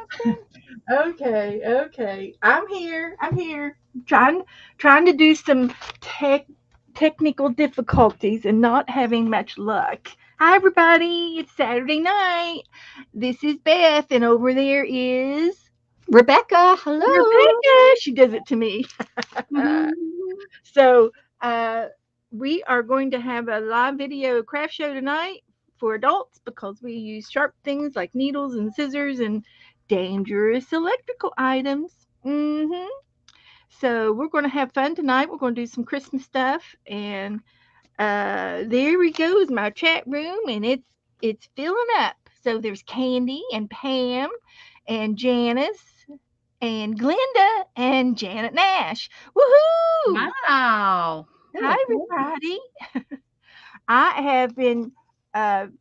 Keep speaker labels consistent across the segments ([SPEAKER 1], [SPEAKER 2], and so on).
[SPEAKER 1] Okay. I'm here. Trying to do some technical difficulties and not having much luck. Hi everybody, it's Saturday night. This is Beth and over there is
[SPEAKER 2] Rebecca, hello.
[SPEAKER 1] Rebecca. She does it to me.
[SPEAKER 2] Mhm.
[SPEAKER 1] So, uh we are going to have a live video craft show tonight for adults because we use sharp things like needles and scissors and dangerous electrical items. So we're going to have fun tonight. We're going to do some Christmas stuff, and there we go is my chat room, and it's filling up. So there's Candy and Pam and Janice and Glenda and Janet Nash. Woohoo!
[SPEAKER 2] Wow.
[SPEAKER 1] Hi
[SPEAKER 2] Hello.
[SPEAKER 1] everybody. I have been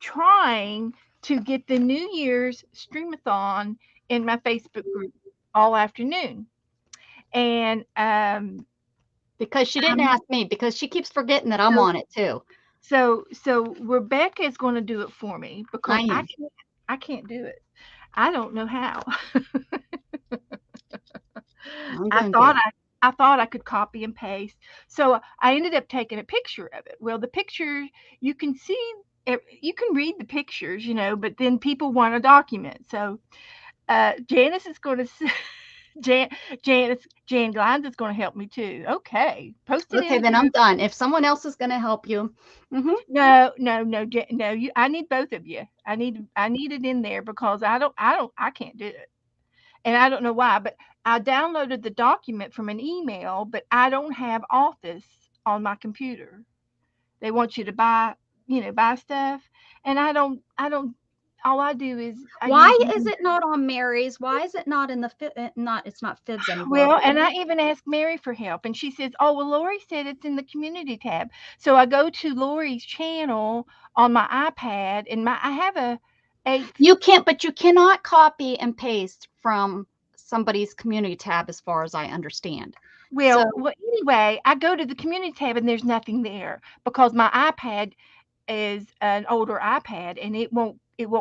[SPEAKER 1] trying to get the New Year's streamathon in my Facebook group all afternoon, and
[SPEAKER 2] Because she didn't
[SPEAKER 1] I'm
[SPEAKER 2] ask me because she keeps forgetting that I'm
[SPEAKER 1] so
[SPEAKER 2] on it too.
[SPEAKER 1] so Rebecca is going to do it for me because
[SPEAKER 2] I am.
[SPEAKER 1] I can't do it. I don't know how.
[SPEAKER 2] I'm
[SPEAKER 1] I
[SPEAKER 2] going to do
[SPEAKER 1] thought
[SPEAKER 2] it.
[SPEAKER 1] I thought I could copy and paste. So I ended up taking a picture of it. Well, the picture you can see you can read the pictures, but then people want a document. So Janice is going to Jan Jan Glines is going to help me too. Okay, post it in
[SPEAKER 2] Okay,
[SPEAKER 1] the
[SPEAKER 2] then I'm
[SPEAKER 1] group.
[SPEAKER 2] done. If someone else is going to help you,
[SPEAKER 1] No. You. I need both of you. I need it in there because I can't do it, and I don't know why. But I downloaded the document from an email, but I don't have Office on my computer. They want you to buy stuff, and I don't. All I do is I
[SPEAKER 2] why
[SPEAKER 1] use
[SPEAKER 2] is it not on Mary's? Why is it not in the not it's not Fibs anymore,
[SPEAKER 1] well,
[SPEAKER 2] but
[SPEAKER 1] and I even asked Mary for help, and she says, "Oh, well, Lori said it's in the community tab." So I go to Lori's channel on my iPad, and my I have a eight.
[SPEAKER 2] you cannot copy and paste from somebody's community tab as far as I understand. So,
[SPEAKER 1] Well, anyway, I go to the community tab, and there's nothing there because my iPad is an older iPad, and it won't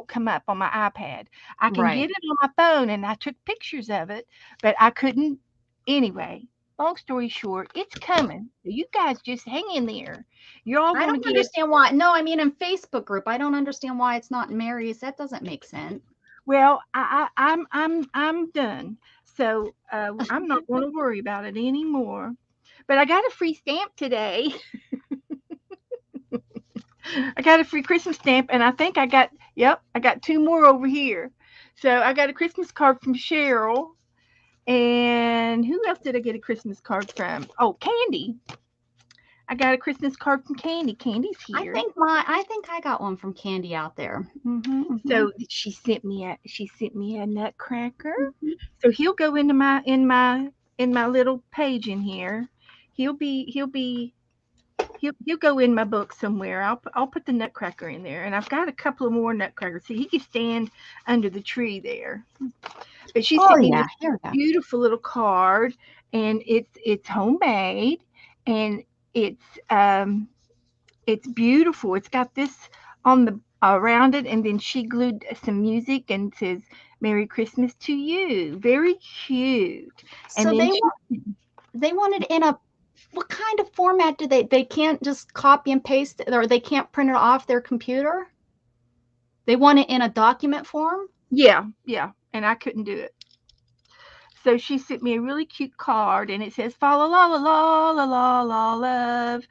[SPEAKER 1] come up on my iPad. I can
[SPEAKER 2] right.
[SPEAKER 1] get it on my phone, and I took pictures of it, but I couldn't. Anyway, long story short, it's coming. So you guys just hang in there. You're all
[SPEAKER 2] I
[SPEAKER 1] going to
[SPEAKER 2] don't
[SPEAKER 1] get.
[SPEAKER 2] understand why. No, I mean in Facebook group. I don't understand why it's not in Mary's. That doesn't make sense.
[SPEAKER 1] Well, I'm done. So I'm not going to worry about it anymore. But I got a free stamp today. I got a free Christmas stamp, and I think I got two more over here. So I got a Christmas card from Cheryl, and who else did I get a Christmas card from? Oh, Candy. I got a Christmas card from Candy. Candy's here.
[SPEAKER 2] I think I got one from Candy out there.
[SPEAKER 1] So she sent me a nutcracker.
[SPEAKER 2] Mhm.
[SPEAKER 1] So he'll go into my little page in here. He'll go in my book somewhere. I'll put the nutcracker in there, and I've got a couple of more nutcrackers. See, he can stand under the tree there. But she
[SPEAKER 2] Oh
[SPEAKER 1] sent me
[SPEAKER 2] yeah,
[SPEAKER 1] this
[SPEAKER 2] here we go.
[SPEAKER 1] beautiful little card, and it's homemade, and it's um it's beautiful. It's got this on the around it, and then she glued some music and says "Merry Christmas to you." Very cute. And
[SPEAKER 2] So
[SPEAKER 1] then she
[SPEAKER 2] they wanted in a what kind of format do they can't just copy and paste it, or they can't print it off their computer? They want it in a document form?
[SPEAKER 1] yeah, and I couldn't do it. So she sent me a really cute card, and it says "Fa la la la la la la la love,"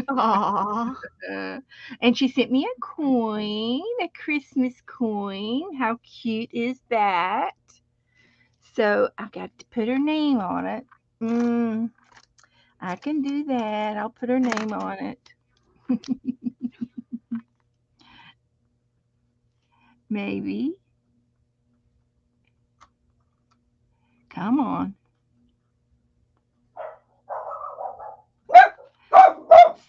[SPEAKER 2] Oh.
[SPEAKER 1] uh, and she sent me a coin, a Christmas coin. How cute is that? So I got to put her name on it. Mm, I can do that. I'll put her name on it. Maybe. Come on.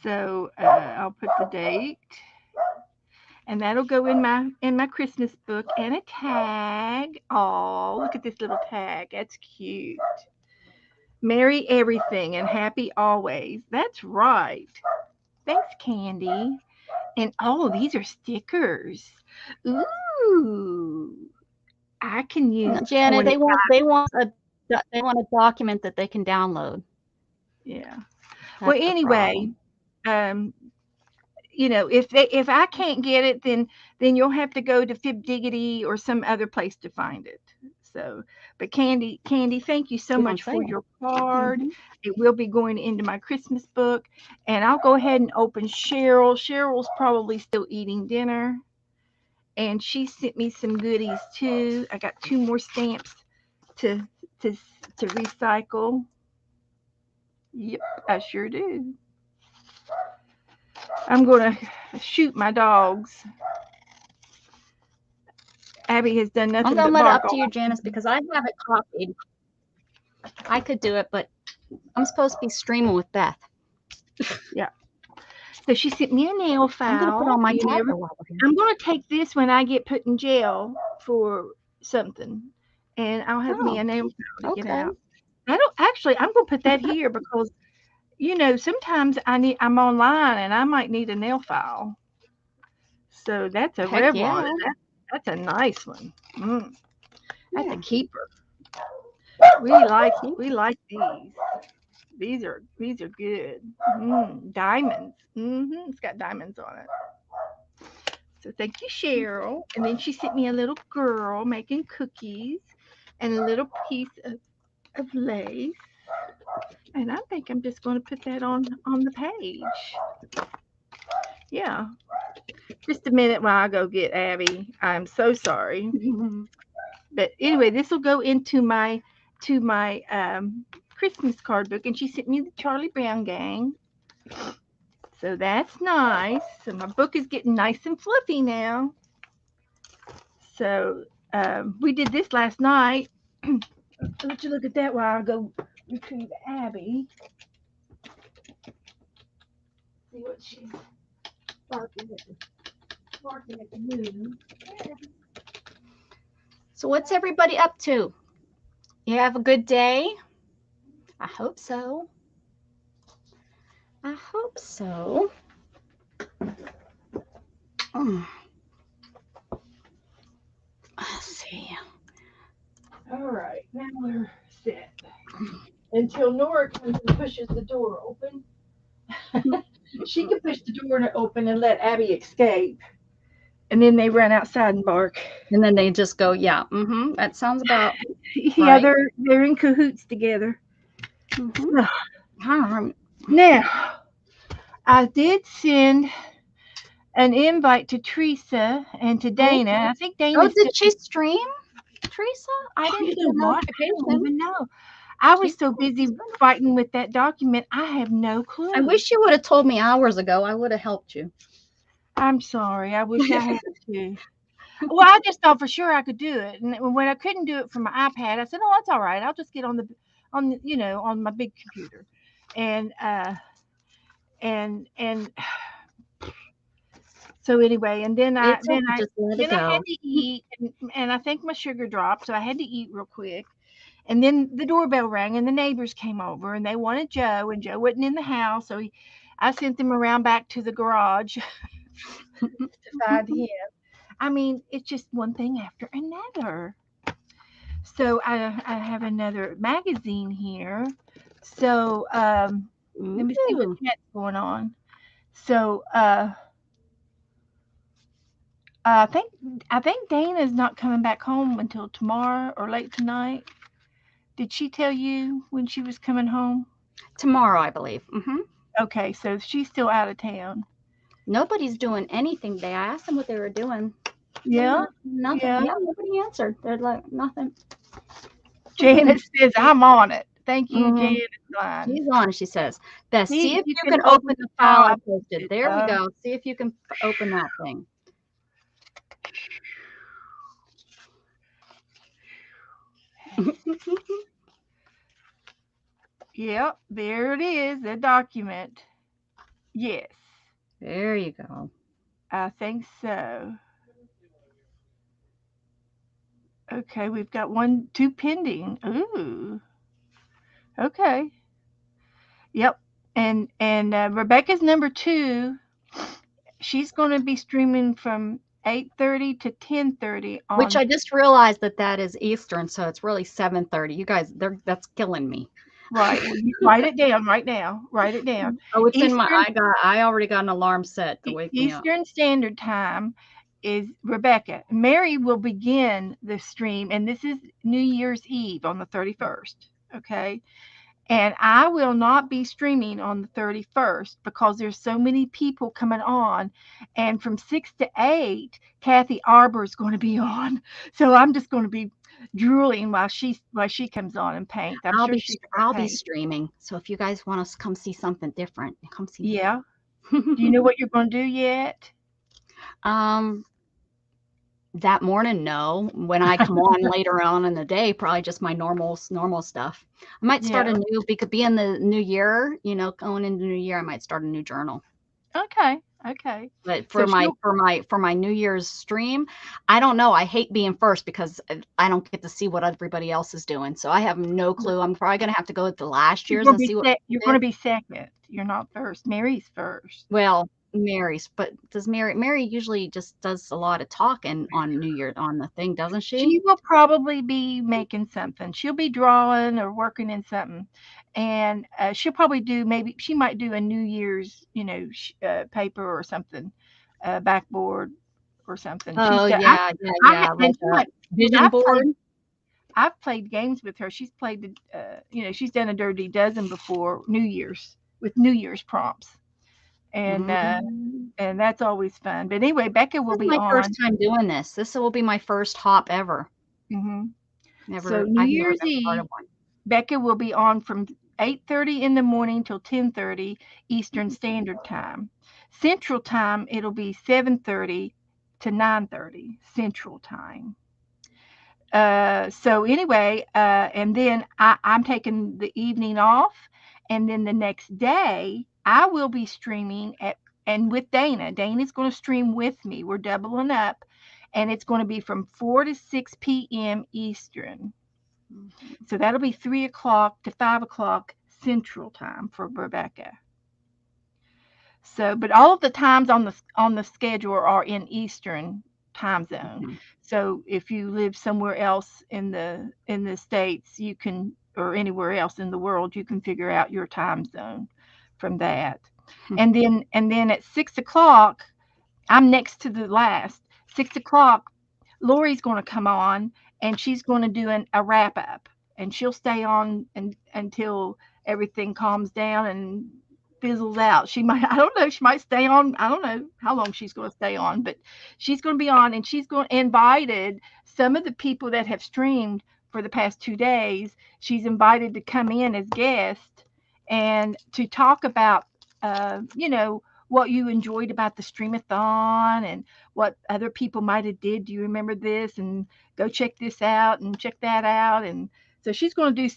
[SPEAKER 1] So I'll put the date, and that'll go in my Christmas book and a tag. Oh, look at this little tag. That's cute. Merry everything and happy always. That's right. Thanks, Candy. And oh, these are stickers. Ooh. I can use
[SPEAKER 2] Janet,
[SPEAKER 1] 25.
[SPEAKER 2] they want a document that they can download.
[SPEAKER 1] Yeah. Well,
[SPEAKER 2] That's the
[SPEAKER 1] anyway,
[SPEAKER 2] problem.
[SPEAKER 1] if I can't get it, then you'll have to go to FibDiggity or some other place to find it. So, but Candy, thank you so
[SPEAKER 2] You don't
[SPEAKER 1] much
[SPEAKER 2] say
[SPEAKER 1] for
[SPEAKER 2] it.
[SPEAKER 1] your card.
[SPEAKER 2] Mhm.
[SPEAKER 1] It will be going into my Christmas book, and I'll go ahead and open Cheryl. Cheryl's probably still eating dinner, and she sent me some goodies too. I got 2 more stamps to to to recycle. Yep, I sure do. I'm gonna shoot my dogs. Abby has done
[SPEAKER 2] I'm
[SPEAKER 1] nothing
[SPEAKER 2] gonna
[SPEAKER 1] but
[SPEAKER 2] let it
[SPEAKER 1] bark
[SPEAKER 2] up to
[SPEAKER 1] all.
[SPEAKER 2] you, Janice, because I have it copied. I could do it, but I'm supposed to be streaming with Beth.
[SPEAKER 1] Yeah. So she sent me a nail
[SPEAKER 2] I'm
[SPEAKER 1] file.
[SPEAKER 2] gonna put on my tablet while we're here.
[SPEAKER 1] I'm gonna take this when I get put in jail for something, and I'll have me a nail file to get
[SPEAKER 2] Okay.
[SPEAKER 1] out. I don't actually. I'm gonna put that here because sometimes I'm online and I might need a nail file. So that's a
[SPEAKER 2] Heck
[SPEAKER 1] Revlon.
[SPEAKER 2] yeah.
[SPEAKER 1] And that's a nice one. That's a
[SPEAKER 2] Yeah.
[SPEAKER 1] keeper. We like these. These are good. Diamonds. It's got diamonds on it. So thank you, Cheryl. And then she sent me a little girl making cookies and a little piece of lace. And I think I'm just going to put that on the page. Yeah. Just a minute while I go get Abby. I'm so sorry. But anyway, this will go into my Christmas card book, and she sent me the Charlie Brown Gang. So that's nice. So my book is getting nice and fluffy now. So we did this last night. I'll let you look at that while I go retrieve Abby. See what she's barking at the moon.
[SPEAKER 2] So what's everybody up to? You have a good day? I hope so. I hope so. Let's see.
[SPEAKER 1] All right, now we're set. Until Nora comes and pushes the door open. She can push the door open and let Abby escape. And then they run outside and bark.
[SPEAKER 2] And then they just go, yeah, that sounds about
[SPEAKER 1] Yeah,
[SPEAKER 2] right.
[SPEAKER 1] they're in cahoots together.
[SPEAKER 2] Mm-hmm.
[SPEAKER 1] Now, I did send an invite to Teresa and to Dana. I think Dana.
[SPEAKER 2] Did she stream, Teresa? I didn't get a notification.
[SPEAKER 1] I don't even know. I was so busy fighting with that document, I have no clue.
[SPEAKER 2] I wish you would have told me hours ago. I would have helped you.
[SPEAKER 1] I'm sorry. I wish I had to. Well, I just thought for sure I could do it, and when I couldn't do it from my iPad, I said, "Oh, that's all right. I'll just get on my big computer," and so anyway, and then I had to eat, and I think my sugar dropped, so I had to eat real quick. And then the doorbell rang, and the neighbors came over, and they wanted Joe, and Joe wasn't in the house, so I sent them around back to the garage to find him. I mean, it's just one thing after another. So I have another magazine here. So let me see what that's going on. So I think Dana's not coming back home until tomorrow or late tonight. Did she tell you when she was coming home?
[SPEAKER 2] Tomorrow, I believe.
[SPEAKER 1] Okay, so she's still out of town.
[SPEAKER 2] Nobody's doing anything today. I asked them what they were doing.
[SPEAKER 1] Yeah.
[SPEAKER 2] Nothing.
[SPEAKER 1] Yeah.
[SPEAKER 2] Nobody answered. They're like, nothing.
[SPEAKER 1] Janet says, I'm on it. Thank you, Janet.
[SPEAKER 2] She's on, she says. Beth, see if you can open the file I posted. There we go. See if you can open that thing.
[SPEAKER 1] Yep, there it is, the document. Yes.
[SPEAKER 2] There you go.
[SPEAKER 1] I think so. Okay, we've got 2 pending. Ooh. Okay. Yep. And Rebecca's number 2. She's going to be streaming from 8:30 to 10:30
[SPEAKER 2] Which
[SPEAKER 1] on.
[SPEAKER 2] I just realized that is Eastern, so it's really 7:30. You guys, that's killing me.
[SPEAKER 1] Right. Well, you write it down right now. Write it down.
[SPEAKER 2] Oh, it's in my.
[SPEAKER 1] Eastern
[SPEAKER 2] I already got an alarm set to wake me up.
[SPEAKER 1] Eastern Standard Time is Rebecca. Mary will begin the stream, and this is New Year's Eve on the 31st. Okay. And I will not be streaming on the 31st because there's so many people coming on. And from 6 to 8, Kathy Arbor is going to be on. So I'm just going to be drooling while she comes on and paint.
[SPEAKER 2] I'll be streaming. So if you guys want us to come see something different, come see me.
[SPEAKER 1] Yeah. Do you know what you're going to do yet?
[SPEAKER 2] That morning, no. When I come on later on in the day, probably just my normal stuff. I might start because being the new year, going into the new year, I might start a new journal.
[SPEAKER 1] Okay.
[SPEAKER 2] But for my New Year's stream, I don't know. I hate being first because I don't get to see what everybody else is doing. So I have no clue. I'm probably gonna have to go to last year's and see what
[SPEAKER 1] you're going to be second. You're not first. Mary's first.
[SPEAKER 2] Well, Mary's, but does Mary usually just does a lot of talking on New Year on the thing, doesn't she?
[SPEAKER 1] She will probably be making something. She'll be drawing or working in something, and she'll probably she might do a New Year's, paper or something, backboard or something.
[SPEAKER 2] Oh yeah. Vision board.
[SPEAKER 1] I've played games with her. She's played, she's done a Dirty Dozen before New Year's with New Year's prompts. And and that's always fun. But anyway, Becca will be on.
[SPEAKER 2] My first time doing this. This will be my first hop ever.
[SPEAKER 1] Never. So New Year's Eve, Becca will be on from 8:30 in the morning till 10:30 Eastern Standard Time. Central Time, it'll be 7:30 to 9:30 Central Time. So anyway, and then I'm taking the evening off, and then the next day I will be streaming and with Dana. Dana's going to stream with me. We're doubling up, and it's going to be from 4 to 6 p.m. Eastern. So that'll be 3 o'clock to 5 o'clock Central Time for Rebecca. So, but all of the times on the schedule are in Eastern time zone. So if you live somewhere else in the States, you can, or anywhere else in the world, you can figure out your time zone from that. And then at 6 o'clock, I'm next to the last. 6 o'clock, Lori's going to come on, and she's going to do a wrap up, and she'll stay on until everything calms down and fizzles out. She might stay on. I don't know how long she's going to stay on, but she's going to be on, and she's invited some of the people that have streamed for the past 2 days. She's invited to come in as guests and to talk about, what you enjoyed about the Streamathon and what other people might have did. Do you remember this? And go check this out and check that out. And so she's going to do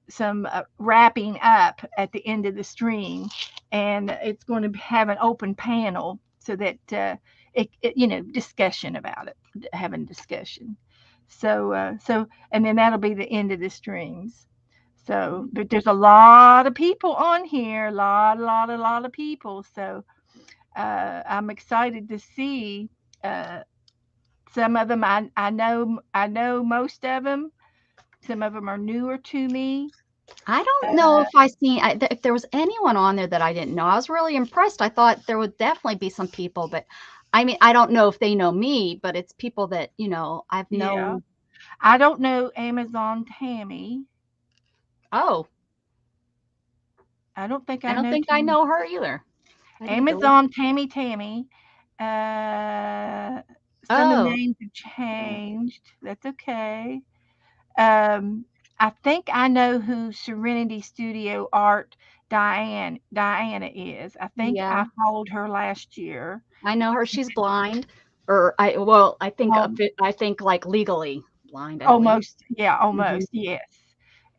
[SPEAKER 1] some wrapping up at the end of the stream, and it's going to have an open panel so that discussion about it, having discussion. So and then that'll be the end of the streams. So, but there's a lot of people on here, a lot of people. So I'm excited to see some of them. I know most of them. Some of them are newer to me.
[SPEAKER 2] I don't know if there was anyone on there that I didn't know. I was really impressed. I thought there would definitely be some people, but I mean, I don't know if they know me, but it's people that, I've known.
[SPEAKER 1] Yeah. I don't know Amazon Tammy.
[SPEAKER 2] Oh.
[SPEAKER 1] I don't think
[SPEAKER 2] I know her either.
[SPEAKER 1] Amazon Tammy. Some of the names have changed. That's okay. I think I know who Serenity Studio Art Diana is. I think I followed her last year.
[SPEAKER 2] I know her. She's blind, I think like legally blind.
[SPEAKER 1] Almost, yes.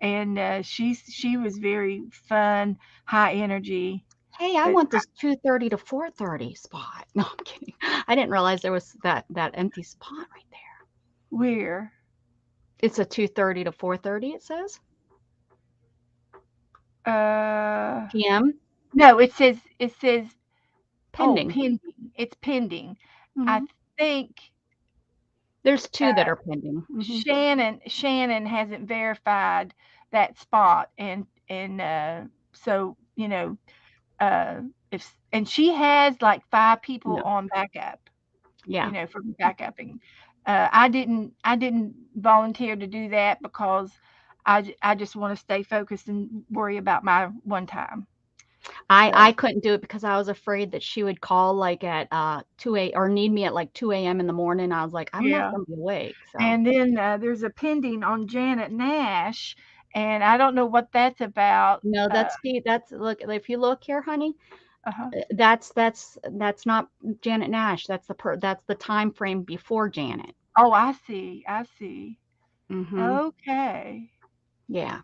[SPEAKER 1] And she was very fun, high energy.
[SPEAKER 2] Hey, I want this 2:30 to 4:30 spot. No, I'm kidding. I didn't realize there was that empty spot right there.
[SPEAKER 1] Where?
[SPEAKER 2] It's a 2:30 to 4:30, it says. PM?
[SPEAKER 1] No, it says
[SPEAKER 2] pending.
[SPEAKER 1] Pending. It's pending. think
[SPEAKER 2] There's 2 that are pending.
[SPEAKER 1] Shannon hasn't verified that spot, and so if and she has like 5 people on backup.
[SPEAKER 2] Yeah.
[SPEAKER 1] For backupping. I didn't volunteer to do that because I just want to stay focused and worry about my one time.
[SPEAKER 2] I couldn't do it because I was afraid that she would call like at 2 or need me at like 2 a.m. in the morning. I was like, I'm not gonna be awake. So.
[SPEAKER 1] And then there's a pending on Janet Nash, and I don't know what that's about.
[SPEAKER 2] No, that's look, if you look here, honey,
[SPEAKER 1] Uh-huh.
[SPEAKER 2] that's not Janet Nash. That's the time frame before Janet.
[SPEAKER 1] Oh, I see.
[SPEAKER 2] Mm-hmm.
[SPEAKER 1] Okay.
[SPEAKER 2] Yeah.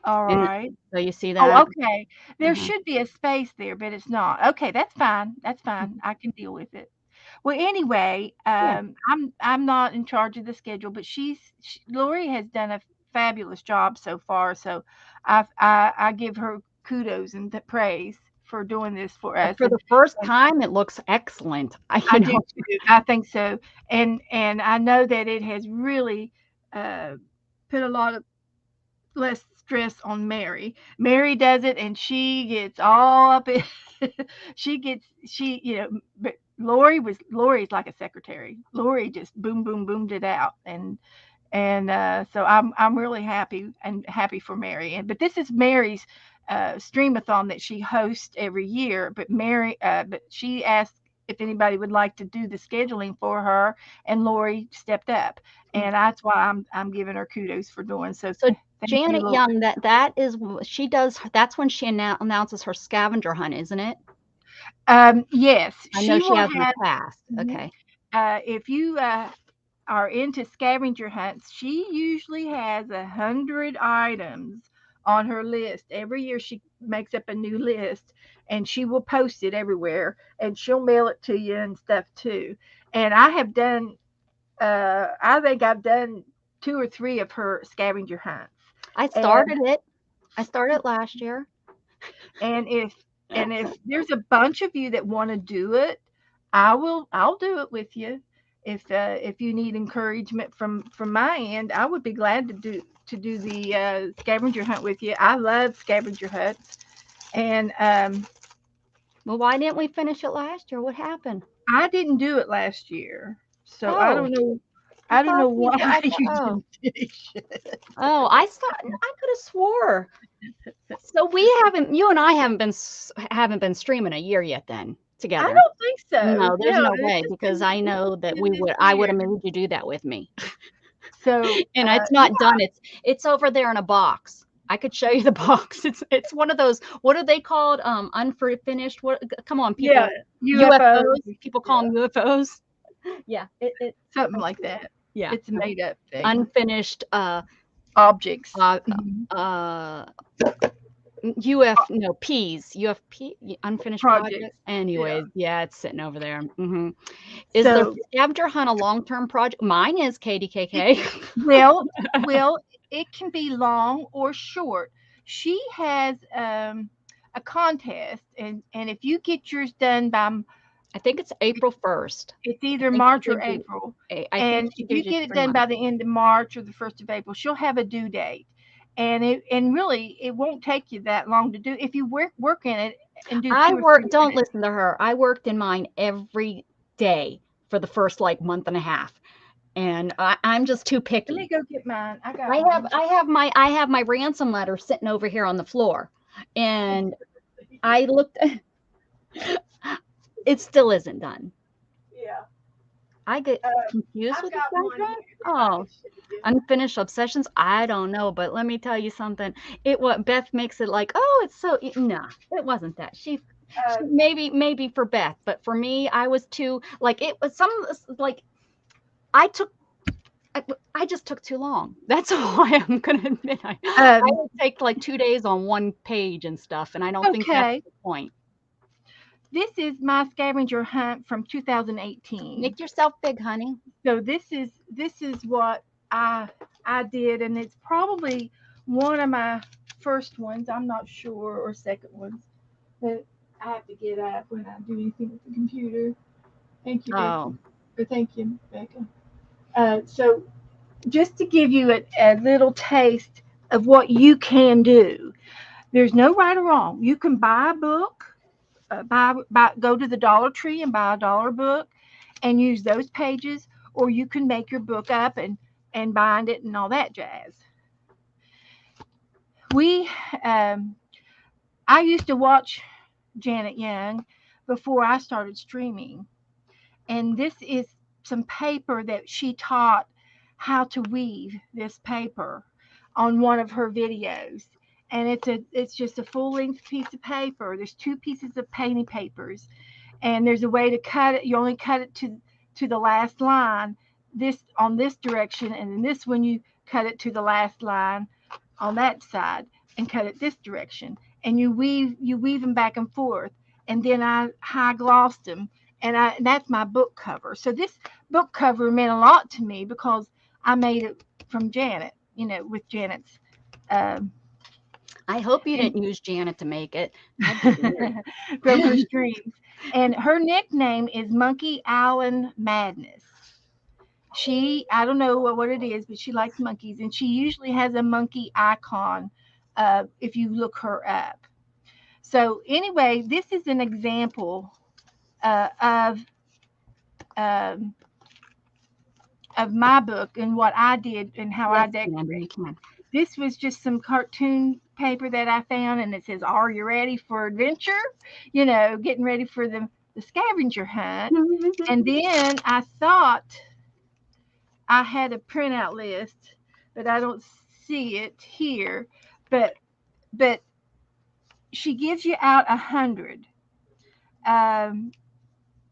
[SPEAKER 1] All right.
[SPEAKER 2] So you see
[SPEAKER 1] Oh,
[SPEAKER 2] that?
[SPEAKER 1] okay. There should be a space there, but it's not. Okay, that's fine. That's fine. I can deal with it. Well, anyway, I'm not in charge of the schedule, but Lori has done a fabulous job so far. So I give her kudos and praise for doing this for us.
[SPEAKER 2] For the first time, it looks excellent.
[SPEAKER 1] I do too. I think so, and I know that it has really put a lot of less stress on Mary. Mary does it, and she gets all up in. But Lori's like a secretary. Lori just boom, boom, boomed it out, and so I'm really happy for Mary. But this is Mary's streamathon that she hosts every year. But she asked if anybody would like to do the scheduling for her, and Lori stepped up, and that's why I'm giving her kudos for doing so.
[SPEAKER 2] Janet Young, that's when she announces her scavenger hunt, isn't it?
[SPEAKER 1] Yes,
[SPEAKER 2] I know she has in the past. Okay.
[SPEAKER 1] If you are into scavenger hunts, she usually has 100 items on her list. Every year she makes up a new list, and she will post it everywhere, and she'll mail it to you and stuff too. And I have done, I think I've done 2 or 3 of her scavenger hunts.
[SPEAKER 2] I started it. I started last year.
[SPEAKER 1] And if there's a bunch of you that want to do it, I'll do it with you. If you need encouragement from my end, I would be glad to do the scavenger hunt with you. I love scavenger hunts. And
[SPEAKER 2] well, why didn't we finish it last year? What happened?
[SPEAKER 1] I didn't do it last year, so I don't know. I don't know why you didn't finish it.
[SPEAKER 2] Oh, I could have swore. So you and I haven't been streaming a year yet then together.
[SPEAKER 1] I don't think so.
[SPEAKER 2] No, there's no way, because I know that I would have made you do that with me.
[SPEAKER 1] So
[SPEAKER 2] and it's not done. It's over there in a box. I could show you the box. It's one of those, what are they called? Unfinished. What? Come on, people.
[SPEAKER 1] Yeah, UFOs.
[SPEAKER 2] People call them UFOs. Yeah,
[SPEAKER 1] it's something like that.
[SPEAKER 2] Yeah,
[SPEAKER 1] it's a made up thing.
[SPEAKER 2] Unfinished
[SPEAKER 1] objects.
[SPEAKER 2] UFP, unfinished projects. Anyways, yeah, it's sitting over there. Is the scavenger hunt a long-term project? Mine is, KDKK.
[SPEAKER 1] Well, it can be long or short. She has a contest, and if you get yours done by,
[SPEAKER 2] I think it's April 1st.
[SPEAKER 1] It's either March or April. And if you get it done by the end of March or the 1st of April, she'll have a due date. And really, it won't take you that long to do if you work in it and do.
[SPEAKER 2] Don't listen to her. I worked in mine every day for the first month and a half, and I'm just too picky.
[SPEAKER 1] Let me go get mine.
[SPEAKER 2] I have my ransom letter sitting over here on the floor, and I looked. It still isn't done.
[SPEAKER 1] Yeah.
[SPEAKER 2] I get confused with the unfinished obsessions. I don't know, but let me tell you something. Beth makes it like, oh, it's so no, it wasn't that. She maybe for Beth, but for me, I was too it was I just took too long. That's all I'm gonna admit. I would take 2 days on one page and stuff, and I don't think that's the point.
[SPEAKER 1] This is my scavenger hunt from 2018.
[SPEAKER 2] Make yourself big, honey.
[SPEAKER 1] So this is what I did, and it's probably one of my first ones. I'm not sure, or second ones. But I have to get up when I do anything with the computer. Thank you.
[SPEAKER 2] Oh,
[SPEAKER 1] Thank you, Becca. So just to give you a little taste of what you can do, there's no right or wrong. You can buy a book, go to the Dollar Tree and buy a dollar book and use those pages, or you can make your book up and bind it and all that jazz. We, um, I used to watch Janet Young before I started streaming, and this is some paper that she taught how to weave this paper on one of her videos. And it's just a full length piece of paper. There's two pieces of painting papers, and there's a way to cut it. You only cut it to the last line, this on this direction, and in this one you cut it to the last line on that side and cut it this direction, and you weave them back and forth, and then I high glossed them, and that's my book cover. So this book cover meant a lot to me because I made it from Janet, with Janet's. Um,
[SPEAKER 2] I hope you
[SPEAKER 1] and
[SPEAKER 2] didn't use Janet to make it. That'd be weird.
[SPEAKER 1] from her streams. And her nickname is Monkey Island Madness. I don't know what it is, but she likes monkeys, and she usually has a monkey icon if you look her up. So anyway, this is an example of um, of my book and what I did and how I
[SPEAKER 2] Yes, Amanda, you
[SPEAKER 1] decorate.
[SPEAKER 2] can.
[SPEAKER 1] This was just some cartoon paper that I found, and it says, "Are you ready for adventure?" Getting ready for the scavenger hunt. And then I thought I had a printout list, but I don't see it here. But but she gives you out 100. Um,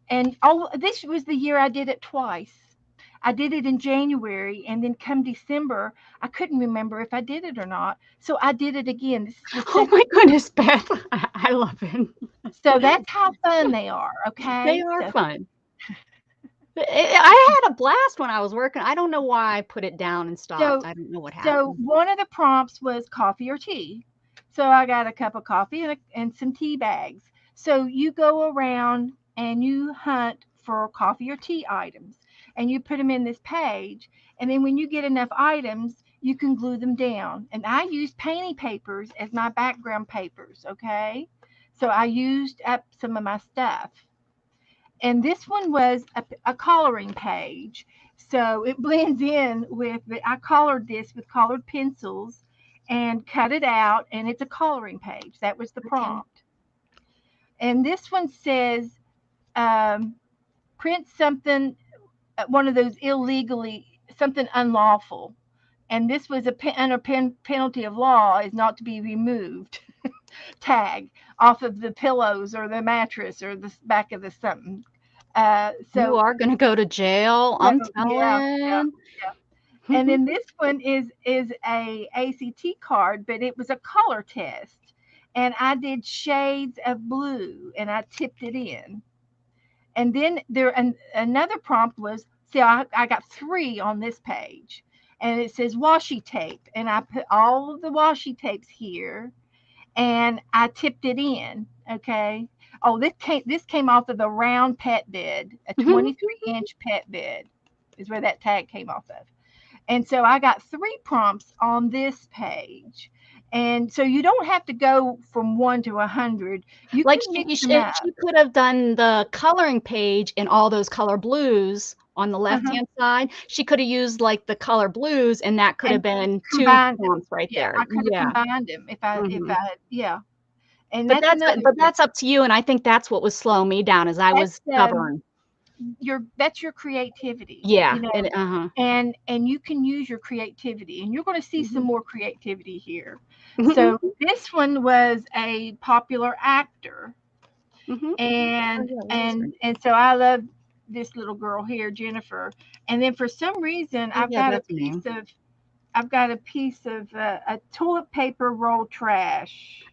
[SPEAKER 1] and this was the year I did it twice. I did it in January, and then come December, I couldn't remember if I did it or not. So I did it again. This is the
[SPEAKER 2] Oh
[SPEAKER 1] second.
[SPEAKER 2] my goodness, Beth. I love it.
[SPEAKER 1] So that's how fun they are.
[SPEAKER 2] They
[SPEAKER 1] Okay.
[SPEAKER 2] are
[SPEAKER 1] So
[SPEAKER 2] fun. I had a blast when I was working. I don't know why I put it down and stopped.
[SPEAKER 1] so
[SPEAKER 2] I don't know what
[SPEAKER 1] so
[SPEAKER 2] happened.
[SPEAKER 1] one of the prompts was coffee or tea. So I got a cup of coffee and some tea bags. So you go around and you hunt for coffee or tea items, and you put them in this page. And then when you get enough items, you can glue them down. And I used painting papers as my background papers. Okay. So I used up some of my stuff. And this one was a coloring page. So it blends in I colored this with colored pencils and cut it out, and it's a coloring page. That was the
[SPEAKER 2] Okay.
[SPEAKER 1] prompt. And this one says, um, print something, one of those illegally, something unlawful. And this was under penalty of law is not to be removed tag off of the pillows or the mattress or the back of the something.
[SPEAKER 2] You
[SPEAKER 1] So
[SPEAKER 2] are gonna go to jail,
[SPEAKER 1] So
[SPEAKER 2] I'm
[SPEAKER 1] yeah, yeah,
[SPEAKER 2] telling.
[SPEAKER 1] yeah. And then this one is a ACT card, but it was a color test. And I did shades of blue and I tipped it in. And then another prompt was, see, I got 3 on this page. And it says washi tape. And I put all of the washi tapes here and I tipped it in. Okay. Oh, this came off of the round pet bed, a 23-inch pet bed is where that tag came off of. And so I got 3 prompts on this page. And so you don't have to go from 1 to 100. You
[SPEAKER 2] Like,
[SPEAKER 1] can mix them up.
[SPEAKER 2] she could have done the coloring page in all those color blues on the
[SPEAKER 1] Uh-huh.
[SPEAKER 2] left-hand side. She coulda used, like, the color blues, and that could have
[SPEAKER 1] And
[SPEAKER 2] been 2
[SPEAKER 1] combined them.
[SPEAKER 2] prompts right
[SPEAKER 1] Yeah,
[SPEAKER 2] there.
[SPEAKER 1] I could have
[SPEAKER 2] Yeah.
[SPEAKER 1] combined them if
[SPEAKER 2] Mhm.
[SPEAKER 1] yeah. And
[SPEAKER 2] But
[SPEAKER 1] that's another
[SPEAKER 2] but
[SPEAKER 1] thing.
[SPEAKER 2] that's up to you, and I think that's what was slowing me down is I was
[SPEAKER 1] That's
[SPEAKER 2] stubborn.
[SPEAKER 1] that's your creativity,
[SPEAKER 2] Yeah, and
[SPEAKER 1] and you can use your creativity, and you're going to see some
[SPEAKER 2] Mhm.
[SPEAKER 1] more creativity here. So this one was a popular actor,
[SPEAKER 2] Mhm. Oh,
[SPEAKER 1] and
[SPEAKER 2] yeah, what is her
[SPEAKER 1] and and so I love this little girl here, Jennifer. And then for some reason,
[SPEAKER 2] Oh, yeah, that's her name.
[SPEAKER 1] I've got a piece of a toilet paper roll trash.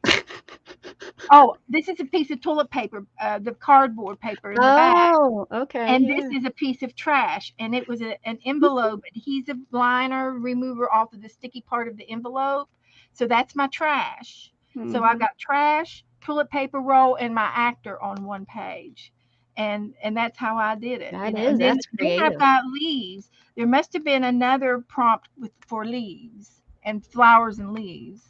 [SPEAKER 1] Oh, this is a piece of toilet paper, the cardboard paper in the back.
[SPEAKER 2] Oh, okay,
[SPEAKER 1] And this
[SPEAKER 2] yeah.
[SPEAKER 1] is a piece of trash, and it was an envelope adhesive liner remover off of the sticky part of the envelope. So that's my trash. So I've
[SPEAKER 2] Mhm.
[SPEAKER 1] got trash, toilet paper roll, and my actor on one page. and that's how I did it,
[SPEAKER 2] That
[SPEAKER 1] And
[SPEAKER 2] is,
[SPEAKER 1] then
[SPEAKER 2] that's
[SPEAKER 1] I've
[SPEAKER 2] creative.
[SPEAKER 1] got leaves. There must have been another prompt for leaves and flowers and leaves.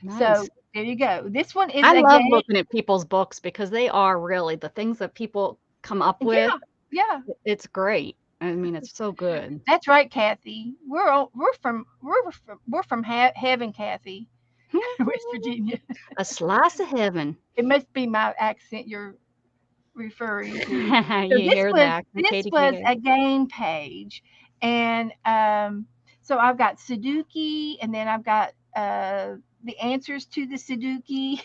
[SPEAKER 1] So
[SPEAKER 2] Nice.
[SPEAKER 1] there you go. This one is
[SPEAKER 2] I
[SPEAKER 1] a
[SPEAKER 2] love
[SPEAKER 1] game.
[SPEAKER 2] looking at people's books because they are really the things that people come up with.
[SPEAKER 1] Yeah, yeah.
[SPEAKER 2] It's great. I mean, it's so good.
[SPEAKER 1] That's right, Kathy. We're from heaven, Kathy, West Virginia.
[SPEAKER 2] A slice of heaven.
[SPEAKER 1] It must be my accent you're referring to. So
[SPEAKER 2] You hear that,
[SPEAKER 1] this
[SPEAKER 2] Katie
[SPEAKER 1] was
[SPEAKER 2] K.
[SPEAKER 1] a game page, and so I've got Sudoku, and then I've got the answers to the Sudoku,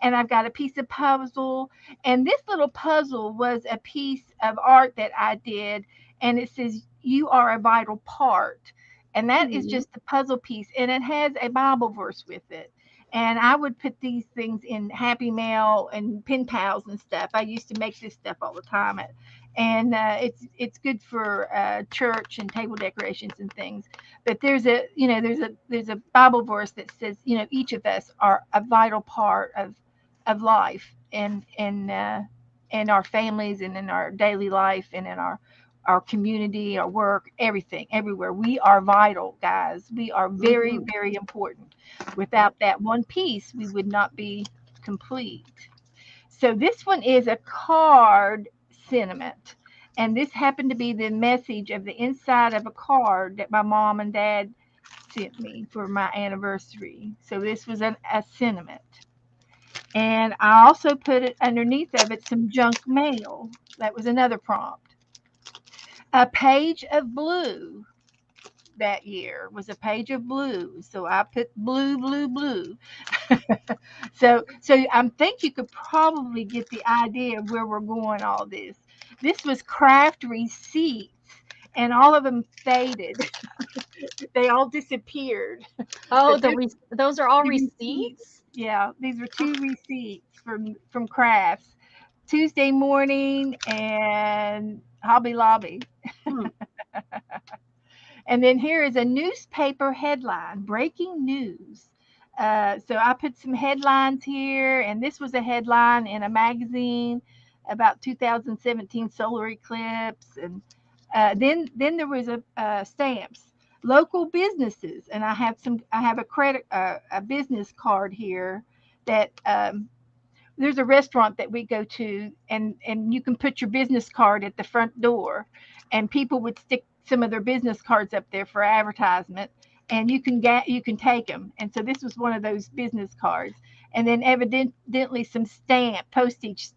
[SPEAKER 1] and I've got a piece of puzzle. And this little puzzle was a piece of art that I did, and it says "You are a vital part," and that is
[SPEAKER 2] Mhm.
[SPEAKER 1] just the puzzle piece, and it has a Bible verse with it. And I would put these things in Happy Mail and pen pals and stuff. I used to make this stuff all the time, and it's good for church and table decorations and things. But there's a Bible verse that says each of us are a vital part of life, and our families, and in our daily life, and in our community, our work, everything, everywhere. We are vital, guys. We are very,
[SPEAKER 2] Mhm.
[SPEAKER 1] very important. Without that one piece, we would not be complete. So this one is a card sentiment. And this happened to be the message of the inside of a card that my mom and dad sent me for my anniversary. So this was a sentiment. And I also put it underneath of it some junk mail. That was another prompt. A page of blue that year was a page of blue. So I put blue, blue, blue. So I think you could probably get the idea of where we're going all this. This was craft receipts, and all of them faded. They all disappeared.
[SPEAKER 2] Oh,
[SPEAKER 1] But this
[SPEAKER 2] those are all
[SPEAKER 1] receipts,
[SPEAKER 2] receipts?
[SPEAKER 1] yeah, these were two receipts from crafts. Tuesday morning and Hobby Lobby.
[SPEAKER 2] Hmm.
[SPEAKER 1] And then here is a newspaper headline, breaking news. So I put some headlines here, and this was a headline in a magazine about 2017 solar eclipse, and then there was a stamps, local businesses, and I have a credit a business card here that there's a restaurant that we go to, and you can put your business card at the front door, and people would stick some of their business cards up there for advertisement, and you can take them. And so this was one of those business cards, and then evidently some postage,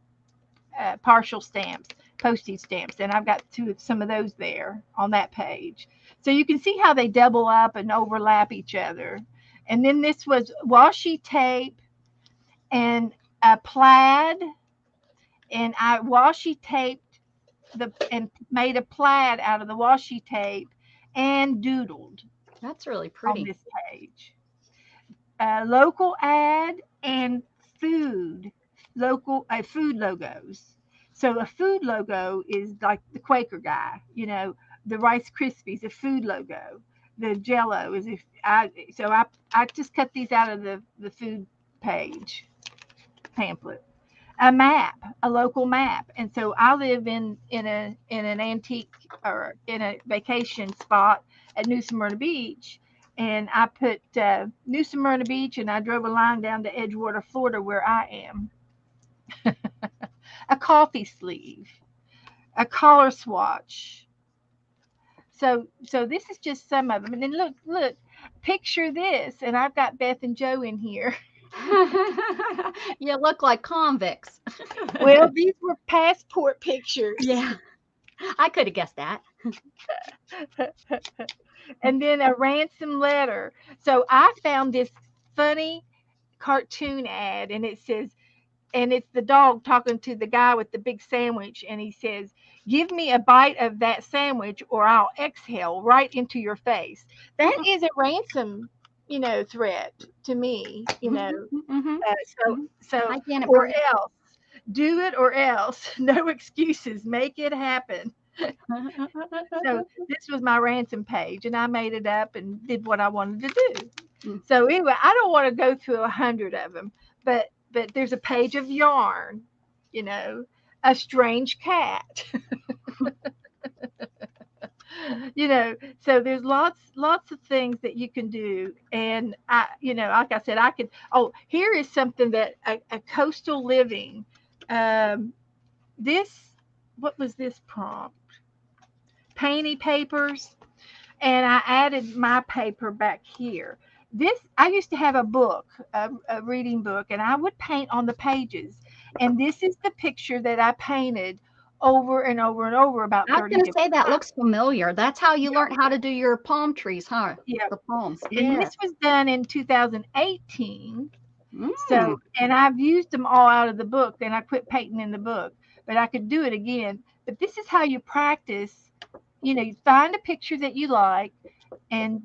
[SPEAKER 1] partial stamps, postage stamps, and I've got some of those there on that page. So you can see how they double up and overlap each other. And then this was washi tape and a plaid, and I washi taped and made a plaid out of the washi tape and doodled
[SPEAKER 2] That's really
[SPEAKER 1] on
[SPEAKER 2] pretty.
[SPEAKER 1] this page. Local ad and food, food logos. So a food logo is like the Quaker guy, the Rice Krispies, a food logo. The Jello is if I so I just cut these out of the food page pamphlet. A map, a local map. And so I live in an antique, or in a vacation spot at New Smyrna Beach, and I put New Smyrna Beach, and I drove a line down to Edgewater, Florida, where I am. A coffee sleeve, a collar swatch. So this is just some of them. And then look, picture this, and I've got Beth and Joe in here.
[SPEAKER 2] You look like convicts.
[SPEAKER 1] Well, these were passport pictures.
[SPEAKER 2] Yeah, I could have guessed that.
[SPEAKER 1] And then a ransom letter. So I found this funny cartoon ad, and it says, and it's the dog talking to the guy with the big sandwich, and he says, "Give me a bite of that sandwich, or I'll exhale right into your face." That is a ransom, threat to me,
[SPEAKER 2] Mhm,
[SPEAKER 1] so
[SPEAKER 2] mhm.
[SPEAKER 1] so
[SPEAKER 2] Hi, Janet
[SPEAKER 1] or
[SPEAKER 2] Bird.
[SPEAKER 1] else do it, or else no excuses, make it happen. So this was my ransom page, and I made it up and did what I wanted to do.
[SPEAKER 2] Mm.
[SPEAKER 1] So anyway, I don't want to go through 100 of them, but there's a page of yarn, you know, a strange cat. So there's lots of things that you can do. And like I said, I could. Oh, here is something that a coastal living. Um, this what was this prompt? Painty papers, and I added my paper back here. This I used to have a book, a reading book, and I would paint on the pages. And this is the picture that I painted over and over and over about
[SPEAKER 2] I was
[SPEAKER 1] 30
[SPEAKER 2] gonna say
[SPEAKER 1] different
[SPEAKER 2] that
[SPEAKER 1] times.
[SPEAKER 2] looks familiar. That's how you learned how to do your palm trees, huh?
[SPEAKER 1] Yeah.
[SPEAKER 2] The palms.
[SPEAKER 1] And
[SPEAKER 2] Yeah.
[SPEAKER 1] this was done in 2018.
[SPEAKER 2] Mm.
[SPEAKER 1] So, and I've used them all out of the book, and I quit painting in the book, but I could do it again. But this is how you practice. You find a picture that you like, and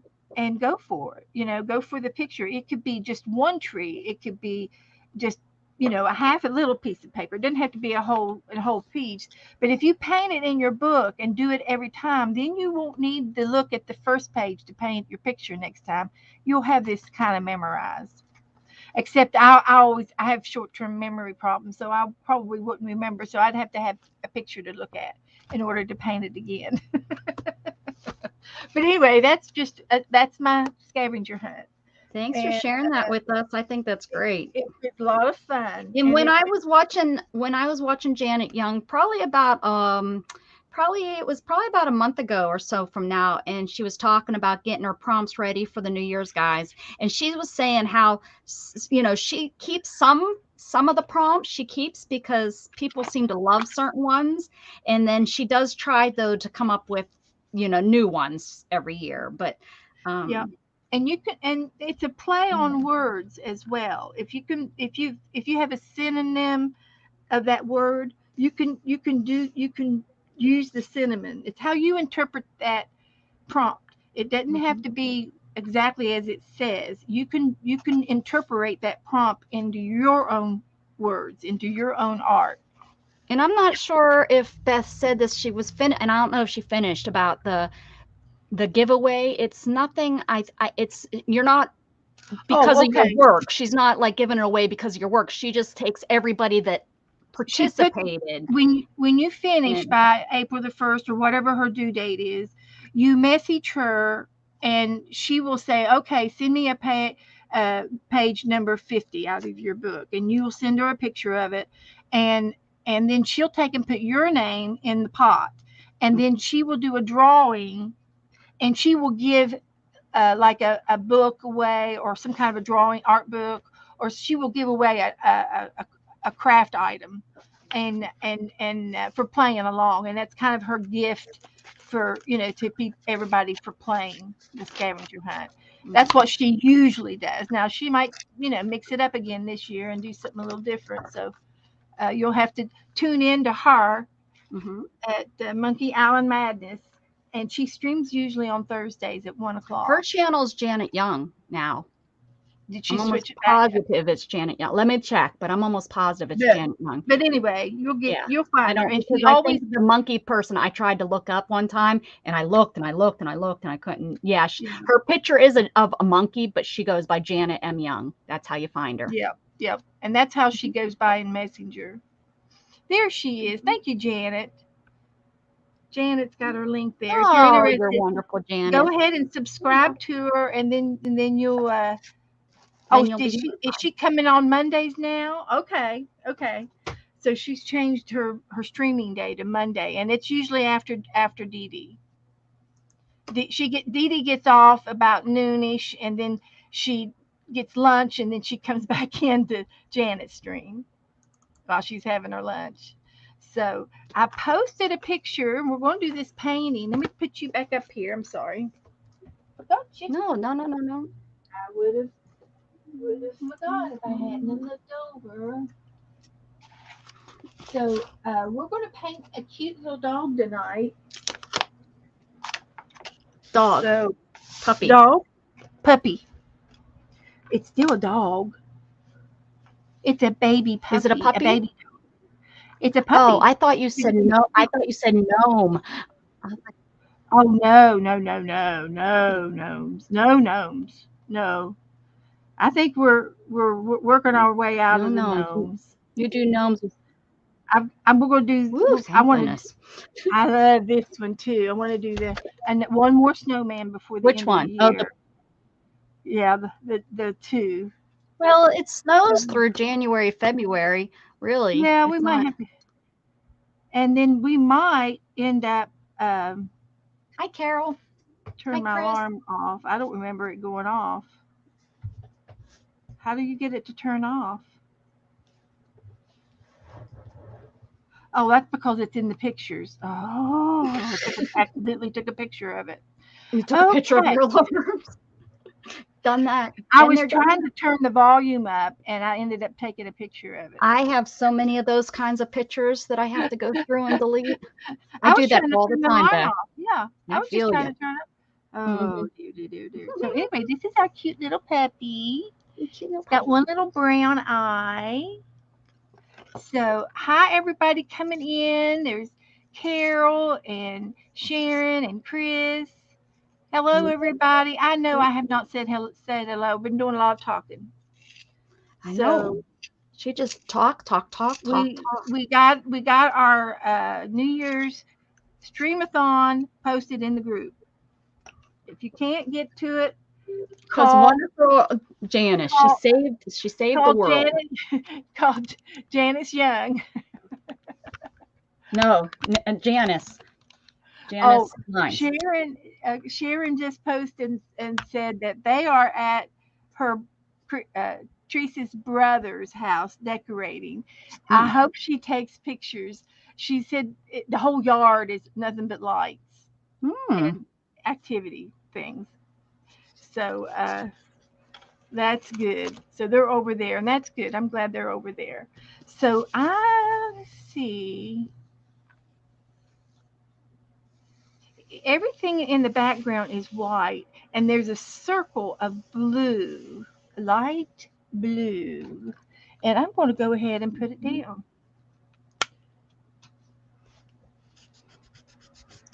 [SPEAKER 1] go for it. Go for the picture. It could be just one tree. It could be just a half a little piece of paper. It doesn't have to be a whole piece. But if you paint it in your book and do it every time, then you won't need to look at the first page to paint your picture next time. You'll have this kind of memorized. Except I have short-term memory problems, so I probably wouldn't remember. So I'd have to have a picture to look at in order to paint it again. But anyway, that's my scavenger hunt.
[SPEAKER 2] Thanks for
[SPEAKER 1] And
[SPEAKER 2] sharing that with us. I think that's great.
[SPEAKER 1] it's a lot of fun.
[SPEAKER 2] And
[SPEAKER 1] And
[SPEAKER 2] when I was watching Janet Young, probably it was probably about a month ago or so from now, and she was talking about getting her prompts ready for the New Year's guys, and she was saying how she keeps some of the prompts she keeps because people seem to love certain ones, and then she does try though to come up with new ones every year, but
[SPEAKER 1] yeah.
[SPEAKER 2] um
[SPEAKER 1] And it's a play on words as well. If you have a synonym of that word, you can use the synonym. It's how you interpret that prompt. It doesn't have to be exactly as it says. You can interpret that prompt into your own words, into your own art.
[SPEAKER 2] And I'm not sure if Beth said this. She was and I don't know if she finished about the giveaway. It's nothing. It's you're not because
[SPEAKER 1] Oh,
[SPEAKER 2] of your
[SPEAKER 1] okay.
[SPEAKER 2] work. She's not like giving it away because of your work. She just takes everybody that
[SPEAKER 1] She put
[SPEAKER 2] participated.
[SPEAKER 1] when you finish
[SPEAKER 2] And
[SPEAKER 1] by April the 1st or whatever her due date is, you message her and she will say, "Okay, send me page number 50 out of your book," and you will send her a picture of it, and then she'll take and put your name in the pot, and then she will do a drawing, and she will give like a book away, or some kind of a drawing art book, or she will give away a craft item, and for playing along, and that's kind of her gift for to everybody for playing the scavenger hunt. That's what she usually does. Now she might mix it up again this year and do something a little different. So you'll have to tune in to her at Monkey Island Madness, and she streams usually on Thursdays at 1 o'clock.
[SPEAKER 2] her channel's Janet Young now.
[SPEAKER 1] Did she
[SPEAKER 2] I'm almost
[SPEAKER 1] switch it back?
[SPEAKER 2] positive it's Janet Young. Let me check, but I'm almost positive it's
[SPEAKER 1] Yeah.
[SPEAKER 2] Janet Young.
[SPEAKER 1] But anyway,
[SPEAKER 2] Yeah.
[SPEAKER 1] you'll
[SPEAKER 2] I
[SPEAKER 1] find her,
[SPEAKER 2] don't
[SPEAKER 1] and
[SPEAKER 2] because
[SPEAKER 1] she
[SPEAKER 2] I
[SPEAKER 1] always
[SPEAKER 2] think the monkey person I tried to look up one time, and I looked and I looked and I looked and I couldn't. Yeah, her picture is of a monkey, but she goes by Janet M. Young. That's how you find her.
[SPEAKER 1] Yep, and that's how she goes by in Messenger. There she is. Thank you, Janet. Janet's got her link there. If you're
[SPEAKER 2] Oh, you're
[SPEAKER 1] interested,
[SPEAKER 2] wonderful, Janet.
[SPEAKER 1] go ahead and subscribe to her, and then you'll. Is she coming on Mondays now? Okay. So she's changed her streaming day to Monday, and it's usually after Dee Dee. Dee Dee gets off about noonish, and then she gets lunch, and then she comes back into Janet's stream while she's having her lunch. So I posted a picture, and we're going to do this painting. Let me put you back up here. I'm sorry. Don't you?
[SPEAKER 2] No.
[SPEAKER 1] I would have forgot if I hadn't looked over. So we're going to paint a cute little dog tonight.
[SPEAKER 2] Dog.
[SPEAKER 1] So,
[SPEAKER 2] puppy.
[SPEAKER 1] Dog. Puppy. It's still a dog. It's a baby puppy.
[SPEAKER 2] Is it a puppy?
[SPEAKER 1] Baby. It's a puppy.
[SPEAKER 2] Oh, I thought you said no. I thought you said gnome.
[SPEAKER 1] Oh no, gnomes. No gnomes. No. I think we're working our way out of the gnomes.
[SPEAKER 2] You do gnomes.
[SPEAKER 1] I'm going to do.
[SPEAKER 2] Ooh,
[SPEAKER 1] I want
[SPEAKER 2] goodness.
[SPEAKER 1] I love this one too. I want to do and one more snowman before the
[SPEAKER 2] Which
[SPEAKER 1] end
[SPEAKER 2] one?
[SPEAKER 1] of the
[SPEAKER 2] Oh,
[SPEAKER 1] year. Yeah, the two.
[SPEAKER 2] well, it snows
[SPEAKER 1] Um,
[SPEAKER 2] through January, February. Really,
[SPEAKER 1] yeah, we
[SPEAKER 2] it's
[SPEAKER 1] might
[SPEAKER 2] not.
[SPEAKER 1] have to, and then we might end up um,
[SPEAKER 2] Hi, Carol. Hi,
[SPEAKER 1] turn my
[SPEAKER 2] Chris.
[SPEAKER 1] alarm off. I don't remember it going off. How do you get it to turn off? Oh, that's because it's in the pictures. Oh, accidentally took a picture of it.
[SPEAKER 2] You took a picture of
[SPEAKER 1] Okay.
[SPEAKER 2] your alarms. Done that.
[SPEAKER 1] I
[SPEAKER 2] Been
[SPEAKER 1] was
[SPEAKER 2] there, done
[SPEAKER 1] trying
[SPEAKER 2] that.
[SPEAKER 1] to turn the volume up, and I ended up taking a picture of it.
[SPEAKER 2] I have so many of those kinds of pictures that I have to go through and delete. I
[SPEAKER 1] I was
[SPEAKER 2] do that
[SPEAKER 1] trying to
[SPEAKER 2] all the
[SPEAKER 1] turn the
[SPEAKER 2] time,
[SPEAKER 1] alarm
[SPEAKER 2] Beth.
[SPEAKER 1] off. Yeah, I
[SPEAKER 2] I
[SPEAKER 1] was just
[SPEAKER 2] feel
[SPEAKER 1] trying
[SPEAKER 2] you.
[SPEAKER 1] to turn it.
[SPEAKER 2] Mm-hmm.
[SPEAKER 1] Oh, do. So anyway, this is our cute little puppy. Got one little brown eye. So hi everybody coming in. There's Carol and Sharon and Chris. Hello everybody. I know I have not said hello. I've been doing a lot of talking.
[SPEAKER 2] I know.
[SPEAKER 1] So
[SPEAKER 2] She just talk.
[SPEAKER 1] we got our New Year's streamathon posted in the group. If you can't get to it,
[SPEAKER 2] Because
[SPEAKER 1] call
[SPEAKER 2] wonderful Janice, she saved the world.
[SPEAKER 1] Called Janice Young.
[SPEAKER 2] No, Janice.
[SPEAKER 1] Oh,
[SPEAKER 2] Nice.
[SPEAKER 1] Sharon just posted and said that they are at her Teresa's brother's house decorating. I hope she takes pictures. She said the whole yard is nothing but lights and activity things. So that's good. So they're over there, and that's good. I'm glad they're over there. So I see. Everything in the background is white and there's a circle of blue, light blue. And I'm going to go ahead and put it down.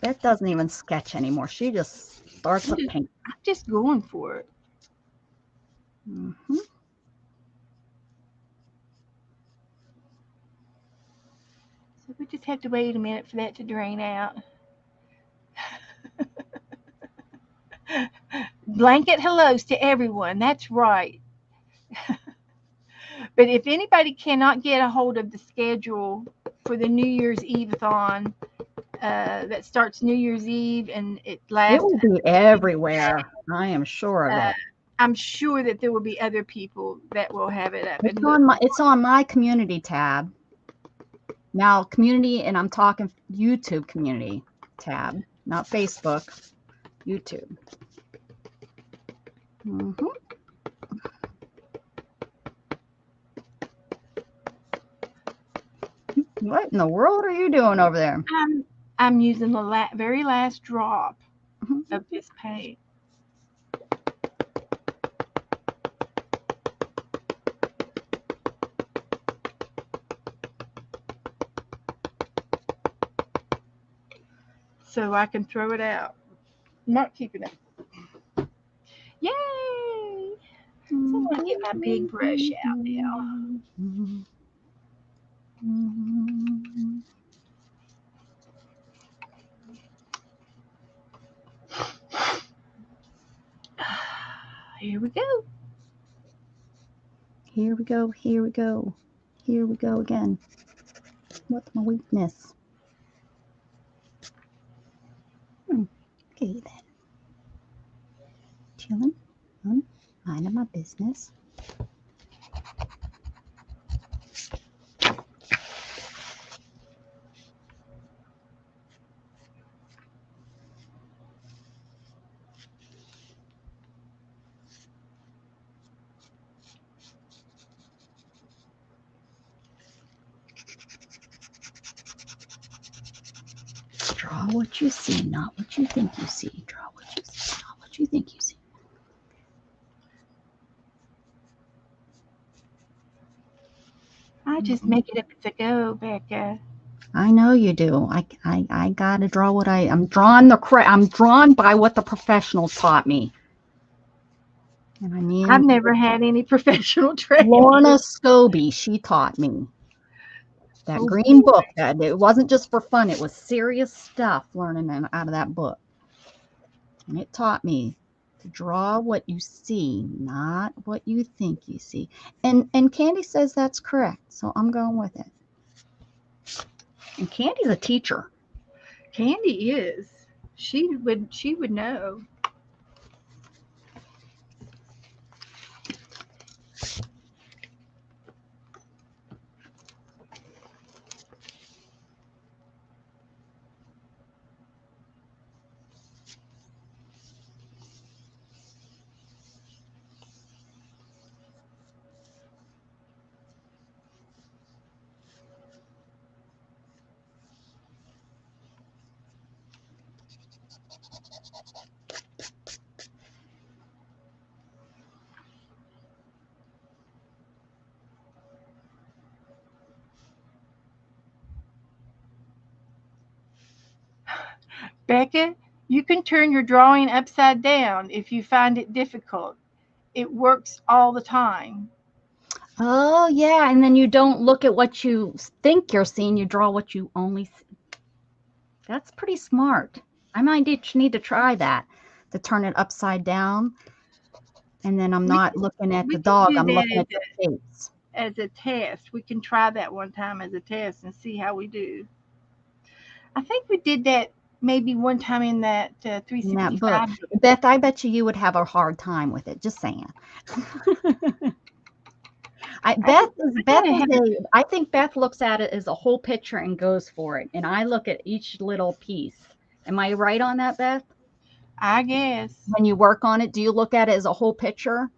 [SPEAKER 2] Beth doesn't even sketch anymore. She just starts to paint.
[SPEAKER 1] I'm just going for it.
[SPEAKER 2] Mm-hmm.
[SPEAKER 1] So we just have to wait a minute for that to drain out. Blanket hellos to everyone. That's right. But if anybody cannot get a hold of the schedule for the New Year's Eve-a-thon that starts New Year's Eve and it lasts.
[SPEAKER 2] It will be everywhere. I am sure of it.
[SPEAKER 1] I'm sure that there will be other people that will have it up.
[SPEAKER 2] It's on my community tab. Now, community, and I'm talking YouTube community tab, not Facebook, YouTube. Mm-hmm. What in the world are you doing over there?
[SPEAKER 1] I'm using the very last drop of this paint. So I can throw it out. I'm not keeping it. Yay! So I'm going to get my big brush out now. Here we go.
[SPEAKER 2] Here we go. Here we go. Here we go again. What's my weakness? Okay then. Chilling. Minding my business. Draw what you see, not what you think you see. Draw what you see, not what you think you see.
[SPEAKER 1] I just make it up as I go, Becca.
[SPEAKER 2] I know you do. I gotta draw what I'm drawn I'm drawn by what the professionals taught me. And I mean,
[SPEAKER 1] I've never had any professional training.
[SPEAKER 2] Lorna Scobie, she taught me. That
[SPEAKER 1] Oh
[SPEAKER 2] green
[SPEAKER 1] boy.
[SPEAKER 2] book, that it wasn't just for fun. It was serious stuff learning out of that book. And it taught me to draw what you see, not what you think you see. And Candy says that's correct. So I'm going with it. And Candy's a teacher.
[SPEAKER 1] Candy is. She would know. Becca, you can turn your drawing upside down if you find it difficult. It works all the time.
[SPEAKER 2] Oh, yeah. And then you don't look at what you think you're seeing. You draw what you only see. That's pretty smart. I might need to try that, to turn it upside down. And then I'm
[SPEAKER 1] We
[SPEAKER 2] not looking at
[SPEAKER 1] we
[SPEAKER 2] the
[SPEAKER 1] can
[SPEAKER 2] dog.
[SPEAKER 1] do
[SPEAKER 2] I'm looking
[SPEAKER 1] that
[SPEAKER 2] at the face
[SPEAKER 1] as a test. We can try that one time as a test and see how we do. I think we did that maybe one time in that
[SPEAKER 2] in that book.
[SPEAKER 1] 365 book.
[SPEAKER 2] Beth, I bet you would have a hard time with it. Just saying.
[SPEAKER 1] I
[SPEAKER 2] Beth
[SPEAKER 1] gotta have,
[SPEAKER 2] I think Beth looks at it as a whole picture and goes for it. And I look at each little piece. Am I right on that, Beth?
[SPEAKER 1] I guess.
[SPEAKER 2] When you work on it, do you look at it as a whole picture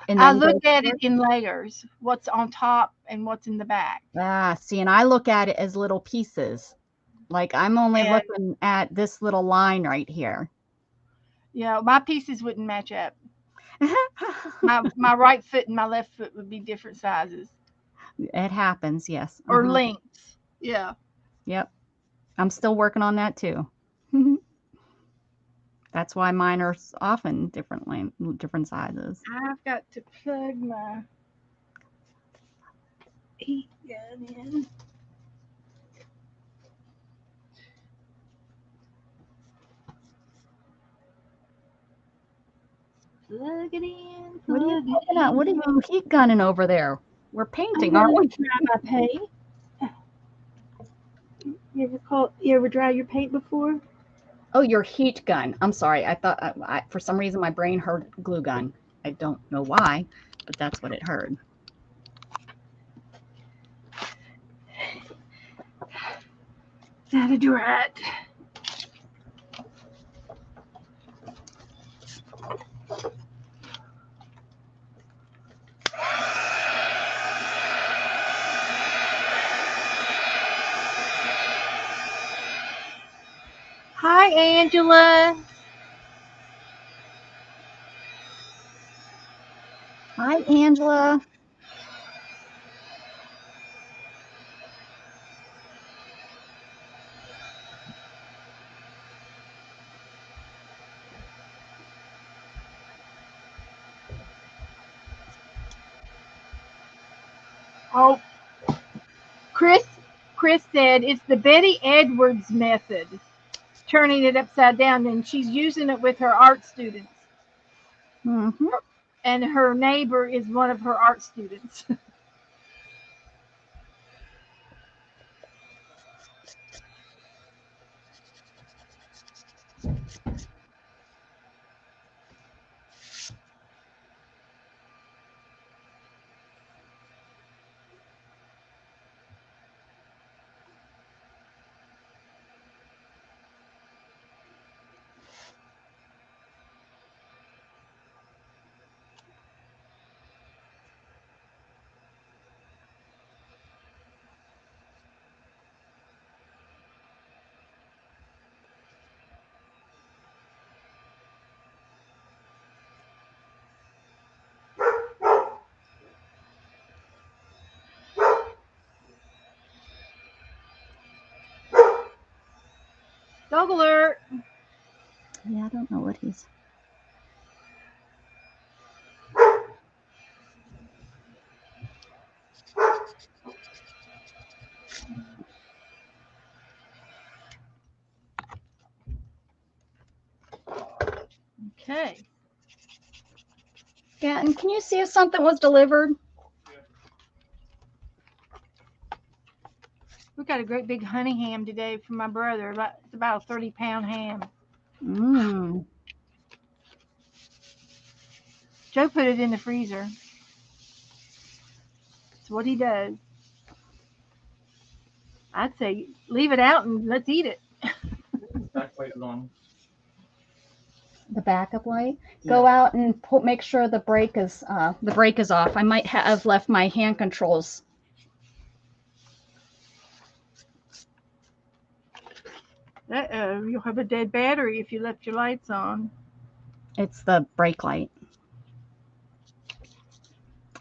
[SPEAKER 2] and
[SPEAKER 1] I
[SPEAKER 2] then
[SPEAKER 1] look
[SPEAKER 2] go
[SPEAKER 1] at
[SPEAKER 2] for
[SPEAKER 1] it
[SPEAKER 2] it?
[SPEAKER 1] in layers, what's on top and what's in the back.
[SPEAKER 2] Ah, see, and I look at it as little pieces. Like I'm only
[SPEAKER 1] And
[SPEAKER 2] looking at this little line right here.
[SPEAKER 1] my pieces wouldn't match up. My right foot and my left foot would be different sizes
[SPEAKER 2] It happens, yes.
[SPEAKER 1] or lengths. Yeah.
[SPEAKER 2] Yep. I'm still working on that too. That's why mine are often different sizes.
[SPEAKER 1] I've got to plug my heat gun in. Plug it in,
[SPEAKER 2] What are you
[SPEAKER 1] plug it
[SPEAKER 2] looking at? What are
[SPEAKER 1] in.
[SPEAKER 2] you heat gunning over there? We're
[SPEAKER 1] I'm
[SPEAKER 2] painting, aren't
[SPEAKER 1] gonna
[SPEAKER 2] we?
[SPEAKER 1] dry my paint. You ever dry your paint before?
[SPEAKER 2] Oh, your heat gun. I'm sorry. I thought for some reason my brain heard glue gun. I don't know why, but that's what it heard.
[SPEAKER 1] Gotta dry it. Hi, Angela.
[SPEAKER 2] Hi, Angela.
[SPEAKER 1] Oh, Chris. Chris said it's the Betty Edwards method, turning it upside down, and she's using it with her art students.
[SPEAKER 2] Mm-hmm.
[SPEAKER 1] And her neighbor is one of her art students. Dog alert.
[SPEAKER 2] Yeah, I don't know what he's.
[SPEAKER 1] Okay.
[SPEAKER 2] Yeah, and can you see if something was delivered?
[SPEAKER 1] We got a great big honey ham today from my brother. It's about a 30-pound ham.
[SPEAKER 2] Mmm.
[SPEAKER 1] Joe put it in the freezer. That's what he does. I'd say leave it out and let's eat it.
[SPEAKER 3] Back light is on.
[SPEAKER 2] The backup light.
[SPEAKER 3] Yeah.
[SPEAKER 2] Go out and make sure the brake is off. I might have left my hand controls.
[SPEAKER 1] You'll have a dead battery if you left your lights on.
[SPEAKER 2] It's the brake light.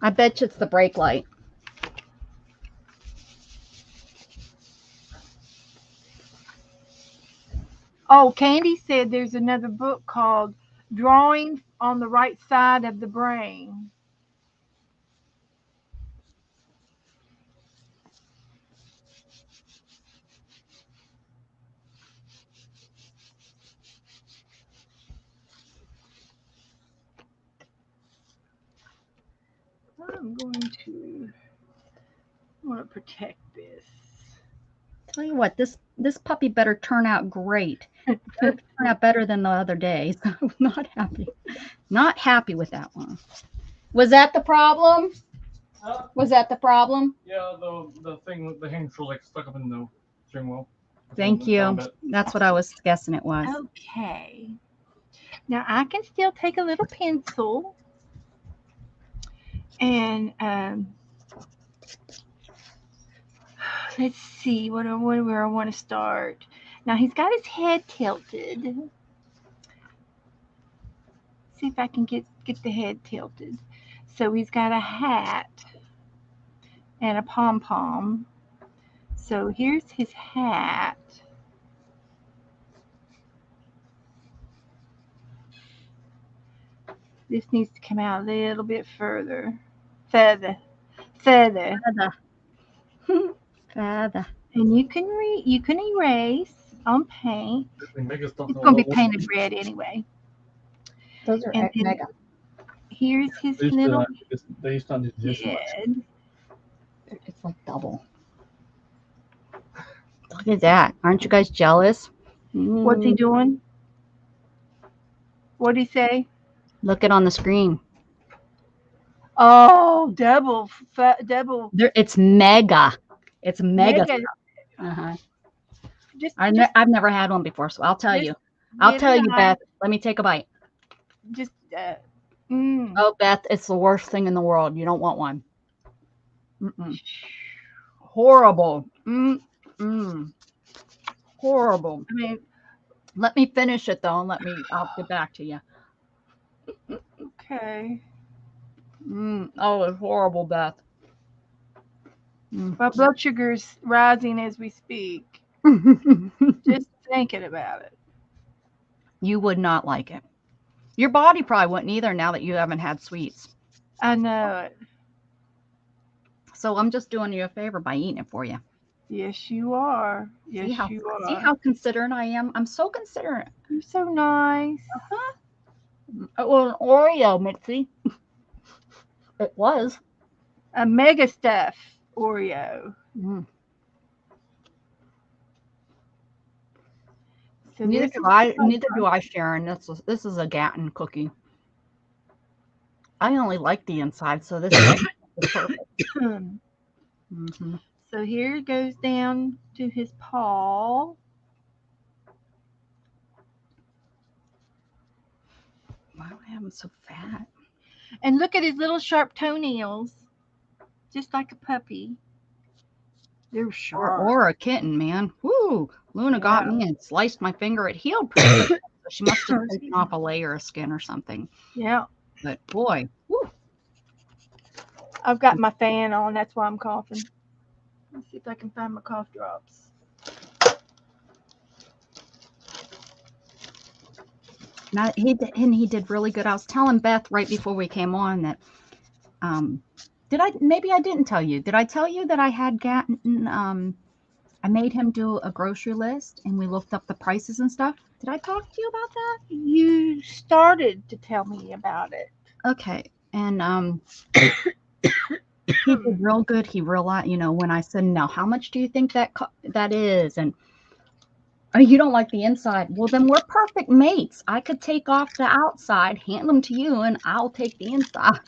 [SPEAKER 2] I bet you it's the brake light.
[SPEAKER 1] Oh, Candy said there's another book called Drawing on the Right Side of the Brain. I'm going to protect this.
[SPEAKER 2] Tell you what, this puppy better turn out great. It better turn out better than the other days. I'm not happy. Not happy with that one. Was that the problem? Was that the problem?
[SPEAKER 3] Yeah, the thing, the hinge was like stuck up in the steering wheel.
[SPEAKER 2] Thank you. That's what I was guessing it was.
[SPEAKER 1] Okay. Now I can still take a little pencil and let's see where I want to start. Now he's got his head tilted. See if I can get the head tilted. So he's got a hat and a pom-pom. So here's his hat. This needs to come out a little bit further. Feather.
[SPEAKER 2] Feather.
[SPEAKER 1] And you can erase on paint. It's going to be painted red anyway.
[SPEAKER 2] Those are mega.
[SPEAKER 1] Here's his little
[SPEAKER 3] they used to do this
[SPEAKER 1] head.
[SPEAKER 2] It's like double. Look at that. Aren't you guys jealous?
[SPEAKER 1] What's he doing? What'd he say?
[SPEAKER 2] Look it on the screen.
[SPEAKER 1] Oh, double.
[SPEAKER 2] It's mega. It's mega. I've never had one before, so I'll tell you. I'll tell you, Beth. Let me take a bite.
[SPEAKER 1] Just.
[SPEAKER 2] Oh, Beth, it's the worst thing in the world. You don't want one. Horrible. Horrible.
[SPEAKER 1] I mean,
[SPEAKER 2] let me finish it though, and I'll get back to you.
[SPEAKER 1] Okay.
[SPEAKER 2] Oh, it's horrible, Beth.
[SPEAKER 1] My blood sugar's rising as we speak. Just thinking about it.
[SPEAKER 2] You would not like it. Your body probably wouldn't either now that you haven't had sweets.
[SPEAKER 1] I know it.
[SPEAKER 2] So I'm just doing you a favor by eating it for you.
[SPEAKER 1] Yes, you are. Yes, you are.
[SPEAKER 2] See how considerate I am? I'm so considerate.
[SPEAKER 1] You're so nice.
[SPEAKER 2] It was an Oreo, Mitzi. It was.
[SPEAKER 1] A mega stuff Oreo. So
[SPEAKER 2] neither do I, Sharon. This is a Gatton cookie. I only like the inside, so this is perfect.
[SPEAKER 1] So here it goes down to his paw.
[SPEAKER 2] Why do I have him so fat?
[SPEAKER 1] And look at his little sharp toenails. Just like a puppy. They're sharp.
[SPEAKER 2] Or a kitten, man. Woo! Luna got me and sliced my finger. It healed pretty quick. She must have taken off a layer of skin or something.
[SPEAKER 1] Yeah.
[SPEAKER 2] But boy, woo.
[SPEAKER 1] I've got my fan on. That's why I'm coughing. Let's see if I can find my cough drops.
[SPEAKER 2] Now, he did really good. I was telling Beth right before we came on that maybe I didn't tell you. Did I tell you that I had Gatton I made him do a grocery list and we looked up the prices and stuff? Did I talk to you about that?
[SPEAKER 1] You started to tell me about it.
[SPEAKER 2] Okay. And he did real good. He realized, when I said, now, how much do you think that is? And oh, you don't like the inside. Well, then we're perfect mates. I could take off the outside, hand them to you, and I'll take the inside.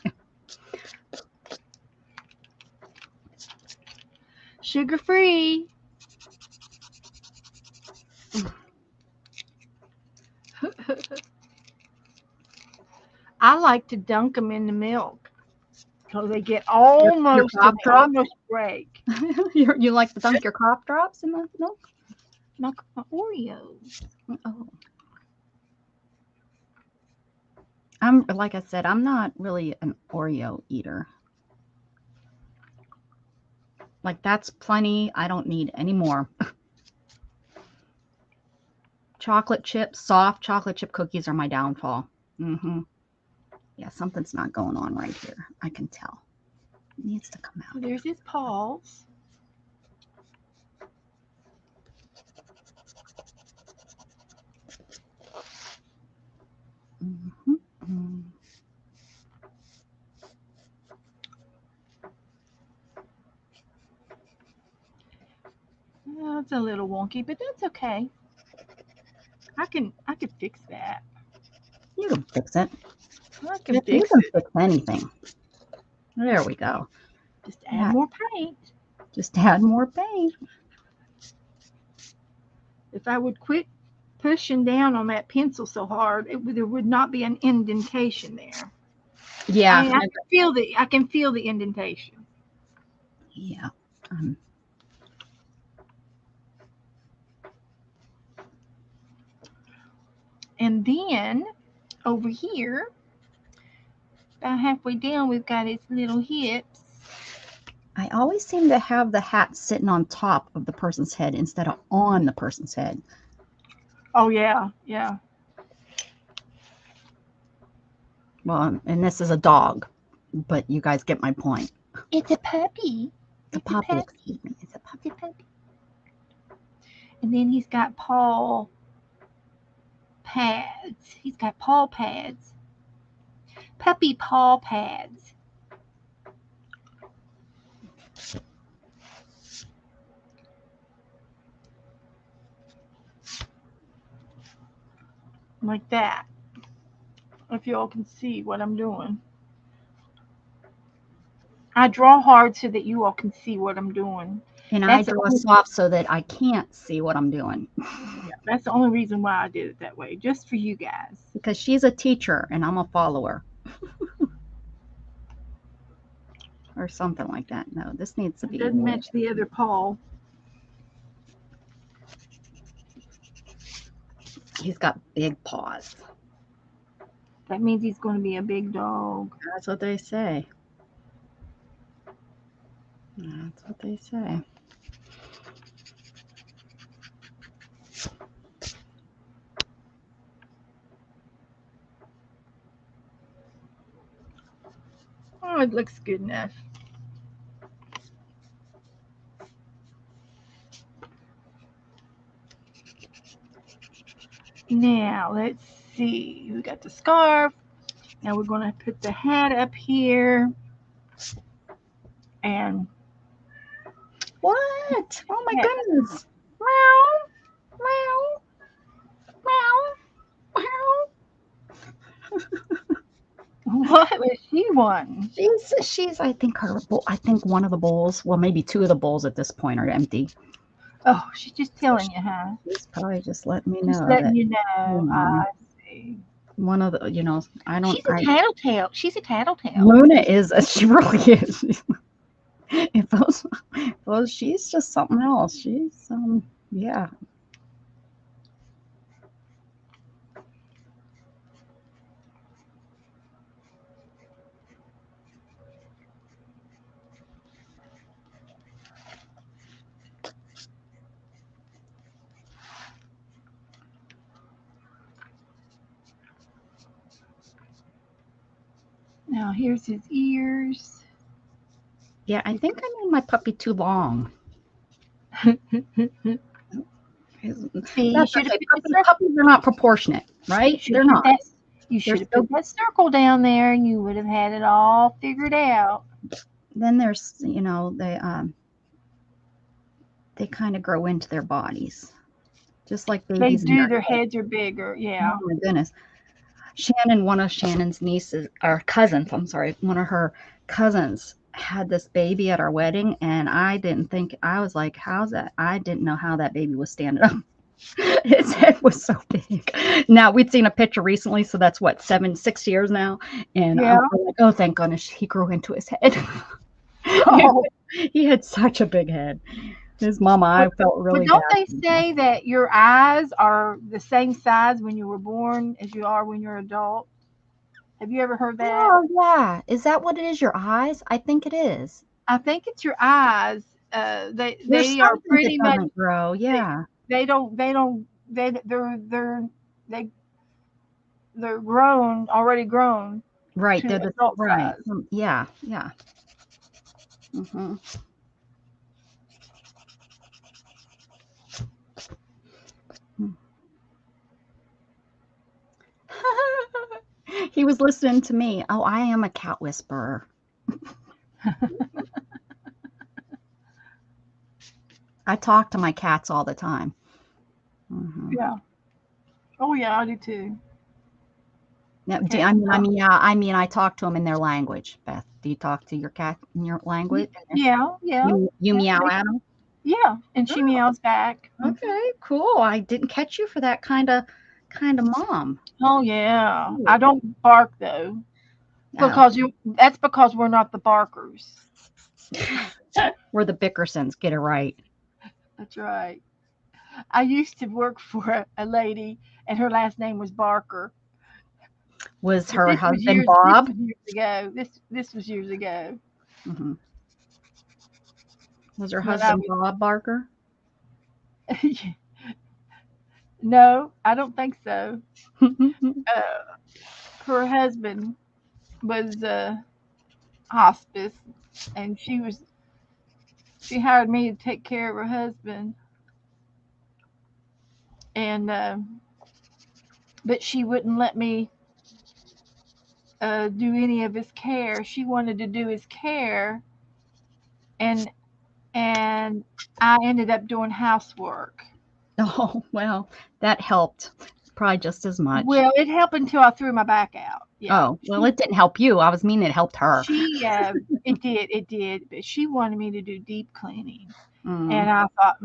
[SPEAKER 1] Sugar free. I like to dunk them in the milk because they get almost break.
[SPEAKER 2] You like to dunk your cough drops in the milk?
[SPEAKER 1] My Oreos.
[SPEAKER 2] Oh. Like I said, I'm not really an Oreo eater. Like, that's plenty. I don't need any more. Chocolate chips, soft chocolate chip cookies are my downfall. Yeah, something's not going on right here. I can tell. It needs to come out.
[SPEAKER 1] There's his paws. Well, it's a little wonky, but that's okay. I can fix that.
[SPEAKER 2] You can fix it.
[SPEAKER 1] I can fix
[SPEAKER 2] you can fix anything. There we go.
[SPEAKER 1] Just add more paint.
[SPEAKER 2] Just add more paint.
[SPEAKER 1] If I would quit pushing down on that pencil so hard, there would not be an indentation there.
[SPEAKER 2] Yeah,
[SPEAKER 1] I can feel the indentation.
[SPEAKER 2] Yeah.
[SPEAKER 1] And then over here, about halfway down, we've got its little hips.
[SPEAKER 2] I always seem to have the hat sitting on top of the person's head instead of on the person's head.
[SPEAKER 1] Oh, yeah, yeah.
[SPEAKER 2] Well, and this is a dog, but you guys get my point.
[SPEAKER 1] It's a puppy.
[SPEAKER 2] It's a puppy. Excuse me.
[SPEAKER 1] It's a puppy. And then he's got paw pads. He's got paw pads. Puppy paw pads. Like that. If y'all can see what I'm doing. I draw hard so that you all can see what I'm doing.
[SPEAKER 2] And I draw soft so that I can't see what I'm doing.
[SPEAKER 1] Yeah, that's the only reason why I did it that way, just for you guys.
[SPEAKER 2] Because she's a teacher and I'm a follower. Or something like that. No, this needs to be.
[SPEAKER 1] It doesn't match the other paw.
[SPEAKER 2] He's got big paws.
[SPEAKER 1] That means he's going to be a big dog.
[SPEAKER 2] That's what they say. That's what they say.
[SPEAKER 1] Oh, it looks good enough. Now, let's see. We got the scarf. Now we're going to put the hat up here. And
[SPEAKER 2] what? Oh my goodness.
[SPEAKER 1] Meow. Meow. Meow. Meow. What was she wanting?
[SPEAKER 2] She's I think one of the bowls, well, maybe two of the bowls at this point are empty.
[SPEAKER 1] Oh, she's just telling you, huh?
[SPEAKER 2] She's probably just letting me know.
[SPEAKER 1] Just letting you know. I see.
[SPEAKER 2] One of the, I don't.
[SPEAKER 1] She's a tattletale. She's a tattletale.
[SPEAKER 2] Luna is. She really is. She's just something else. She's yeah.
[SPEAKER 1] Now here's his ears.
[SPEAKER 2] Yeah, I think I made my puppy too long.
[SPEAKER 1] See, you
[SPEAKER 2] That's
[SPEAKER 1] should have
[SPEAKER 2] okay.
[SPEAKER 1] put the circle.
[SPEAKER 2] Puppies are not proportionate, right? They're not.
[SPEAKER 1] You should have
[SPEAKER 2] still-
[SPEAKER 1] put that circle down there, and you would have had it all figured out.
[SPEAKER 2] Then there's, they kind of grow into their bodies, just like
[SPEAKER 1] They
[SPEAKER 2] babies.
[SPEAKER 1] do. Their heads are bigger. Yeah.
[SPEAKER 2] Oh my goodness. Shannon, one of Shannon's nieces, or cousins, I'm sorry, one of her cousins had this baby at our wedding, and I was like, how's that? I didn't know how that baby was standing up. His head was so big. Now, we'd seen a picture recently, so that's what, 6 years now. And
[SPEAKER 1] Yeah.
[SPEAKER 2] I'm like, oh, thank goodness he grew into his head.
[SPEAKER 1] Oh.
[SPEAKER 2] He had such a big head. His mama, I felt really
[SPEAKER 1] But don't
[SPEAKER 2] bad.
[SPEAKER 1] they say that your eyes are the same size when you were born as you are when you're an adult? Have you ever heard that?
[SPEAKER 2] Oh, yeah. Is that what it is, your eyes? I think it is.
[SPEAKER 1] I think it's your eyes.
[SPEAKER 2] There's
[SPEAKER 1] They are
[SPEAKER 2] something
[SPEAKER 1] pretty
[SPEAKER 2] that
[SPEAKER 1] much.
[SPEAKER 2] doesn't grow. Yeah.
[SPEAKER 1] They're grown, already grown.
[SPEAKER 2] Right.
[SPEAKER 1] To
[SPEAKER 2] They're the
[SPEAKER 1] adult
[SPEAKER 2] right.
[SPEAKER 1] size.
[SPEAKER 2] Yeah. Yeah. Mm-hmm. He was listening to me. Oh, I am a cat whisperer. I talk to my cats all the time. Mm-hmm.
[SPEAKER 1] Yeah. Oh yeah, I do too.
[SPEAKER 2] Yeah, I talk to them in their language. Beth, do you talk to your cat in your language?
[SPEAKER 1] Yeah.
[SPEAKER 2] You meow at them?
[SPEAKER 1] Yeah, and she meows back.
[SPEAKER 2] Okay, cool. I didn't catch you for that kind of mom.
[SPEAKER 1] Oh yeah. I don't bark though.
[SPEAKER 2] No.
[SPEAKER 1] That's because we're not the barkers.
[SPEAKER 2] We're the Bickersons. Get it right.
[SPEAKER 1] That's right. I used to work for a lady, and her last name was Barker.
[SPEAKER 2] Was
[SPEAKER 1] But
[SPEAKER 2] her
[SPEAKER 1] this was
[SPEAKER 2] husband Bob?
[SPEAKER 1] This was years ago. This was years ago.
[SPEAKER 2] Mm-hmm. Was her
[SPEAKER 1] When
[SPEAKER 2] husband Bob Barker?
[SPEAKER 1] No, I don't think so. Her husband was hospice, and she hired me to take care of her husband, and but she wouldn't let me do any of his care. She wanted to do his care, and I ended up doing housework.
[SPEAKER 2] Oh, well, that helped probably just as much.
[SPEAKER 1] Well, it helped until I threw my back out. Yeah.
[SPEAKER 2] Oh, well, it didn't help you. I was meaning it helped her.
[SPEAKER 1] It did. But she wanted me to do deep cleaning,
[SPEAKER 2] Mm.
[SPEAKER 1] and I thought,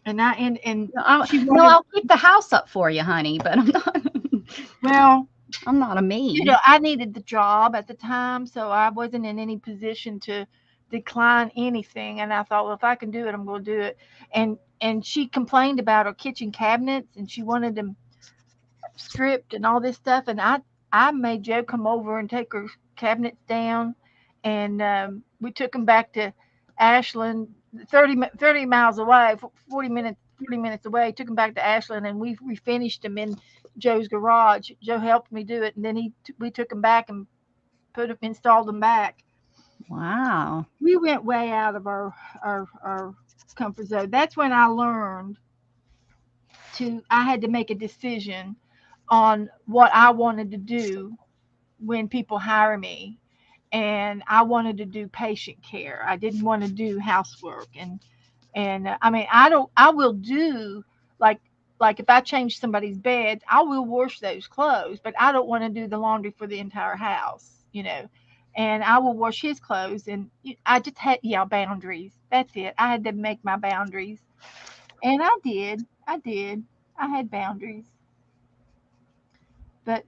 [SPEAKER 1] and
[SPEAKER 2] I'll keep the house up for you, honey. But I'm not.
[SPEAKER 1] Well,
[SPEAKER 2] I'm not a maid.
[SPEAKER 1] I needed the job at the time, so I wasn't in any position to decline anything. And I thought, well, if I can do it, I'm going to do it. And she complained about her kitchen cabinets, and she wanted them stripped and all this stuff. And I made Joe come over and take her cabinets down, and we took them back to Ashland, 30 miles away, 40 minutes away. Took them back to Ashland, and we refinished them in Joe's garage. Joe helped me do it, and then we took them back and installed them back.
[SPEAKER 2] Wow.
[SPEAKER 1] We went way out of our comfort zone. That's when I learned I had to make a decision on what I wanted to do when people hire me. And I wanted to do patient care. I didn't want to do housework. And I mean, I will do like if I change somebody's bed, I will wash those clothes, but I don't want to do the laundry for the entire house, and I will wash his clothes. And I just had, boundaries. That's it. I had to make my boundaries. And I did. I had boundaries. But,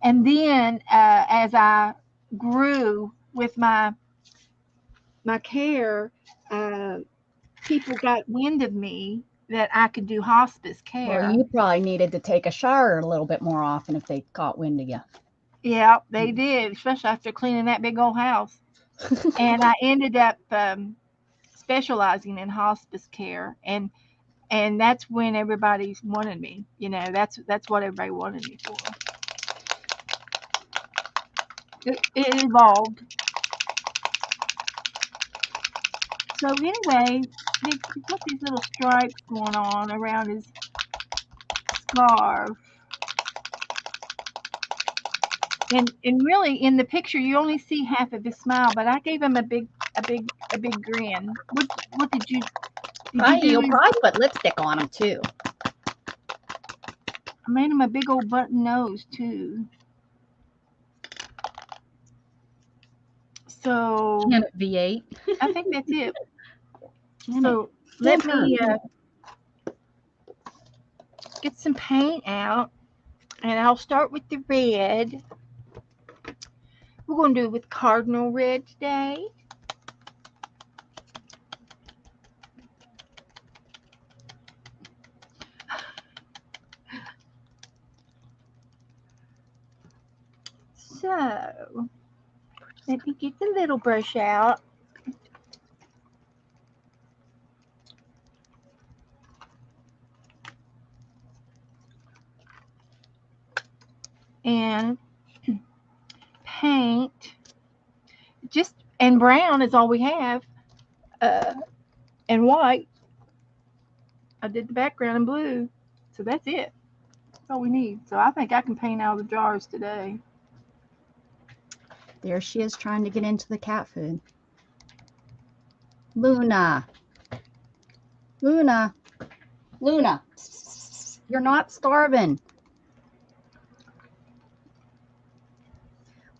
[SPEAKER 1] and then as I grew with my care, people got wind of me that I could do hospice care.
[SPEAKER 2] Well, you probably needed to take a shower a little bit more often if they caught wind of you.
[SPEAKER 1] Yeah, they did, especially after cleaning that big old house. And I ended up specializing in hospice care, and that's when everybody wanted me. That's what everybody wanted me for. It evolved. So anyway, He's got these little stripes going on around his scarf. And really, in the picture, you only see half of his smile, but I gave him a big grin. What did you do?
[SPEAKER 2] You'll probably put lipstick on him too.
[SPEAKER 1] I made him a big old button nose too. So
[SPEAKER 2] Janet V8.
[SPEAKER 1] I think that's it.
[SPEAKER 2] Janet,
[SPEAKER 1] so let me get some paint out, and I'll start with the red. We're going to do it with cardinal red today. So let me get the little brush out. And paint, and brown is all we have, and white. I did the background in blue, so that's it. That's all we need. So I think I can paint out the jars today.
[SPEAKER 2] There she is trying to get into the cat food. Luna. Luna. Luna. You're not starving.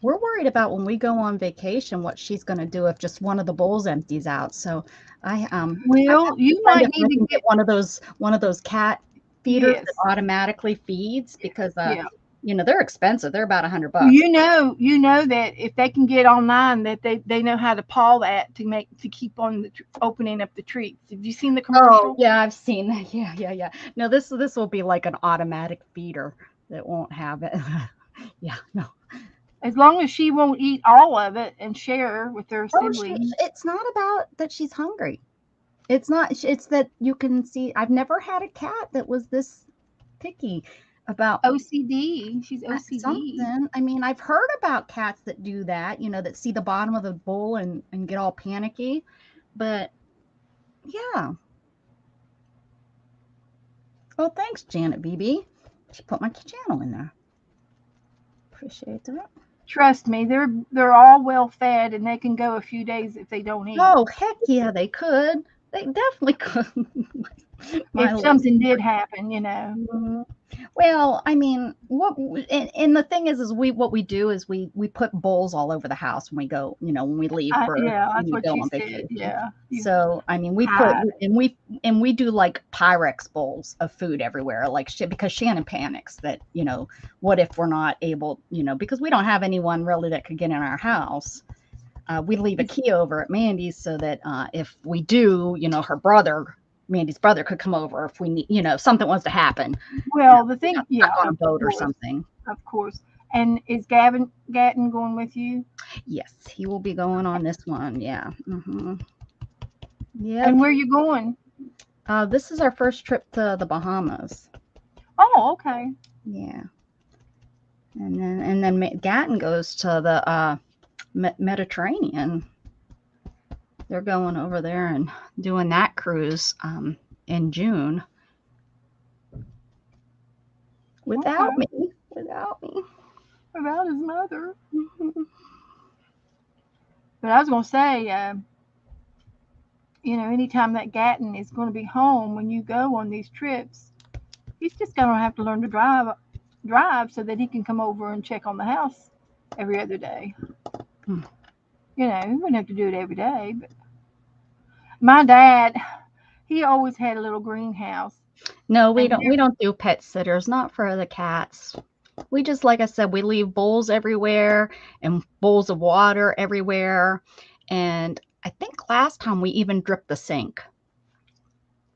[SPEAKER 2] We're worried about when we go on vacation what she's going to do if just one of the bowls empties out. So
[SPEAKER 1] you might need to
[SPEAKER 2] get one of those cat feeders that automatically feeds, because they're expensive. They're about $100.
[SPEAKER 1] You know that if they can get online, that they know how to paw that to keep on opening up the treats. Have you seen the commercial?
[SPEAKER 2] Oh yeah, I've seen that. Yeah. No, this will be like an automatic feeder that won't have it. Yeah, no.
[SPEAKER 1] As long as she won't eat all of it and share with her siblings.
[SPEAKER 2] It's not about that she's hungry. It's not. It's that you can see. I've never had a cat that was this picky about
[SPEAKER 1] OCD. She's OCD.
[SPEAKER 2] Something. I mean, I've heard about cats that do that. That see the bottom of the bowl and get all panicky. But yeah. Well, thanks, Janet BB. She put my channel in there. Appreciate that.
[SPEAKER 1] Trust me, they're all well fed, and they can go a few days if they don't eat.
[SPEAKER 2] Oh, heck yeah, they could. They definitely could.
[SPEAKER 1] If something did happen, Mm-hmm.
[SPEAKER 2] Well, I mean, and the thing is what we do is we put bowls all over the house when we go, when we leave for
[SPEAKER 1] that's what you said. Yeah.
[SPEAKER 2] So I mean, we put and we do like Pyrex bowls of food everywhere, like because Shannon panics that what if we're not able, because we don't have anyone really that could get in our house. We leave a key over at Mandy's so that if we do, Mandy's brother could come over if we need, if something was to happen.
[SPEAKER 1] Well, the thing,
[SPEAKER 2] on a boat or something.
[SPEAKER 1] Of course. And is Gatton going with you?
[SPEAKER 2] Yes, he will be going on this one. Yeah. Mm-hmm. Yeah.
[SPEAKER 1] And where are you going?
[SPEAKER 2] This is our first trip to the Bahamas.
[SPEAKER 1] Oh, okay.
[SPEAKER 2] Yeah. And then Gatton goes to the Mediterranean. They're going over there and doing that cruise in June. Without me. Without
[SPEAKER 1] his mother. But I was going to say, anytime that Gatton is going to be home when you go on these trips, he's just going to have to learn to drive so that he can come over and check on the house every other day. He wouldn't have to do it every day, but my dad, he always had a little greenhouse.
[SPEAKER 2] No, we don't do pet sitters, not for the cats. We just, like I said, we leave bowls everywhere and bowls of water everywhere. And I think last time we even dripped the sink.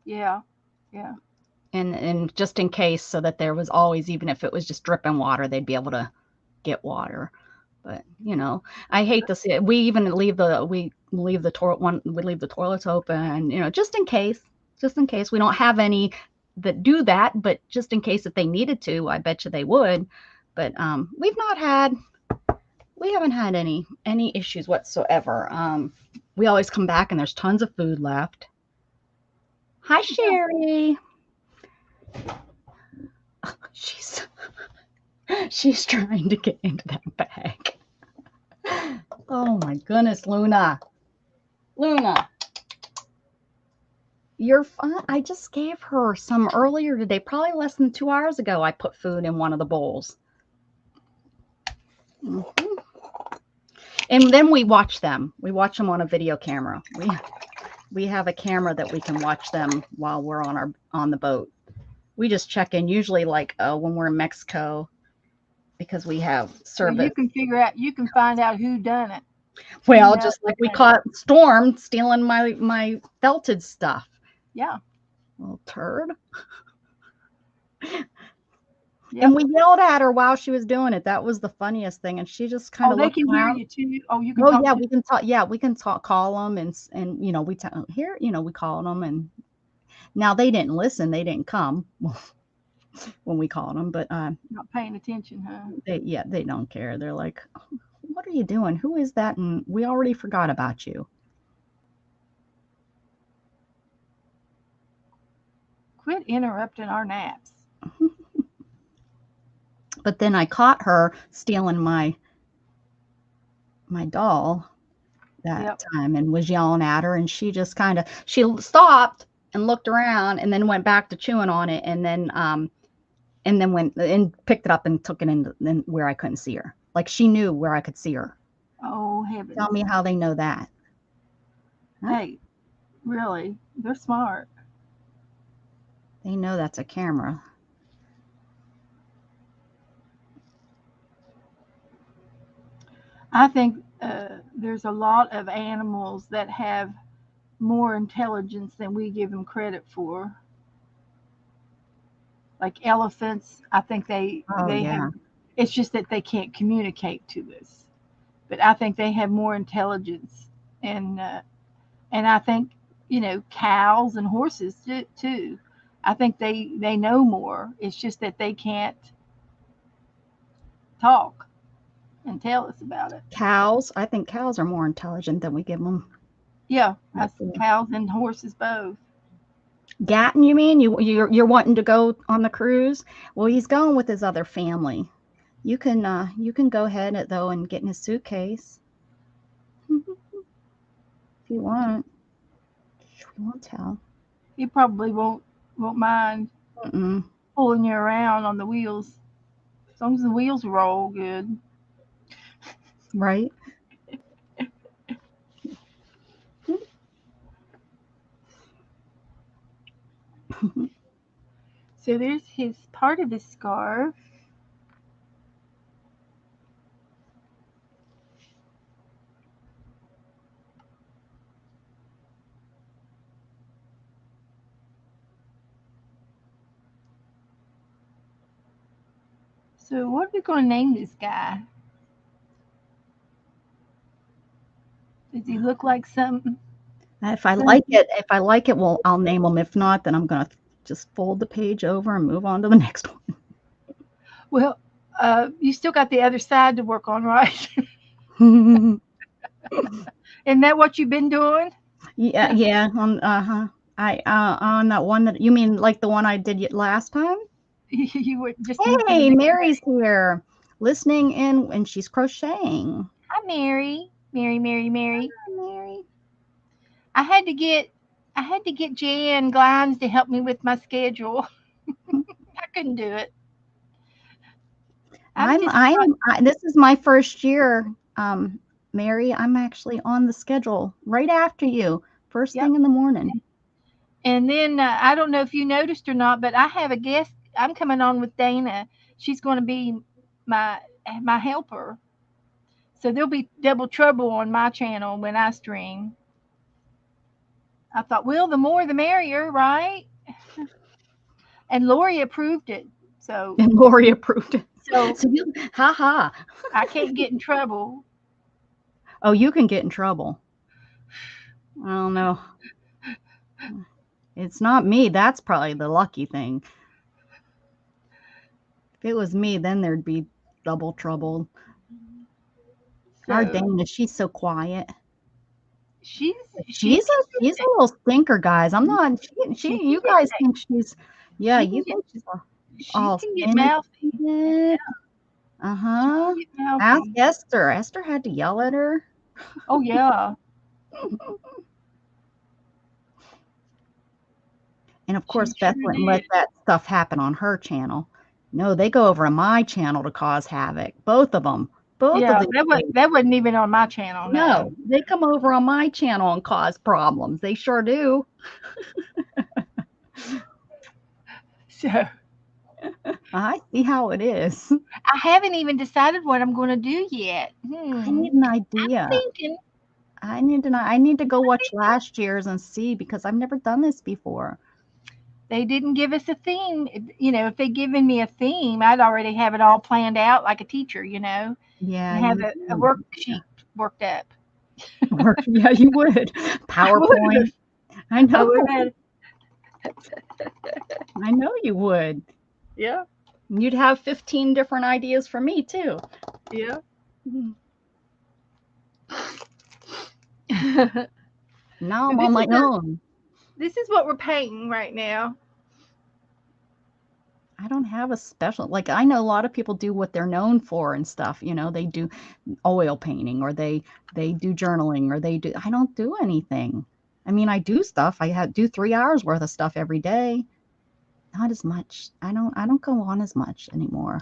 [SPEAKER 1] Yeah.
[SPEAKER 2] And just in case, so that there was always, even if it was just dripping water, they'd be able to get water. But I hate to see it. We even leave the toilets open, just in case. We don't have any that do that, but just in case if they needed to, I bet you they would. But we haven't had any issues whatsoever. We always come back and there's tons of food left. Hi, Sherry. She's trying to get into that bag. Oh my goodness, Luna. Luna. You're fine. I just gave her some earlier today, probably less than 2 hours ago. I put food in one of the bowls. And then we watch them. We watch them on a video camera. We have a camera that we can watch them while we're on the boat. We just check in usually like when we're in Mexico because we have service.
[SPEAKER 1] Well, you can find out who done it.
[SPEAKER 2] Well, just like we caught Storm stealing my felted stuff.
[SPEAKER 1] Yeah.
[SPEAKER 2] Little turd. Yep. And we yelled at her while she was doing it. That was the funniest thing. And she just kind of
[SPEAKER 1] looked around. They can hear you too. Oh, you can.
[SPEAKER 2] Oh, yeah, we can talk. Yeah, we can talk. Call them and you know we here. You know we called them and now they didn't listen. They didn't come when we called them. But
[SPEAKER 1] not paying attention, huh?
[SPEAKER 2] They don't care. They're like, what are you doing? Who is that? And we already forgot about you.
[SPEAKER 1] Quit interrupting our naps.
[SPEAKER 2] But then I caught her stealing my doll that time and was yelling at her, and she just she stopped and looked around and then went back to chewing on it and then went and picked it up and took it in where I couldn't see her. Like she knew where I could see her.
[SPEAKER 1] Oh, heavens.
[SPEAKER 2] Tell me how they know that.
[SPEAKER 1] Hey, really? They're smart.
[SPEAKER 2] They know that's a camera.
[SPEAKER 1] I think there's a lot of animals that have more intelligence than we give them credit for. Like elephants, I think they have. It's just that they can't communicate to us. But I think they have more intelligence, and I think cows and horses too. I think they know more. It's just that they can't talk and tell us about it.
[SPEAKER 2] Cows, I think cows are more intelligent than we give them.
[SPEAKER 1] Yeah, cows and horses both.
[SPEAKER 2] Gatton, you mean you're wanting to go on the cruise? Well, he's going with his other family. You can go ahead though and get in his suitcase if you want. We won't tell.
[SPEAKER 1] He probably won't mind pulling you around on the wheels, as long as the wheels roll good.
[SPEAKER 2] Right.
[SPEAKER 1] So there's part of his scarf. So what are we going to name this guy? Does he look like something?
[SPEAKER 2] If I like it, well, I'll name him. If not, then I'm going to just fold the page over and move on to the next one.
[SPEAKER 1] Well, you still got the other side to work on, right? Isn't that what you've been doing?
[SPEAKER 2] Yeah. On that one that you mean like the one I did last time?
[SPEAKER 1] You were just.
[SPEAKER 2] Hey, Mary's here, listening in, and she's crocheting.
[SPEAKER 1] Hi, Mary. Mary.
[SPEAKER 2] Hi, Mary.
[SPEAKER 1] I had to get Jan Glines to help me with my schedule. I couldn't do it.
[SPEAKER 2] This is my first year, Mary. I'm actually on the schedule right after you, first thing in the morning.
[SPEAKER 1] And then I don't know if you noticed or not, but I have a guest. I'm coming on with Dana. She's going to be my helper. So there'll be double trouble on my channel when I stream. I thought, well, the more the merrier, right? And Lori approved it. So
[SPEAKER 2] ha.
[SPEAKER 1] I can't get in trouble.
[SPEAKER 2] Oh, you can get in trouble. I don't know. It's not me. That's probably the lucky thing. If it was me, then there'd be double trouble. Our Dana, she's so quiet.
[SPEAKER 1] she's
[SPEAKER 2] She's a little stinker, guys. I'm not. You guys think she's. Yeah, you think she's all
[SPEAKER 1] can get mouthy.
[SPEAKER 2] Ask Esther. Esther had to yell at her.
[SPEAKER 1] Oh yeah.
[SPEAKER 2] And of course, Beth wouldn't let that stuff happen on her channel. No, they go over on my channel to cause havoc. Both of them.
[SPEAKER 1] Yeah, that wasn't even on my channel.
[SPEAKER 2] No, they come over on my channel and cause problems. They sure do.
[SPEAKER 1] So
[SPEAKER 2] I see how it is.
[SPEAKER 1] I haven't even decided what I'm going to do yet.
[SPEAKER 2] I need an idea.
[SPEAKER 1] I'm thinking.
[SPEAKER 2] I need to go watch last year's and see, because I've never done this before.
[SPEAKER 1] They didn't give us a theme. You know, if they'd given me a theme, I'd already have it all planned out like a teacher, you know.
[SPEAKER 2] Yeah.
[SPEAKER 1] And have a worksheet worked up.
[SPEAKER 2] Yeah, you would. PowerPoint. I know. I know you would.
[SPEAKER 1] Yeah.
[SPEAKER 2] You'd have 15 different ideas for me too.
[SPEAKER 1] Yeah.
[SPEAKER 2] Now I'm on my own.
[SPEAKER 1] This is what we're painting right now.
[SPEAKER 2] I don't have a special, like, I know a lot of people do what they're known for and stuff, you know, they do oil painting, or they do journaling, or I don't do anything. I mean, I do stuff. I do 3 hours worth of stuff every day. Not as much. I don't go on as much anymore.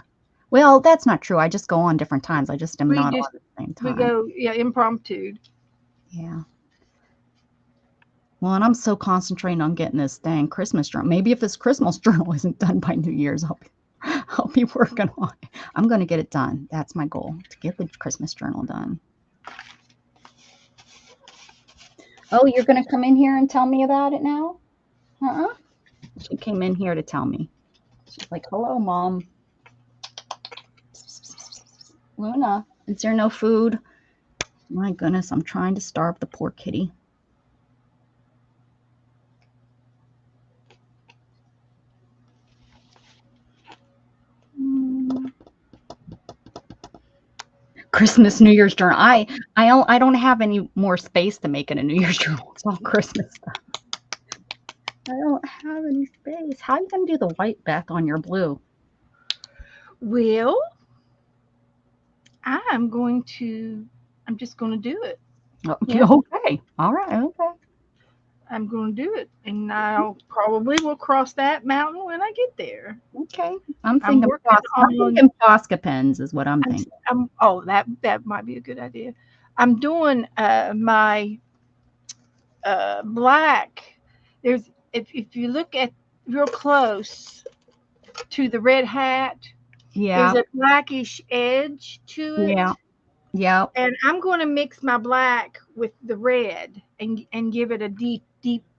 [SPEAKER 2] Well, that's not true. I just go on different times. I just am not on at the same time.
[SPEAKER 1] We go, impromptu.
[SPEAKER 2] Yeah. Well, and I'm so concentrating on getting this dang Christmas journal. Maybe if this Christmas journal isn't done by New Year's, I'll be working on it. I'm going to get it done. That's my goal, to get the Christmas journal done. Oh, you're going to come in here and tell me about it now? She came in here to tell me. She's like, hello, Mom. Luna, is there no food? My goodness, I'm trying to starve the poor kitty. Christmas, New Year's journal. I don't have any more space to make it a New Year's journal. It's all Christmas stuff. I don't have any space. How are you going to do the white, Beth, on your blue?
[SPEAKER 1] Well, I'm just going to do it.
[SPEAKER 2] Oh, yeah. Okay. All right. Okay.
[SPEAKER 1] I'm going to do it, and I'll probably will cross that mountain when I get there.
[SPEAKER 2] Okay. I'm thinking Posca pens is what I'm thinking.
[SPEAKER 1] That might be a good idea. I'm doing my black. There's if you look at real close to the red hat, there's a blackish edge to it.
[SPEAKER 2] Yeah. Yeah.
[SPEAKER 1] And I'm going to mix my black with the red and give it a deep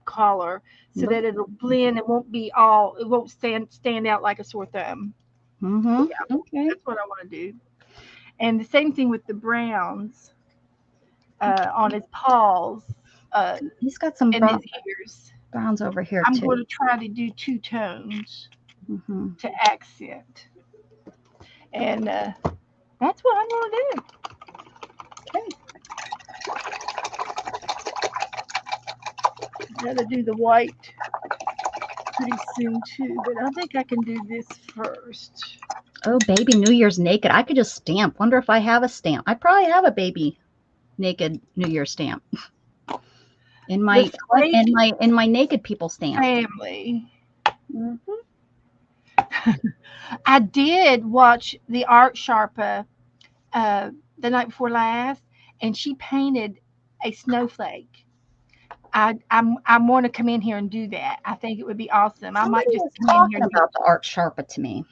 [SPEAKER 1] color so that it'll blend. It won't stand out like a sore thumb.
[SPEAKER 2] Mm-hmm.
[SPEAKER 1] Yeah,
[SPEAKER 2] okay.
[SPEAKER 1] That's what I want to do. And the same thing with the browns on his paws.
[SPEAKER 2] He's got some
[SPEAKER 1] his ears.
[SPEAKER 2] Browns over here
[SPEAKER 1] I'm
[SPEAKER 2] too.
[SPEAKER 1] going to try to do two tones to accent. And that's what I'm going to do.
[SPEAKER 2] Okay.
[SPEAKER 1] Gotta do the white pretty soon too, but I think I can do this first.
[SPEAKER 2] Oh, baby New Year's naked. I could just stamp. Wonder if I have a stamp. I probably have a baby naked New Year stamp in my naked people stamp.
[SPEAKER 1] Family. I did watch the Art Sharpa the night before last, and she painted a snowflake. I want to come in here and do that. I think it would be awesome. I might just come in here and
[SPEAKER 2] about the Art Sharpa to me.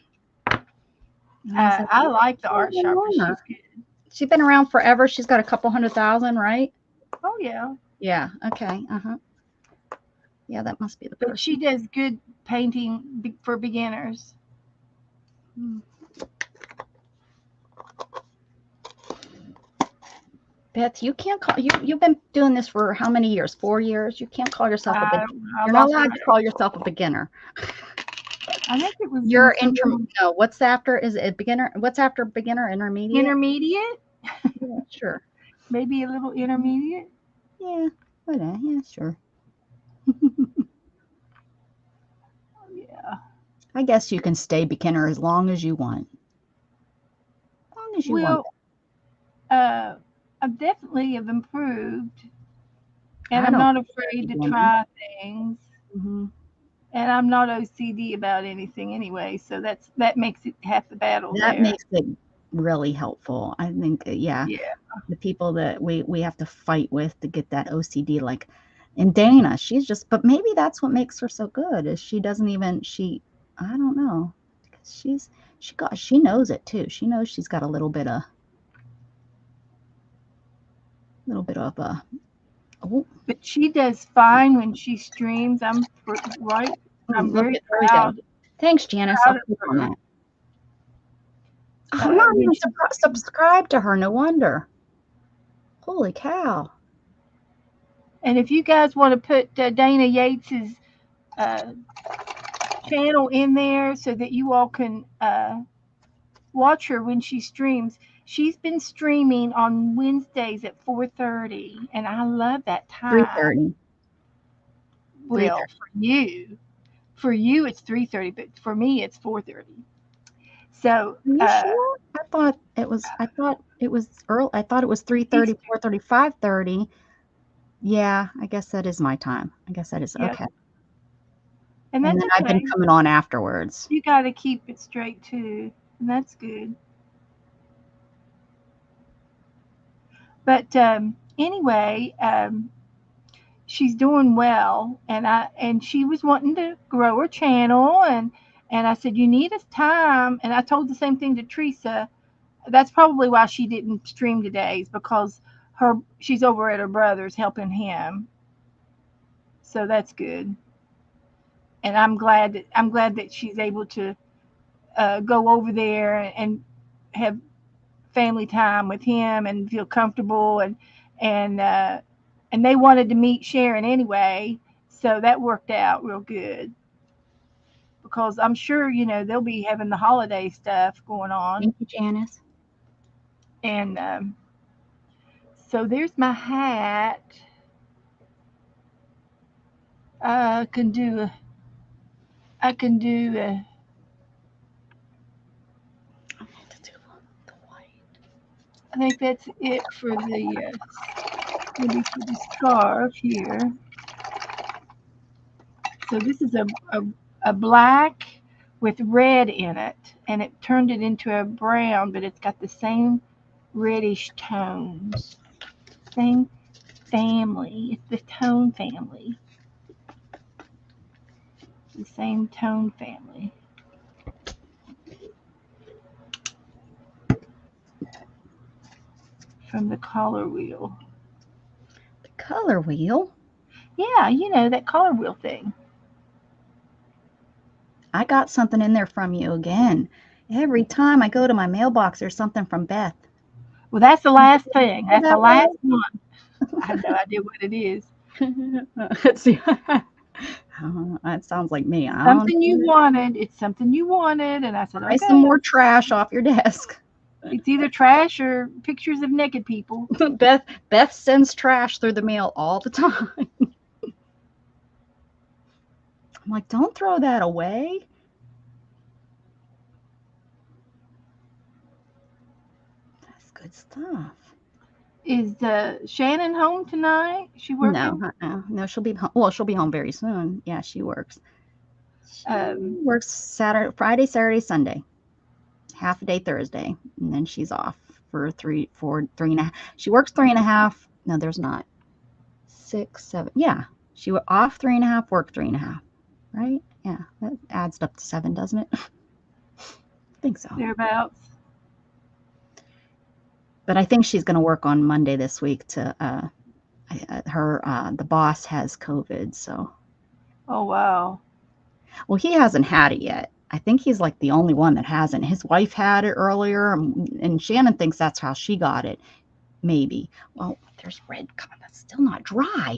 [SPEAKER 1] I like the Art Sharpa. She's good.
[SPEAKER 2] She's been around forever. She's got a couple 100,000, right?
[SPEAKER 1] Oh yeah.
[SPEAKER 2] Yeah. Okay. Yeah, that must be the person.
[SPEAKER 1] But she does good painting for beginners.
[SPEAKER 2] Beth, you can't call you've been doing this for how many years? 4 years? You can't call yourself a beginner. You're not allowed to call yourself a beginner.
[SPEAKER 1] I think it was
[SPEAKER 2] no, what's after? Is it beginner? What's after beginner? Intermediate?
[SPEAKER 1] Intermediate?
[SPEAKER 2] Yeah, sure.
[SPEAKER 1] Maybe a little intermediate?
[SPEAKER 2] Yeah. But yeah, sure.
[SPEAKER 1] Yeah.
[SPEAKER 2] I guess you can stay beginner as long as you want. As long as you want.
[SPEAKER 1] Well, I definitely have improved, and
[SPEAKER 2] I
[SPEAKER 1] I'm
[SPEAKER 2] don't
[SPEAKER 1] not
[SPEAKER 2] think
[SPEAKER 1] afraid to
[SPEAKER 2] beginner.
[SPEAKER 1] try things.
[SPEAKER 2] Mm-hmm.
[SPEAKER 1] And I'm not OCD about anything anyway, so that makes it half the battle
[SPEAKER 2] That
[SPEAKER 1] there.
[SPEAKER 2] makes it really helpful. I think, yeah,
[SPEAKER 1] Yeah.
[SPEAKER 2] the people that we have to fight with to get that OCD, like, and Dana, she's just, but maybe that's what makes her so good is she doesn't even, I don't know, because she knows it too. She knows she's got a little bit of oh,
[SPEAKER 1] But she does fine when she streams. I'm
[SPEAKER 2] look
[SPEAKER 1] very
[SPEAKER 2] at, there we go. Thanks, Janice. I'll
[SPEAKER 1] proud
[SPEAKER 2] click
[SPEAKER 1] of
[SPEAKER 2] on
[SPEAKER 1] her.
[SPEAKER 2] that. I'm not
[SPEAKER 1] When
[SPEAKER 2] even
[SPEAKER 1] she,
[SPEAKER 2] subscribed to her. No wonder. Holy cow.
[SPEAKER 1] and if you guys want to put Dana Yates's uh, channel in there so that you all can watch her when she streams. She's been streaming on Wednesdays at 4:30, and I love that time.
[SPEAKER 2] 3:30.
[SPEAKER 1] Well, for you it's 3:30, but for me it's 4:30. So,
[SPEAKER 2] Are you sure? I thought it was early. I thought it was 3:30, 4:30, 5:30. Yeah, I guess that is my time. I guess that is
[SPEAKER 1] yeah.
[SPEAKER 2] okay.
[SPEAKER 1] And that's
[SPEAKER 2] then I've been coming on afterwards.
[SPEAKER 1] You got to keep it straight too, and that's good. But anyway, she's doing well, and she was wanting to grow her channel, and I said you need us time, and I told the same thing to Teresa. That's probably why she didn't stream today, is because she's over at her brother's helping him. So that's good, and I'm glad that she's able to go over there and have family time with him and feel comfortable, and they wanted to meet Sharon anyway, so that worked out real good because I'm sure they'll be having the holiday stuff going on.
[SPEAKER 2] Thank you, Janice.
[SPEAKER 1] And so there's my hat. I can do I have to do the white. I think that's it for the maybe for the scarf here. So this is a black with red in it, and it turned it into a brown, but it's got the same reddish tones. Same family. It's the tone family. The same tone family. From the color wheel.
[SPEAKER 2] The color wheel?
[SPEAKER 1] Yeah, that color wheel thing.
[SPEAKER 2] I got something in there from you again. Every time I go to my mailbox, there's something from Beth.
[SPEAKER 1] Well, that's the last thing. That's the last one. I have no idea what it is.
[SPEAKER 2] Let's see. That sounds like me.
[SPEAKER 1] Something you wanted. It's something you wanted, and I said, okay.
[SPEAKER 2] Buy some more trash off your desk.
[SPEAKER 1] It's either trash or pictures of naked people.
[SPEAKER 2] Beth sends trash through the mail all the time. I'm like, don't throw that away. That's good stuff.
[SPEAKER 1] Is Shannon home tonight? She working?
[SPEAKER 2] No, she'll be home. Well, she'll be home very soon. Yeah, she works. She works Friday, Saturday, Sunday. Half a day Thursday, and then she's off for 3 and a half. She works 3.5. No, there's not 6, 7. Yeah, she was off 3.5, work 3.5. Right? Yeah, that adds up to 7, doesn't it? I think so.
[SPEAKER 1] Thereabouts.
[SPEAKER 2] But I think she's going to work on Monday this week. The boss has COVID, so.
[SPEAKER 1] Oh wow.
[SPEAKER 2] Well, he hasn't had it yet. I think he's like the only one that hasn't. His wife had it earlier, and Shannon thinks that's how she got it. Maybe. Well, there's red. That's still not dry.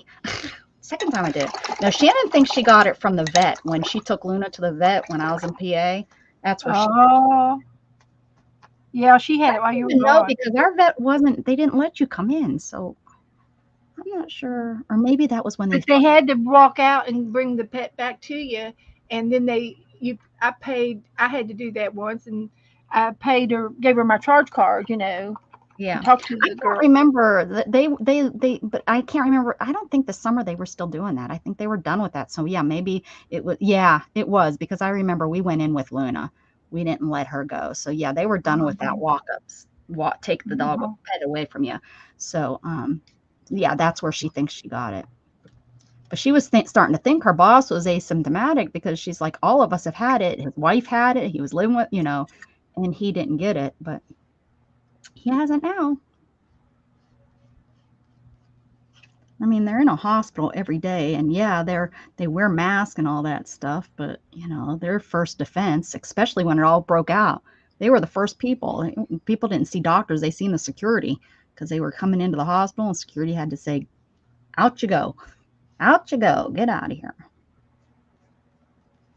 [SPEAKER 2] Second time I did. Now, Shannon thinks she got it from the vet when she took Luna to the vet when I was in PA. That's where she.
[SPEAKER 1] Yeah, she had it while you were gone.
[SPEAKER 2] No, because our vet they didn't let you come in. So I'm not sure. Or maybe that was when
[SPEAKER 1] But they had to walk out and bring the pet back to you, and then I had to do that once, and I paid her, gave her my charge card,
[SPEAKER 2] Yeah.
[SPEAKER 1] talk to
[SPEAKER 2] I
[SPEAKER 1] the
[SPEAKER 2] don't
[SPEAKER 1] girl.
[SPEAKER 2] remember that but I can't remember. I don't think this summer they were still doing that. I think they were done with that. So yeah, maybe it was because I remember we went in with Luna. We didn't let her go. So yeah, they were done with that walk-ups. Take the dog pet away from you. So yeah, that's where she thinks she got it. But she was starting to think her boss was asymptomatic because she's like, all of us have had it. His wife had it. He was living with, and he didn't get it, but he hasn't now. I mean, they're in a hospital every day, and yeah, they wear masks and all that stuff, but their first defense, especially when it all broke out, they were the first people. People didn't see doctors, they seen the security because they were coming into the hospital and security had to say, out you go, get out of here.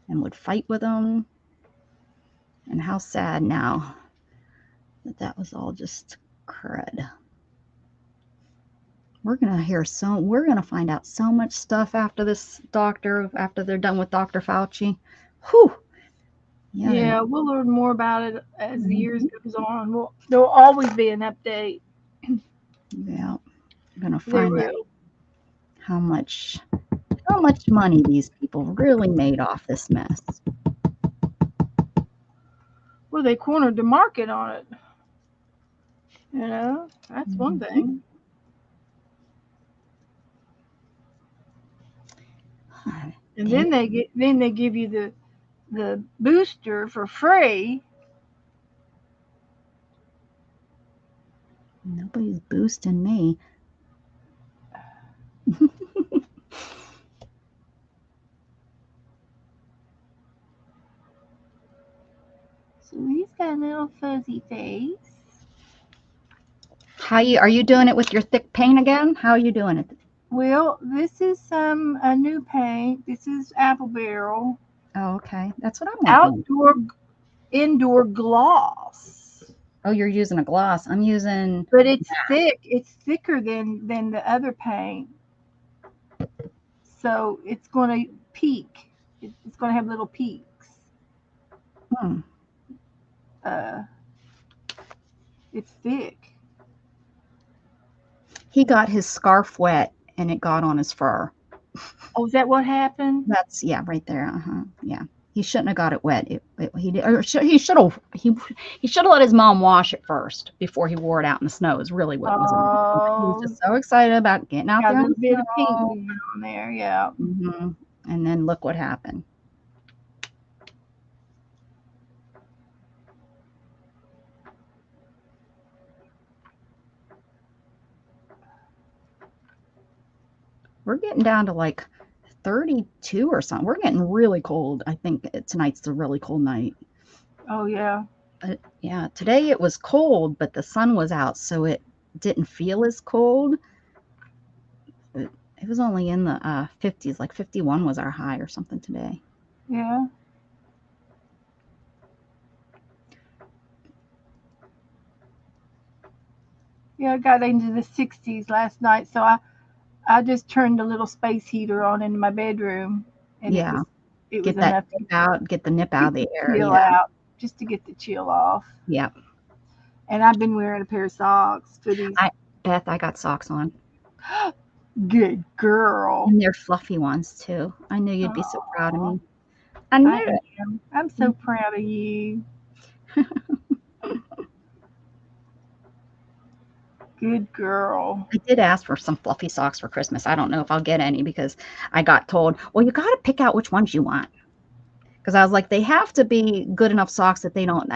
[SPEAKER 2] And would fight with them. And how sad now that was all just crud. We're gonna find out so much stuff after they're done with Dr. Fauci. Whew.
[SPEAKER 1] Yeah, we'll learn more about it as the years goes on. There'll always be an update.
[SPEAKER 2] Yeah, I'm gonna find out how much money these people really made off this mess.
[SPEAKER 1] Well, they cornered the market on it. That's one thing. And then they give you the booster for free.
[SPEAKER 2] Nobody's boosting me.
[SPEAKER 1] So he's got a little fuzzy face.
[SPEAKER 2] Are you doing it with your thick paint again? How are you doing it?
[SPEAKER 1] Well, this is a new paint. This is apple barrel.
[SPEAKER 2] Oh, okay. That's what I'm
[SPEAKER 1] doing. Indoor gloss.
[SPEAKER 2] Oh, you're using a gloss. I'm using.
[SPEAKER 1] But it's thick. It's thicker than the other paint. So it's going to peak. It's going to have little peaks. It's thick.
[SPEAKER 2] He got his scarf wet and it got on his fur.
[SPEAKER 1] Oh, is that what happened?
[SPEAKER 2] That's right there. Yeah. He shouldn't have got it wet. He should have let his mom wash it first before he wore it out in the snow. Is really what was. He was just so excited about getting out there.
[SPEAKER 1] A little bit of pink on there, yeah.
[SPEAKER 2] And then look what happened. We're getting down to like 32 or something. We're getting really cold. I think tonight's a really cold night.
[SPEAKER 1] Oh, yeah.
[SPEAKER 2] Yeah, today it was cold, but the sun was out, so it didn't feel as cold. It was only in the 50s, like 51 was our high or something today.
[SPEAKER 1] Yeah. Yeah, I got into the 60s last night, so I just turned a little space heater on in my bedroom, and it was enough to
[SPEAKER 2] get the nip out of the air,
[SPEAKER 1] out, just to get the chill off.
[SPEAKER 2] Yeah.
[SPEAKER 1] And I've been wearing a pair of socks for these.
[SPEAKER 2] Beth, I got socks on.
[SPEAKER 1] Good girl.
[SPEAKER 2] And they're fluffy ones too. I knew you'd be so proud of me. I knew it.
[SPEAKER 1] I'm so proud of you. Good girl.
[SPEAKER 2] I did ask for some fluffy socks for Christmas. I don't know if I'll get any because I got told, well, you got to pick out which ones you want. Because I was like, they have to be good enough socks that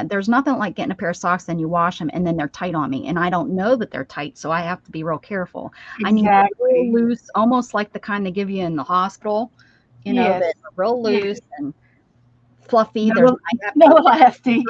[SPEAKER 2] there's nothing like getting a pair of socks, then you wash them and then they're tight on me. And I don't know that they're tight, so I have to be real careful.
[SPEAKER 1] Exactly.
[SPEAKER 2] I need a real loose, almost like the kind they give you in the hospital, that's real loose and fluffy.
[SPEAKER 1] No elastic.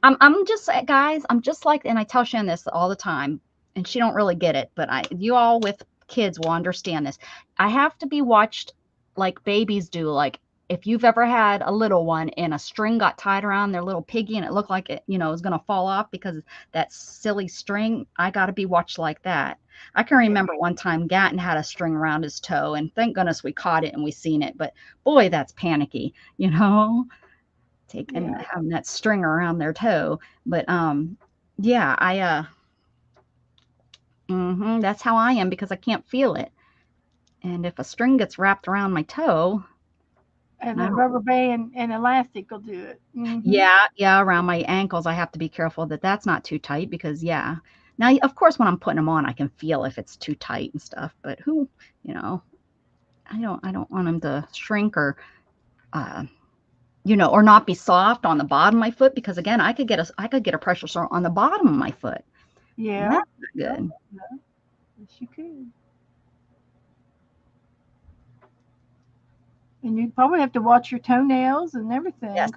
[SPEAKER 2] I'm just, guys, I'm just like, and I tell Shan this all the time, and she don't really get it, but you all with kids will understand this. I have to be watched like babies do, like if you've ever had a little one and a string got tied around their little piggy and it looked like it, was going to fall off because that silly string, I got to be watched like that. I can remember one time Gatton had a string around his toe, and thank goodness we caught it and we seen it. But boy, that's panicky, having that string around their toe. But yeah, that's how I am because I can't feel it. And if a string gets wrapped around my toe,
[SPEAKER 1] and a rubber band and elastic will do it.
[SPEAKER 2] Yeah, around my ankles, I have to be careful that that's not too tight because Now, of course, when I'm putting them on, I can feel if it's too tight and stuff. But I don't want them to shrink or or not be soft on the bottom of my foot because again, I could get a pressure sore on the bottom of my foot.
[SPEAKER 1] Yeah,
[SPEAKER 2] that's not good.
[SPEAKER 1] Yeah. Yes, you could. And you probably have to watch your toenails and everything.
[SPEAKER 2] Yes,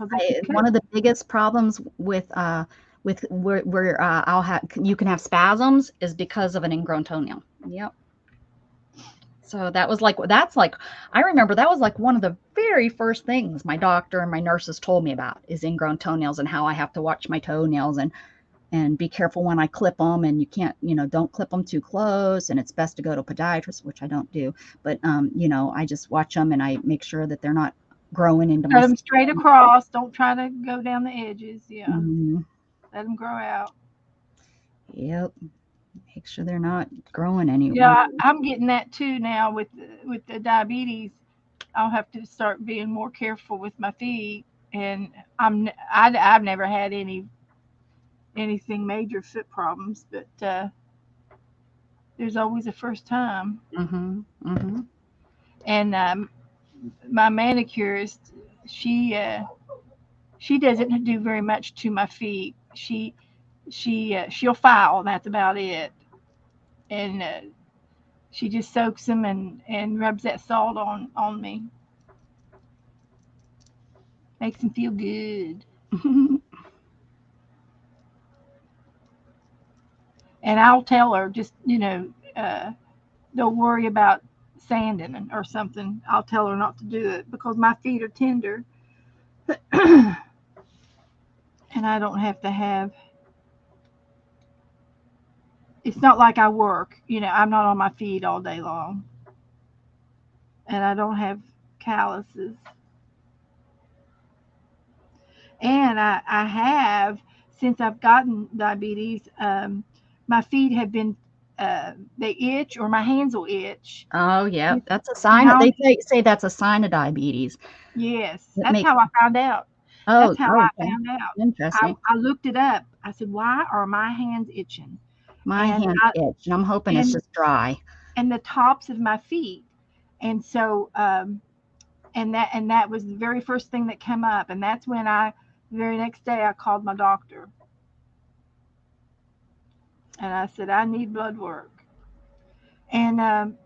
[SPEAKER 2] one of the biggest problems with where you can have spasms is because of an ingrown toenail. Yep. So that's like I remember that was like one of the very first things my doctor and my nurses told me about is ingrown toenails and how I have to watch my toenails and be careful when I clip them, and you can't, don't clip them too close, and it's best to go to a podiatrist, which I don't do, but I just watch them and I make sure that they're not growing into
[SPEAKER 1] my them straight across. Don't try to go down the edges. Yeah. Let them grow out.
[SPEAKER 2] Yep. Make sure they're not growing anywhere.
[SPEAKER 1] Yeah, I'm getting that too now with the diabetes. I'll have to start being more careful with my feet, and I've never had anything major foot problems, but there's always a first time. And my manicurist, she doesn't do very much to my feet. She'll file, and that's about it. And she just soaks them and rubs that salt on me. Makes them feel good. And I'll tell her, just, don't worry about sanding or something. I'll tell her not to do it because my feet are tender. And I don't have to have. It's not like I work. I'm not on my feet all day long. And I don't have calluses. And I have, since I've gotten diabetes, my feet have been, they itch, or my hands will itch.
[SPEAKER 2] Oh, yeah. That's a sign. They say that's a sign of diabetes.
[SPEAKER 1] Yes. That's how I found out.
[SPEAKER 2] Oh,
[SPEAKER 1] that's how I found out.
[SPEAKER 2] Interesting.
[SPEAKER 1] I looked it up. I said, why are my hands itching?
[SPEAKER 2] My hands itch, and I'm hoping it's just dry.
[SPEAKER 1] And the tops of my feet. And so, and that was the very first thing that came up. And that's when the very next day I called my doctor. And I said, I need blood work. And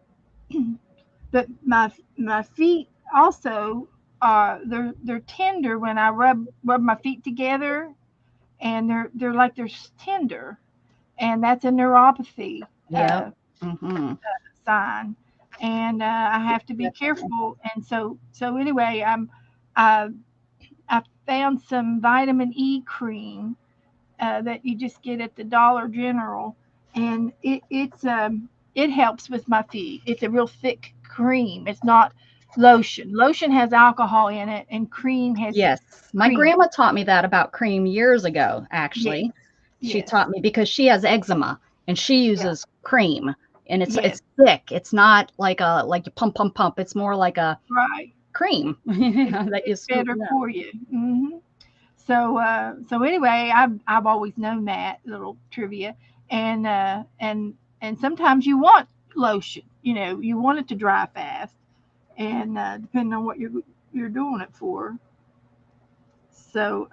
[SPEAKER 1] but my feet also they're tender when I rub my feet together, and they're like they're tender, and that's a neuropathy sign, and I have to be careful. And so anyway, I found some vitamin E cream that you just get at the Dollar General, and it helps with my feet. It's a real thick cream. It's not lotion. Lotion has alcohol in it, and cream has.
[SPEAKER 2] Yes, my grandma taught me that about cream years ago. Actually, she taught me because she has eczema and she uses cream, and it's thick. It's not like you pump. It's more like a cream that is
[SPEAKER 1] better for you. So anyway, I've always known that little trivia, and sometimes you want lotion, you want it to dry fast, and depending on what you're doing it for. So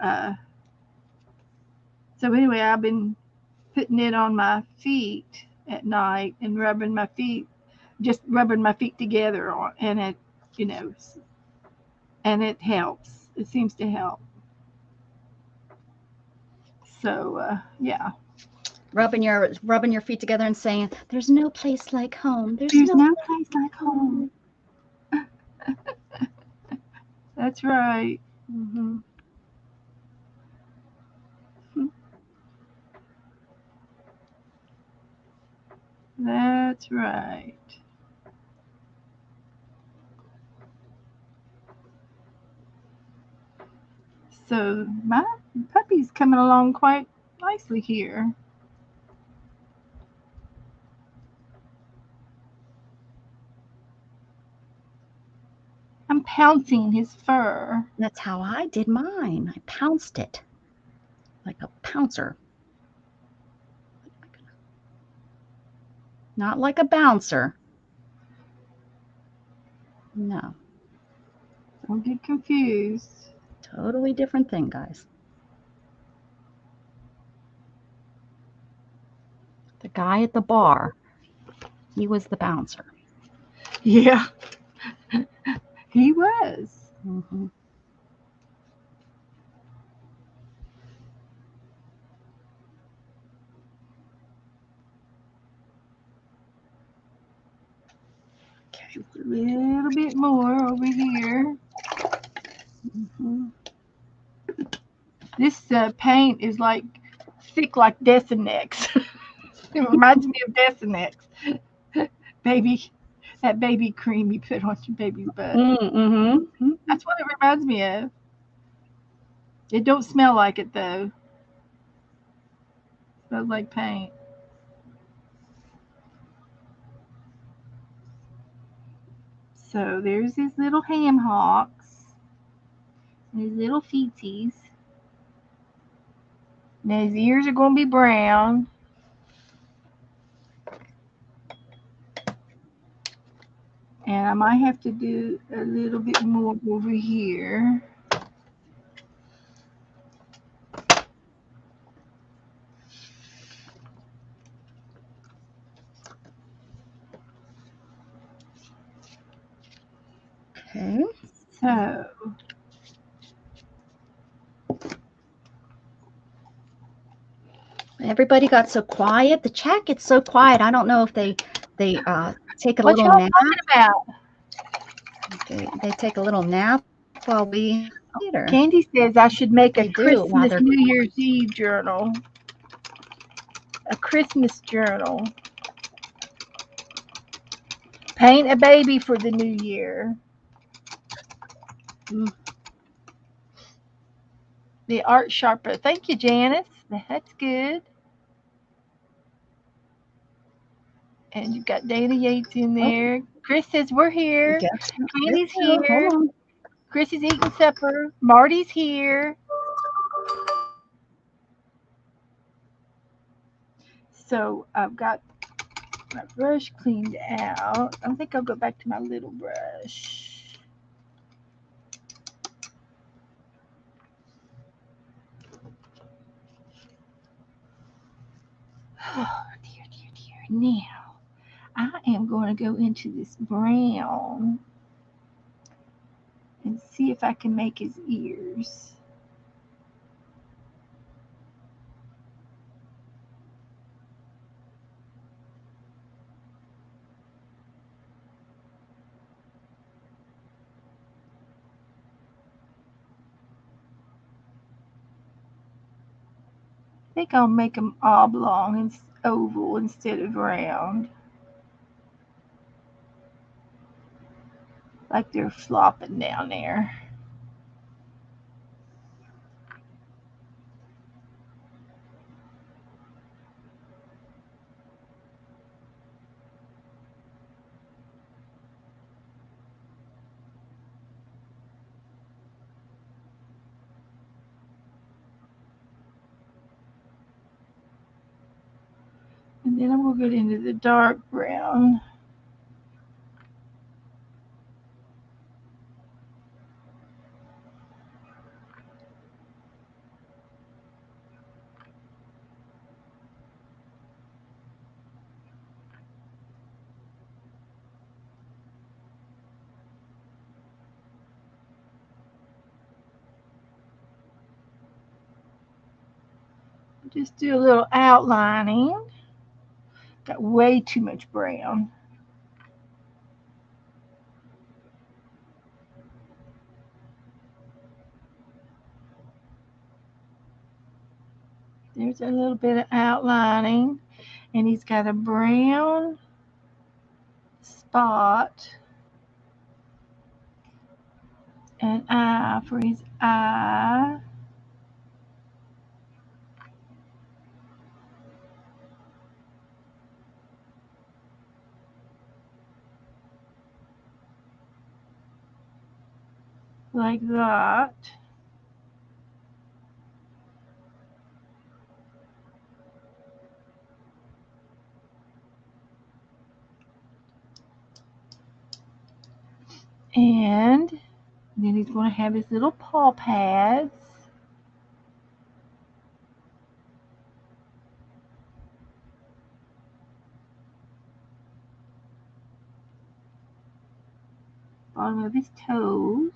[SPEAKER 1] anyway, I've been putting it on my feet at night and rubbing my feet together and it, and it helps. It seems to help. So yeah.
[SPEAKER 2] Rubbing your feet together and saying, "There's no place like home.
[SPEAKER 1] There's no place like home." That's right. Mm-hmm. That's right. So my puppy's coming along quite nicely here. I'm pouncing his fur.
[SPEAKER 2] That's how I did mine. I pounced it like a pouncer. Not like a bouncer. No.
[SPEAKER 1] Don't get confused.
[SPEAKER 2] Totally different thing, guys. The guy at the bar, he was the bouncer.
[SPEAKER 1] Yeah, he was.
[SPEAKER 2] Mm-hmm.
[SPEAKER 1] Okay, a little bit more over here.
[SPEAKER 2] Mm-hmm.
[SPEAKER 1] This paint is like thick like Desinex. It reminds me of Desinex. Baby, that baby cream you put on your baby's butt.
[SPEAKER 2] Mm-hmm.
[SPEAKER 1] That's what it reminds me of. It don't smell like it though. It smells like paint. So there's his little ham hocks and his little feetsies. Now his ears are going to be brown. And I might have to do a little bit more over here.
[SPEAKER 2] Okay.
[SPEAKER 1] So
[SPEAKER 2] Everybody got so quiet. The chat gets so quiet. I don't know if they take a
[SPEAKER 1] what
[SPEAKER 2] little
[SPEAKER 1] y'all
[SPEAKER 2] nap.
[SPEAKER 1] talking about?
[SPEAKER 2] They take a little nap while we later.
[SPEAKER 1] Candy says I should make
[SPEAKER 2] They
[SPEAKER 1] a
[SPEAKER 2] do while
[SPEAKER 1] Christmas
[SPEAKER 2] they're
[SPEAKER 1] New Year's Eve journal. A Christmas journal. Paint a baby for the new year. The art sharper. Thank you, Janice. That's good. And you've got Dana Yates in there. Chris says we're here. Candy's here. Chris is eating supper. Marty's here. So I've got my brush cleaned out. I think I'll go back to my little brush. Oh, dear, dear, dear. Now, I am going to go into this brown and see if I can make his ears. I think I'll make them oblong and oval instead of round. Like they're flopping down there. And then we'll get into the dark brown. Just do a little outlining. Got way too much brown. There's a little bit of outlining. And he's got a brown spot. An eye for his eye. Like that. And then he's going to have his little paw pads. Bottom of his toes.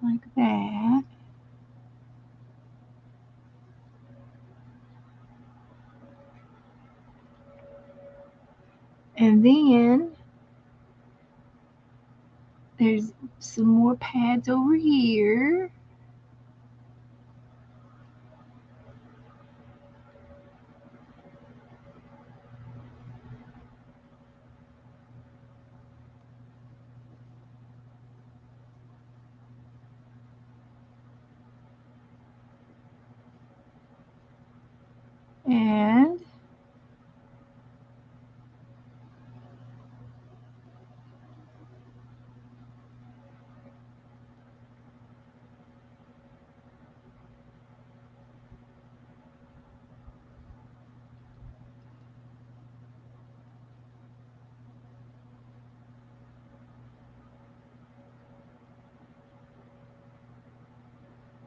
[SPEAKER 1] Like that. And then there's some more pads over here.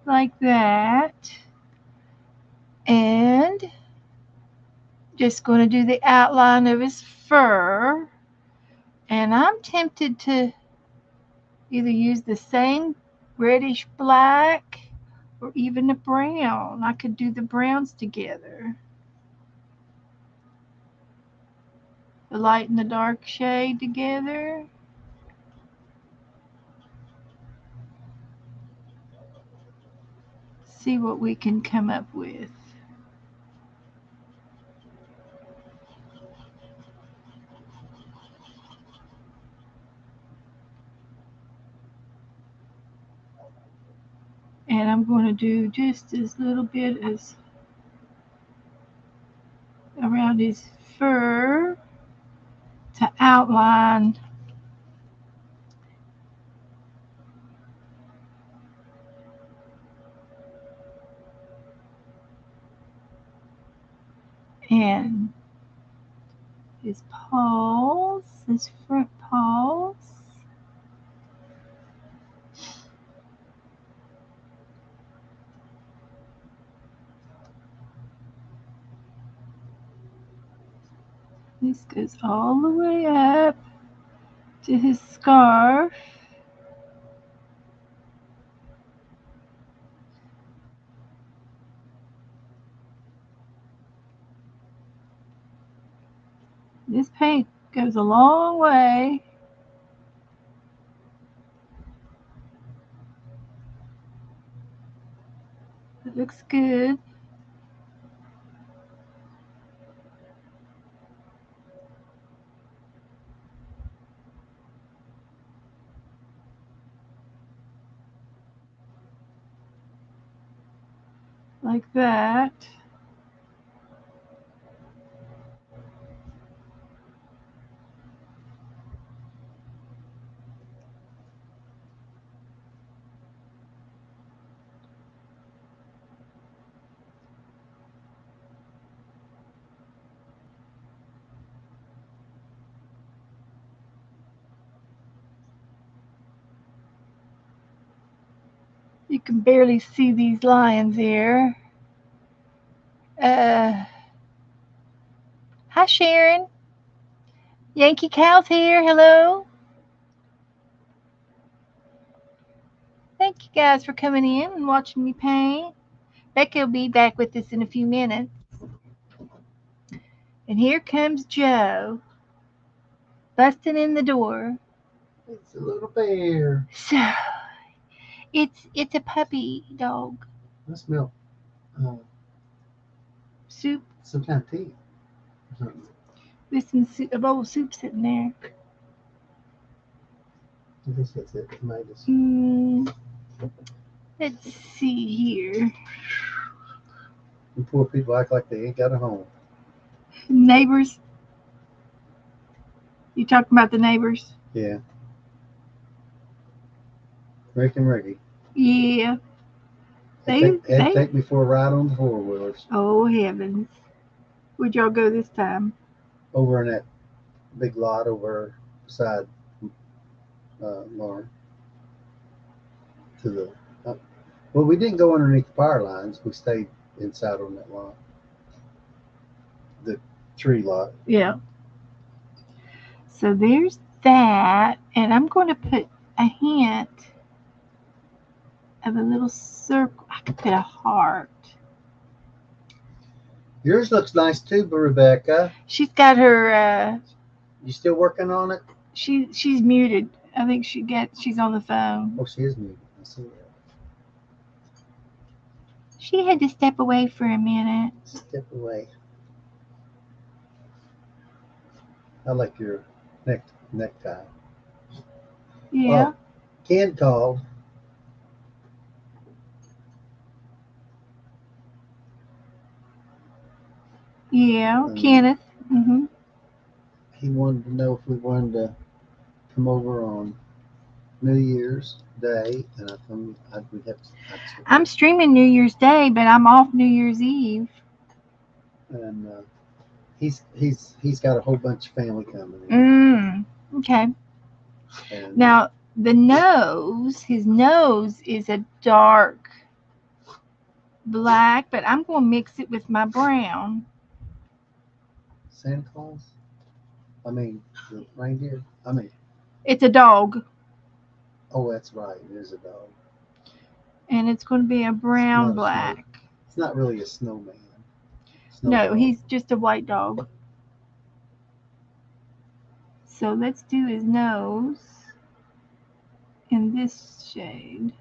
[SPEAKER 1] Like that. And just going to do the outline of his fur. And I'm tempted to either use the same reddish black or even a brown. I could do the browns together. The light and the dark shade together. See what we can come up with. And I'm going to do just as little bit as around his fur to outline and his paws, his front paws. This goes all the way up to his scarf. This paint goes a long way. It looks good. Like that. You can barely see these lines here. Hi, Sharon. Yankee Cow's here. Hello. Thank you. guys for coming in and watching me paint. Becca will be back with us in a few minutes. And here comes Joe, busting in the door.
[SPEAKER 4] It's a little bear.
[SPEAKER 1] So, it's a puppy dog.
[SPEAKER 4] I smell
[SPEAKER 1] Soup
[SPEAKER 4] some kind of tea. Or something.
[SPEAKER 1] with some a bowl of soup sitting there.
[SPEAKER 4] I guess that's it. Tomatoes.
[SPEAKER 1] Let's see here.
[SPEAKER 4] And poor people act like they ain't got a home.
[SPEAKER 1] Neighbors. You talking about the neighbors?
[SPEAKER 4] Yeah. Rick and Ricky.
[SPEAKER 1] Yeah.
[SPEAKER 4] They take me for a ride on the four-wheelers.
[SPEAKER 1] Oh, heavens. Where'd y'all go this time?
[SPEAKER 4] Over in that big lot over beside Lauren. To the well, we didn't go underneath the power lines. We stayed inside on that lot. The tree lot.
[SPEAKER 1] Yeah. So there's that. And I'm going to put a hint of a little circle. I could put a heart.
[SPEAKER 4] Yours looks nice too, Rebecca.
[SPEAKER 1] She's got her
[SPEAKER 4] You still working on it?
[SPEAKER 1] she's muted. I think she's on the phone.
[SPEAKER 4] Oh, she is muted. I see that.
[SPEAKER 1] She had to step away for a minute.
[SPEAKER 4] Step away. I like your necktie.
[SPEAKER 1] Yeah.
[SPEAKER 4] Oh, Ken called.
[SPEAKER 1] Yeah. Kenneth. Mm-hmm.
[SPEAKER 4] He wanted to know if we wanted to come over on New Year's Day, and I told him we'd have to.
[SPEAKER 1] I'm streaming New Year's Day, but I'm off New Year's Eve.
[SPEAKER 4] And he's got a whole bunch of family coming in.
[SPEAKER 1] Okay.
[SPEAKER 4] And
[SPEAKER 1] Now his nose is a dark black, but I'm going to mix it with my brown.
[SPEAKER 4] Santa Claus? I mean, the reindeer?
[SPEAKER 1] It's a dog.
[SPEAKER 4] Oh, that's right. It is a dog.
[SPEAKER 1] And it's going to be a brown black.
[SPEAKER 4] It's not really a snowman.
[SPEAKER 1] No, he's just a white dog. So let's do his nose in this shade.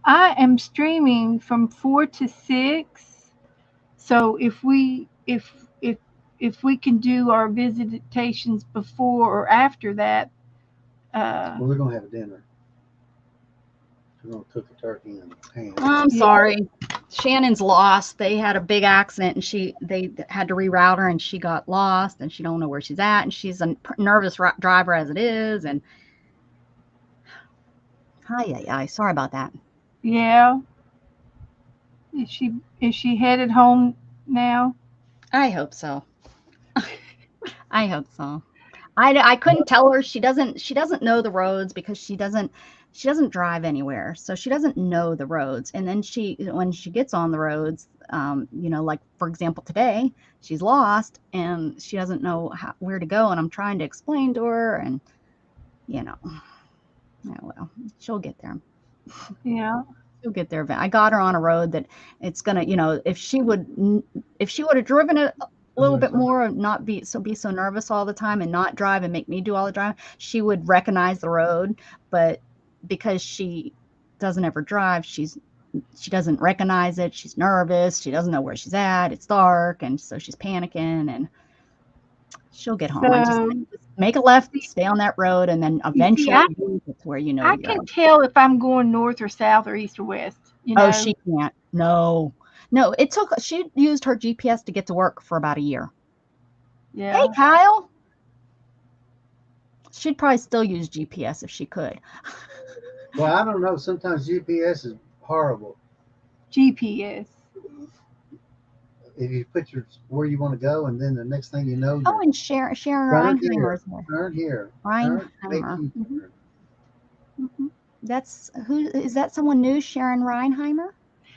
[SPEAKER 1] I am streaming from 4 to 6. So if we can do our visitations before or after that.
[SPEAKER 4] Well, we're gonna have a dinner. We're gonna cook a turkey and ham.
[SPEAKER 2] I'm sorry. Shannon's lost. They had a big accident, and they had to reroute her, and she got lost, and she don't know where she's at, and she's a nervous driver as it is, and hi, sorry about that.
[SPEAKER 1] Yeah. Is she headed home now?
[SPEAKER 2] I hope so. I hope so. I couldn't tell her. She doesn't know the roads because she doesn't drive anywhere, so she doesn't know the roads. And then when she gets on the roads, like for example today, she's lost and she doesn't know where to go. And I'm trying to explain to her, and well, she'll get there.
[SPEAKER 1] Yeah.
[SPEAKER 2] She'll get there. I got her on a road that it's gonna, if she would have driven it a little bit more and not be so nervous all the time and not drive and make me do all the driving, she would recognize the road. But because she doesn't ever drive, she doesn't recognize it. She's nervous. She doesn't know where she's at. It's dark, and so she's panicking, and she'll get home.
[SPEAKER 1] So,
[SPEAKER 2] just make a left, stay on that road, and then eventually it's where
[SPEAKER 1] I can tell if I'm going north or south or east or west.
[SPEAKER 2] Oh, she can't. No, she used her GPS to get to work for about a year.
[SPEAKER 1] Yeah.
[SPEAKER 2] Hey, Kyle. She'd probably still use GPS if she could.
[SPEAKER 4] Well, I don't know. Sometimes GPS is horrible.
[SPEAKER 1] GPS.
[SPEAKER 4] if you put where you want to go, and then the next thing you know,
[SPEAKER 2] Oh,
[SPEAKER 4] you're
[SPEAKER 2] and Sharon
[SPEAKER 4] turn
[SPEAKER 2] Reinheimer
[SPEAKER 4] here,
[SPEAKER 2] is there.
[SPEAKER 4] turn here, turn, make
[SPEAKER 2] Reinheimer.
[SPEAKER 4] you
[SPEAKER 2] Mhm,
[SPEAKER 4] turn.
[SPEAKER 2] mhm. That's who is that? Someone new? Sharon Reinheimer?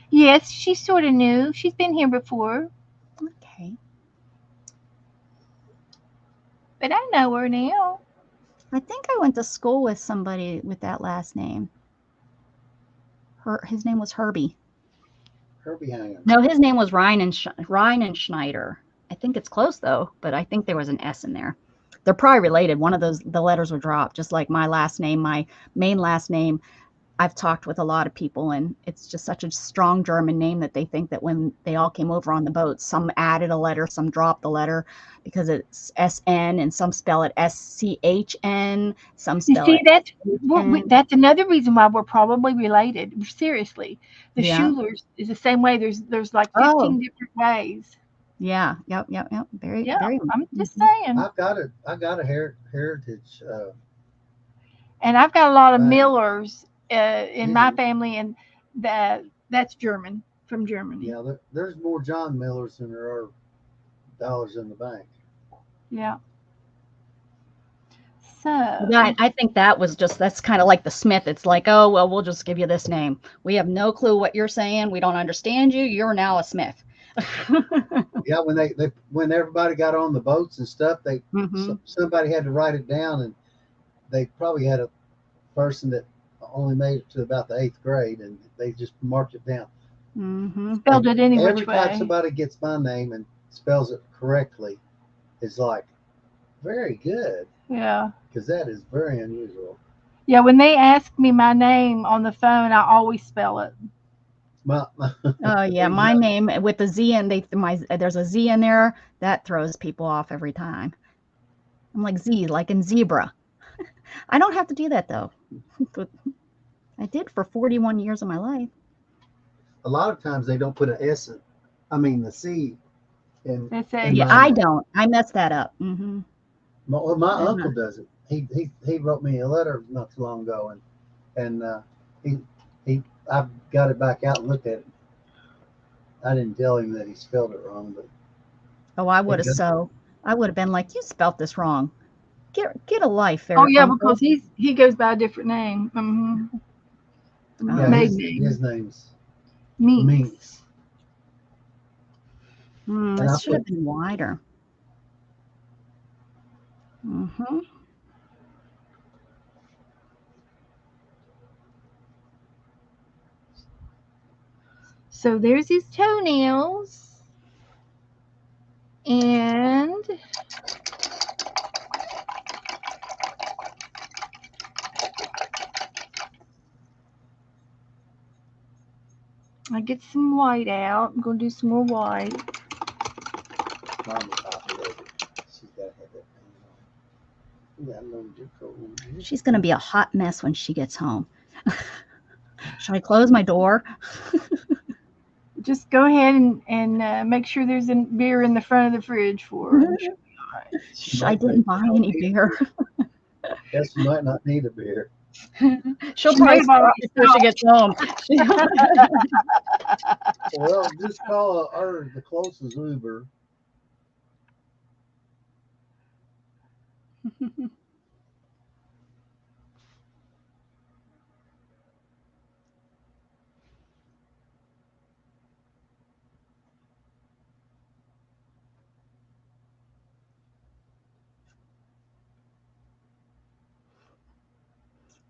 [SPEAKER 1] Yes, she's sort of new. She's been here before,
[SPEAKER 2] Okay.
[SPEAKER 1] but I know her now.
[SPEAKER 2] I think I went to school with somebody with that last name. His name was Herbie.
[SPEAKER 4] Herbie Hanger.
[SPEAKER 2] No, his name was Reinenschneider. I think it's close though, but I think there was an S in there. They're probably related. One of the letters were dropped, just like my last name, my main last name. I've talked with a lot of people, and it's just such a strong German name that they think that when they all came over on the boat, some added a letter, some dropped the letter because it's SN, and some spell it SCHN, some
[SPEAKER 1] You
[SPEAKER 2] spell
[SPEAKER 1] see,
[SPEAKER 2] it SHN.
[SPEAKER 1] that's another reason why we're probably related. Seriously, the
[SPEAKER 2] Yeah.
[SPEAKER 1] Schulers is the same way. There's like
[SPEAKER 2] Oh,
[SPEAKER 1] 15 different ways.
[SPEAKER 2] yeah. Yep. Very,
[SPEAKER 1] Yeah,
[SPEAKER 2] very.
[SPEAKER 1] I'm just
[SPEAKER 2] Mhm.
[SPEAKER 1] saying.
[SPEAKER 4] I got a heritage
[SPEAKER 1] And I've got a lot of
[SPEAKER 4] thing.
[SPEAKER 1] Millers in my
[SPEAKER 4] Yeah,
[SPEAKER 1] family, and that's German, from Germany.
[SPEAKER 4] yeah. There's more John Millers than there are dollars in the bank.
[SPEAKER 1] Yeah.
[SPEAKER 2] Yeah,
[SPEAKER 1] So,
[SPEAKER 2] I think that's kind of like the Smith. It's like, oh, well, we'll just give you this name. We have no clue what you're saying. We don't understand you. You're now a Smith.
[SPEAKER 4] Yeah, when everybody got on the boats and stuff,
[SPEAKER 2] Hmm.
[SPEAKER 4] somebody had to write it down, and they probably had a person that only made it to about the 8th grade, and they just marked it down.
[SPEAKER 2] Hmm.
[SPEAKER 1] spelled
[SPEAKER 4] And
[SPEAKER 1] it any
[SPEAKER 4] every
[SPEAKER 1] which
[SPEAKER 4] time
[SPEAKER 1] way.
[SPEAKER 4] somebody gets my name and spells it correctly, it's like very good,
[SPEAKER 1] Yeah.
[SPEAKER 4] because that is very unusual.
[SPEAKER 1] Yeah, when they ask me my name on the phone, I always spell it.
[SPEAKER 4] My
[SPEAKER 2] Oh yeah, my name with the Z and there's a Z in there that throws people off every time. I'm like Z, like in zebra. I don't have to do that though. But I did for 41 years of my life.
[SPEAKER 4] a lot of times they don't put an S. I mean the C in
[SPEAKER 1] They say,
[SPEAKER 4] in
[SPEAKER 2] Yeah,
[SPEAKER 4] my
[SPEAKER 2] I
[SPEAKER 4] name.
[SPEAKER 2] don't. I messed that up. Hmm.
[SPEAKER 4] My uncle does it. He wrote me a letter not too long ago, and he he I've got it back out and looked at it. I didn't tell him that he spelled it wrong, but
[SPEAKER 2] Oh, I would
[SPEAKER 4] it
[SPEAKER 2] have
[SPEAKER 4] goes.
[SPEAKER 2] so. I would have been like, you spelt this wrong. Get a life
[SPEAKER 1] oh
[SPEAKER 2] there,
[SPEAKER 1] yeah,
[SPEAKER 2] Uncle.
[SPEAKER 1] because he goes by a different name.
[SPEAKER 4] Yeah,
[SPEAKER 2] Oh,
[SPEAKER 1] Maiden
[SPEAKER 4] his
[SPEAKER 1] name,
[SPEAKER 4] name's
[SPEAKER 1] Minx.
[SPEAKER 4] Minx, and I
[SPEAKER 2] this should have
[SPEAKER 4] put
[SPEAKER 2] been wider. Hmm.
[SPEAKER 1] So there's his toenails, and I get some white out. I'm gonna do some more white.
[SPEAKER 4] Mama copy of it. She's got to have that thing on. Yeah, no difficult.
[SPEAKER 2] She's gonna be a hot mess when she gets home. Should I close my door?
[SPEAKER 1] Just go ahead and make sure there's a beer in the front of the fridge for her. And she'll be all right.
[SPEAKER 4] She
[SPEAKER 2] I
[SPEAKER 4] might think
[SPEAKER 2] didn't
[SPEAKER 4] she
[SPEAKER 2] buy
[SPEAKER 4] don't
[SPEAKER 2] any
[SPEAKER 4] need a
[SPEAKER 2] beer.
[SPEAKER 4] beer. Yes, she might not need a beer.
[SPEAKER 2] She'll
[SPEAKER 1] She may
[SPEAKER 2] probably
[SPEAKER 1] have
[SPEAKER 2] stop
[SPEAKER 1] already
[SPEAKER 2] before she gets home.
[SPEAKER 4] Well, just call her the closest Uber.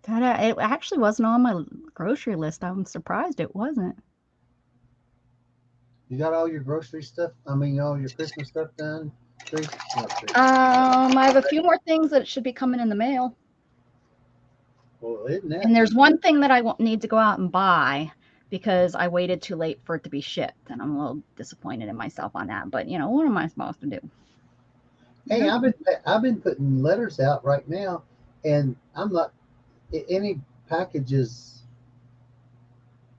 [SPEAKER 2] It actually wasn't on my grocery list. I'm surprised it wasn't.
[SPEAKER 4] You got all your grocery stuff? I mean, all your Christmas stuff done? Tree? Not tree.
[SPEAKER 2] I have a few more things that should be coming in the mail.
[SPEAKER 4] Well, isn't that?
[SPEAKER 2] And there's one thing that I need to go out and buy because I waited too late for it to be shipped, and I'm a little disappointed in myself on that. But what am I supposed to do?
[SPEAKER 4] Hey, I've been putting letters out right now, and I'm not any packages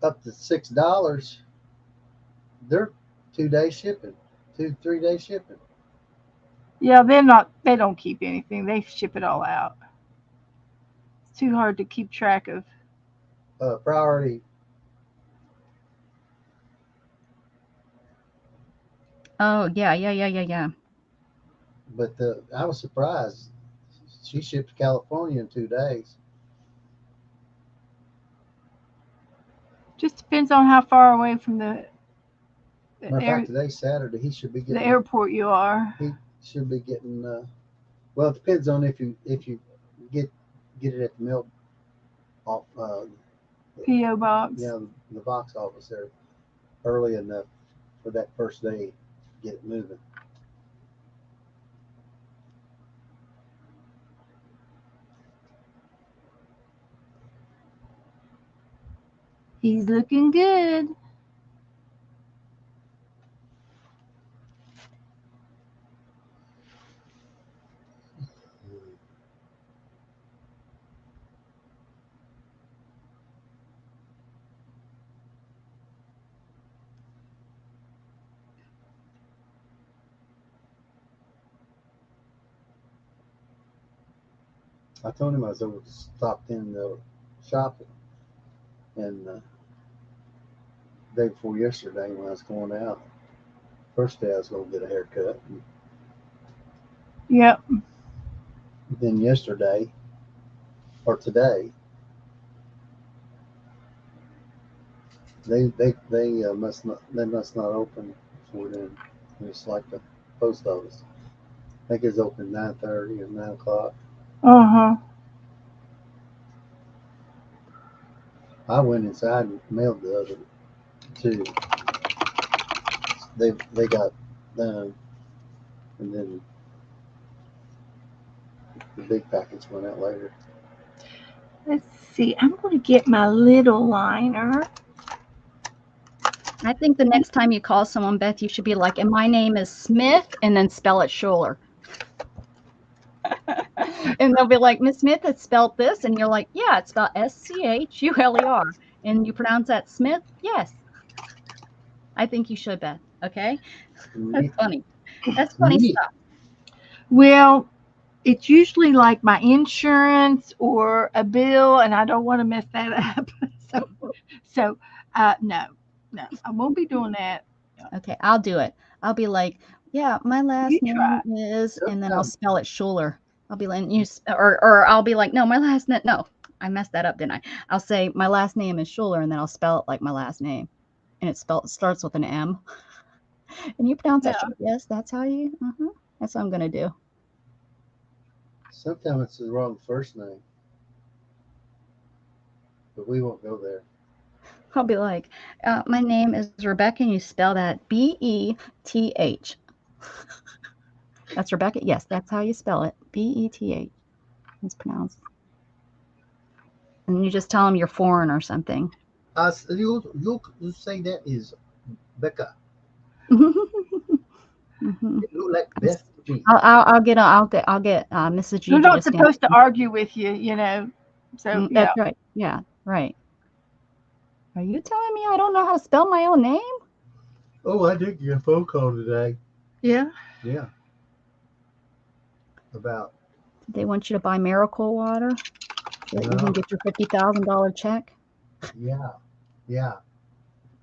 [SPEAKER 4] up to $6. They're 2 day shipping, 2 3 day shipping.
[SPEAKER 1] Yeah, they don't keep anything. They ship it all out. It's too hard to keep track of.
[SPEAKER 4] Priority.
[SPEAKER 2] Oh, yeah.
[SPEAKER 4] But I was surprised. She shipped to California in 2 days.
[SPEAKER 1] Just depends on how far away from the
[SPEAKER 4] Matter of fact, today's Saturday. He should be
[SPEAKER 1] the
[SPEAKER 4] getting.
[SPEAKER 1] airport you are.
[SPEAKER 4] He should be getting. Well, it depends on if you get it at the mail off.
[SPEAKER 1] P.O. box.
[SPEAKER 4] Yeah, the box office there early enough for that first day, get it moving.
[SPEAKER 1] He's looking good.
[SPEAKER 4] I told him I was over stopped in the shopping, and day before yesterday when I was going out, first day I was going to get a haircut.
[SPEAKER 1] Yep.
[SPEAKER 4] Then yesterday or today, they must not open before then. It's like the post office. I think it's open 9:30 or 9 o'clock.
[SPEAKER 1] Uh-huh.
[SPEAKER 4] I went inside and mailed the other two. They got done, and then the big package went out later.
[SPEAKER 1] Let's see. I'm going to get my little liner.
[SPEAKER 2] I think the next time you call someone, Beth, you should be like, and my name is Smith, and then spell it Schuler. And they'll be like, Miss Smith, it's spelled this. And you're like, yeah, it's spelled Schuler. And you pronounce that Smith? Yes. I think you should, Beth. Okay? That's funny. That's funny stuff.
[SPEAKER 1] Well, it's usually like my insurance or a bill, and I don't want to mess that up. So no, I won't be doing that.
[SPEAKER 2] Okay, I'll do it. I'll be like, yeah, my last name is, and then I'll spell it Schuler. I'll be like, or I'll be like, no, my last name, no, I messed that up, didn't I? I'll say my last name is Schuler, and then I'll spell it like my last name, and it starts with an M, and you pronounce that. Yes, that's how you. That's what I'm gonna do.
[SPEAKER 4] Sometimes it's the wrong first name, but we won't go there.
[SPEAKER 2] I'll be like, my name is Rebecca, and you spell that B-E-T-H. That's Rebecca. Yes, that's how you spell it. B-E-T-H. It's pronounced. And you just tell them you're foreign or something.
[SPEAKER 4] You say that is Becca.
[SPEAKER 2] You
[SPEAKER 4] look like Beth to me.
[SPEAKER 2] I'll get Mrs. G.
[SPEAKER 1] We're not supposed to argue with you, you know. So
[SPEAKER 2] that's right. Yeah, right. Are you telling me I don't know how to spell my own name?
[SPEAKER 4] Oh, I did get a phone call today.
[SPEAKER 1] Yeah.
[SPEAKER 4] Yeah. About.
[SPEAKER 2] They want you to buy Miracle Water so that you can get your $50,000 check.
[SPEAKER 4] Yeah.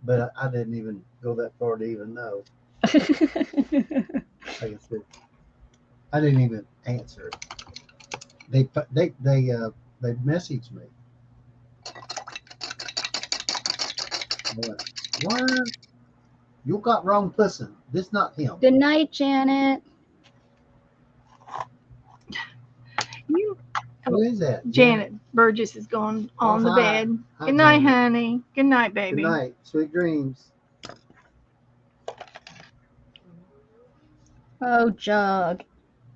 [SPEAKER 4] But I didn't even go that far to even know. Like I said, I didn't even answer it. They messaged me. I went, what? You got wrong person. This not him.
[SPEAKER 2] Good night, Janet.
[SPEAKER 4] Who is that?
[SPEAKER 1] Janet Burgess is going on the bed. Good night, honey. Good night, baby.
[SPEAKER 4] Good night. Sweet dreams.
[SPEAKER 2] Oh, Jug.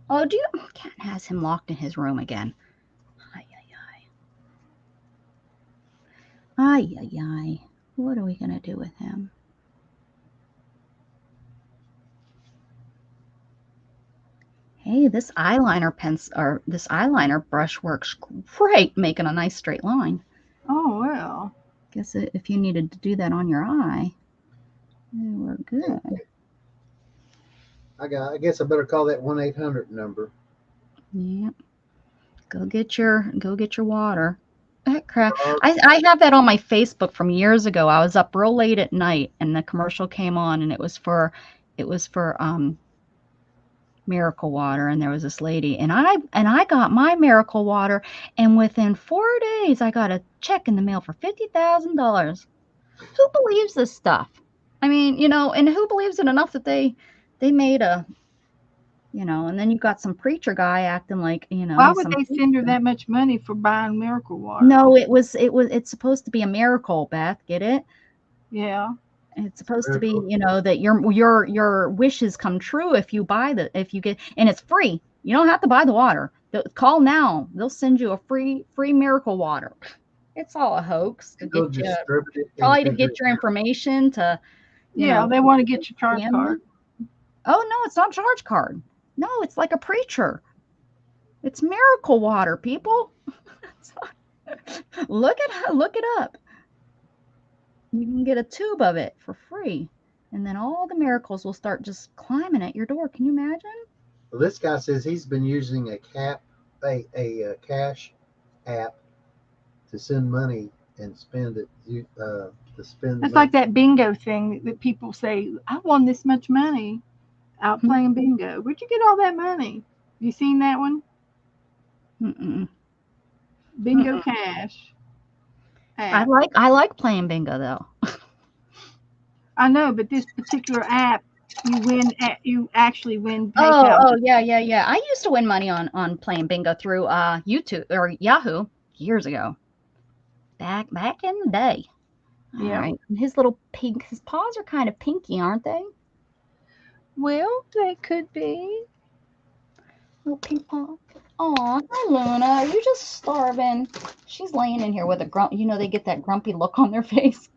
[SPEAKER 2] Oh, Cat has him locked in his room again. Ay. What are we going to do with him? Hey, this eyeliner brush works great, making a nice straight line.
[SPEAKER 1] Oh, well.
[SPEAKER 2] Guess if you needed to do that on your eye, we're good.
[SPEAKER 4] I guess I better call that 1-800 number.
[SPEAKER 2] Yeah. Go get your water. That crap. I have that on my Facebook from years ago. I was up real late at night and the commercial came on and it was for It was for Miracle Water, and there was this lady, and I got my Miracle Water, and within 4 days I got a check in the mail for $50,000. Who believes this stuff? I mean, and who believes it enough that they made a, and then you got some preacher guy acting like,
[SPEAKER 1] Why would they send her that much money for buying Miracle Water?
[SPEAKER 2] No, it's supposed to be a miracle, Beth. Get it?
[SPEAKER 1] Yeah.
[SPEAKER 2] It's supposed to be, that your wishes come true if you get, and it's free. You don't have to buy the water. Call now. They'll send you a free Miracle Water. It's all a hoax to get you, probably to get your information to,
[SPEAKER 1] they want to get your charge card.
[SPEAKER 2] Oh no, it's not a charge card. No, it's like a preacher. It's Miracle Water, people. Look it up. You can get a tube of it for free, and then all the miracles will start just climbing at your door. Can you imagine?
[SPEAKER 4] Well, this guy says he's been using a cash app to send money and spend it.
[SPEAKER 1] It's like that bingo thing that people say, I won this much money out playing bingo. Where'd you get all that money? You seen that one?
[SPEAKER 2] Mm-mm.
[SPEAKER 1] Bingo Cash.
[SPEAKER 2] I like playing bingo though.
[SPEAKER 1] I know, but this particular app, you actually win
[SPEAKER 2] PayPal. Oh yeah. I used to win money on playing bingo through YouTube or Yahoo years ago. Back in the day.
[SPEAKER 1] Yeah.
[SPEAKER 2] Right. His little his paws are kind of pinky, aren't they?
[SPEAKER 1] Well, they could be.
[SPEAKER 2] Little pink paw. Aw, hi Luna. Are you just starving? She's laying in here with a grump. They get that grumpy look on their face.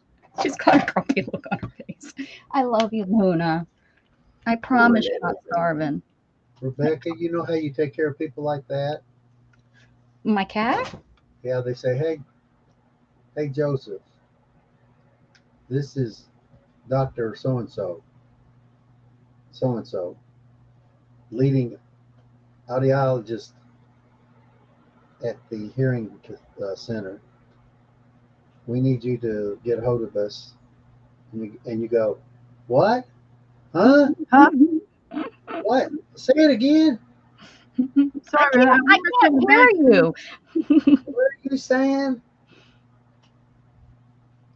[SPEAKER 2] She's got a grumpy look on her face. I love you, Luna. I promise you're not starving.
[SPEAKER 4] Rebecca, you know how you take care of people like that?
[SPEAKER 2] My cat?
[SPEAKER 4] Yeah, they say, hey Joseph, this is Dr. So-and-so, leading audiologist at the hearing center. We need you to get a hold of us. And you go, what? Huh? What? Say it again.
[SPEAKER 1] Sorry,
[SPEAKER 2] I can't hear you.
[SPEAKER 4] What are you saying?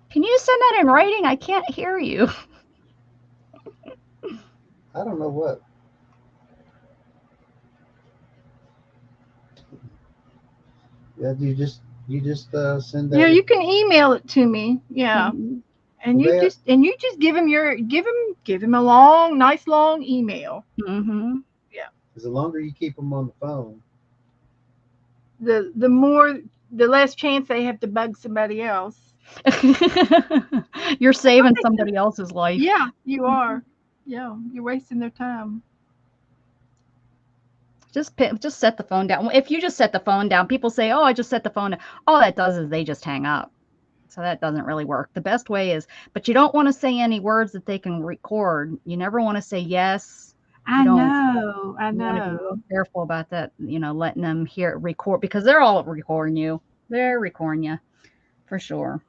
[SPEAKER 2] Can you send that in writing? I can't hear you.
[SPEAKER 4] I don't know what. Yeah, you just send that.
[SPEAKER 1] Yeah, you can email it to me. Yeah.
[SPEAKER 2] Mm-hmm.
[SPEAKER 1] And you just give him a nice long email.
[SPEAKER 2] Mm-hmm.
[SPEAKER 1] Yeah.
[SPEAKER 4] Because the longer you keep them on the phone,
[SPEAKER 1] the less chance they have to bug somebody else.
[SPEAKER 2] You're saving somebody else's life.
[SPEAKER 1] Yeah, you are. Yeah, you're wasting their time.
[SPEAKER 2] Just set the phone down. If you just set the phone down, people say, "Oh, I just set the phone down." All that does is they just hang up. So that doesn't really work. The best way is, but you don't want to say any words that they can record. You never want to say yes.
[SPEAKER 1] I know.
[SPEAKER 2] You want to be real careful about that. Letting them record, because they're all recording you. They're recording you, for sure.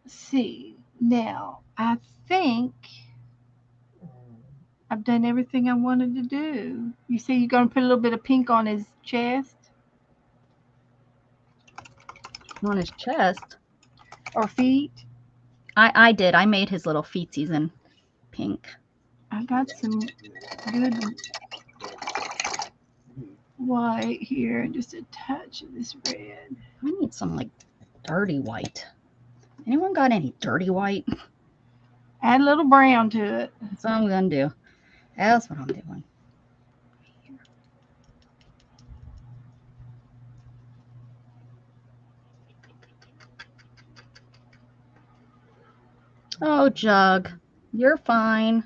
[SPEAKER 1] See, now I think I've done everything I wanted to do. You see, you're going to put a little bit of pink on his chest?
[SPEAKER 2] On his chest?
[SPEAKER 1] Or feet?
[SPEAKER 2] I did. I made his little feetsies in pink.
[SPEAKER 1] I got some good white here and just a touch of this red.
[SPEAKER 2] I need some like dirty white. Anyone got any dirty white?
[SPEAKER 1] Add a little brown to it.
[SPEAKER 2] That's what I'm going to do. That's what I'm doing. Oh, Jug, you're fine.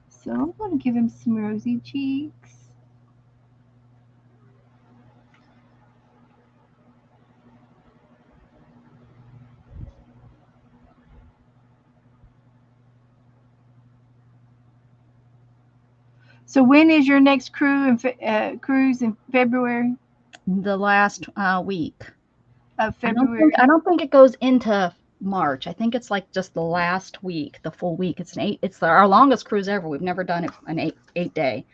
[SPEAKER 1] So I'm going to give him some rosy cheeks. So when is your next cruise in February?
[SPEAKER 2] The last week
[SPEAKER 1] Of February.
[SPEAKER 2] I don't think it goes into March. I think it's like just the last week, the full week. It's our longest cruise ever. We've never done it an eight day.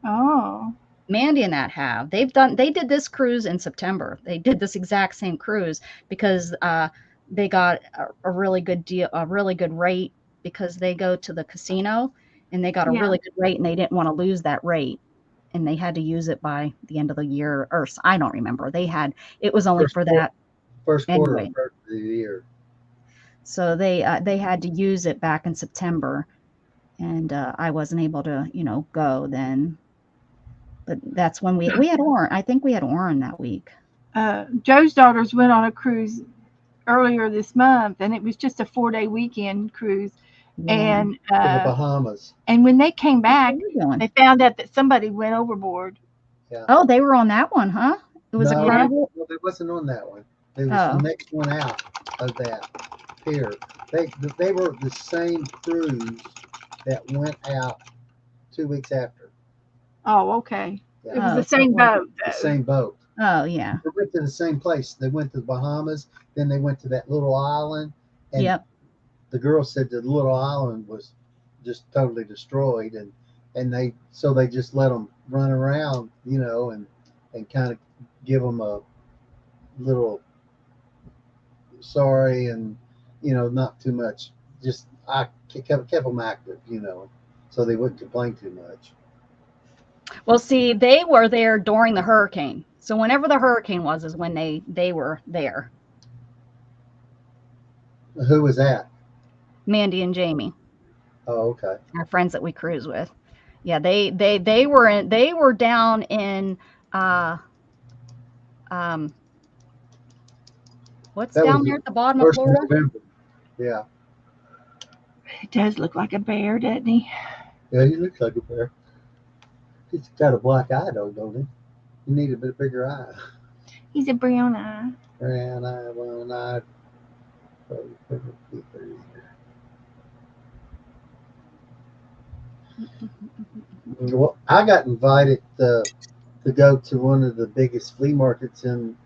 [SPEAKER 1] Oh.
[SPEAKER 2] Mandy and that have. They did this cruise in September. They did this exact same cruise because they got a really good deal, a really good rate, because they go to the casino and they got a
[SPEAKER 1] Yeah.
[SPEAKER 2] really good rate and they didn't want to lose that rate. And they had to use it by the end of the year, or I don't remember. It was only for that
[SPEAKER 4] First quarter
[SPEAKER 2] anyway.
[SPEAKER 4] of the year.
[SPEAKER 2] So they had to use it back in September, and I wasn't able to, go then. But that's when we had Oren. I think we had Oren that week.
[SPEAKER 1] Joe's daughters went on a cruise earlier this month, and it was just a 4-day weekend cruise.
[SPEAKER 2] Yeah.
[SPEAKER 1] And
[SPEAKER 4] In the Bahamas.
[SPEAKER 1] And when they came back,
[SPEAKER 2] What
[SPEAKER 1] they found out that somebody went overboard.
[SPEAKER 4] Yeah.
[SPEAKER 2] Oh, they were on that one, huh? It was a Carnival.
[SPEAKER 4] No, they wasn't on that one. They was the next one out of that pier. They were the same cruise that went out 2 weeks after.
[SPEAKER 1] Oh, okay.
[SPEAKER 4] Yeah.
[SPEAKER 1] It was the same boat.
[SPEAKER 4] The same boat.
[SPEAKER 2] Oh, yeah.
[SPEAKER 4] They went to the same place. They went to the Bahamas. Then they went to that little island. And
[SPEAKER 2] Yep.
[SPEAKER 4] the girl said the little island was just totally destroyed, and they just let them run around, and kind of give them a little sorry, and not too much. Just I kept them active, so they wouldn't complain too much.
[SPEAKER 2] Well, see, they were there during the hurricane. So whenever the hurricane was, is when they were there.
[SPEAKER 4] Who was that?
[SPEAKER 2] Mandy and Jamie.
[SPEAKER 4] Oh, okay.
[SPEAKER 2] Our friends that we cruise with. Yeah, they were down in what's
[SPEAKER 4] That
[SPEAKER 2] down
[SPEAKER 4] was
[SPEAKER 2] there at the bottom of Florida?
[SPEAKER 4] November. Yeah.
[SPEAKER 1] He does look like a bear, doesn't he?
[SPEAKER 4] Yeah, he looks like a bear. He's got a black eye, though, don't he? You need a bit bigger eye.
[SPEAKER 1] He's a brown eye.
[SPEAKER 4] Brown eye, one eye. Well, I got invited to go to one of the biggest flea markets in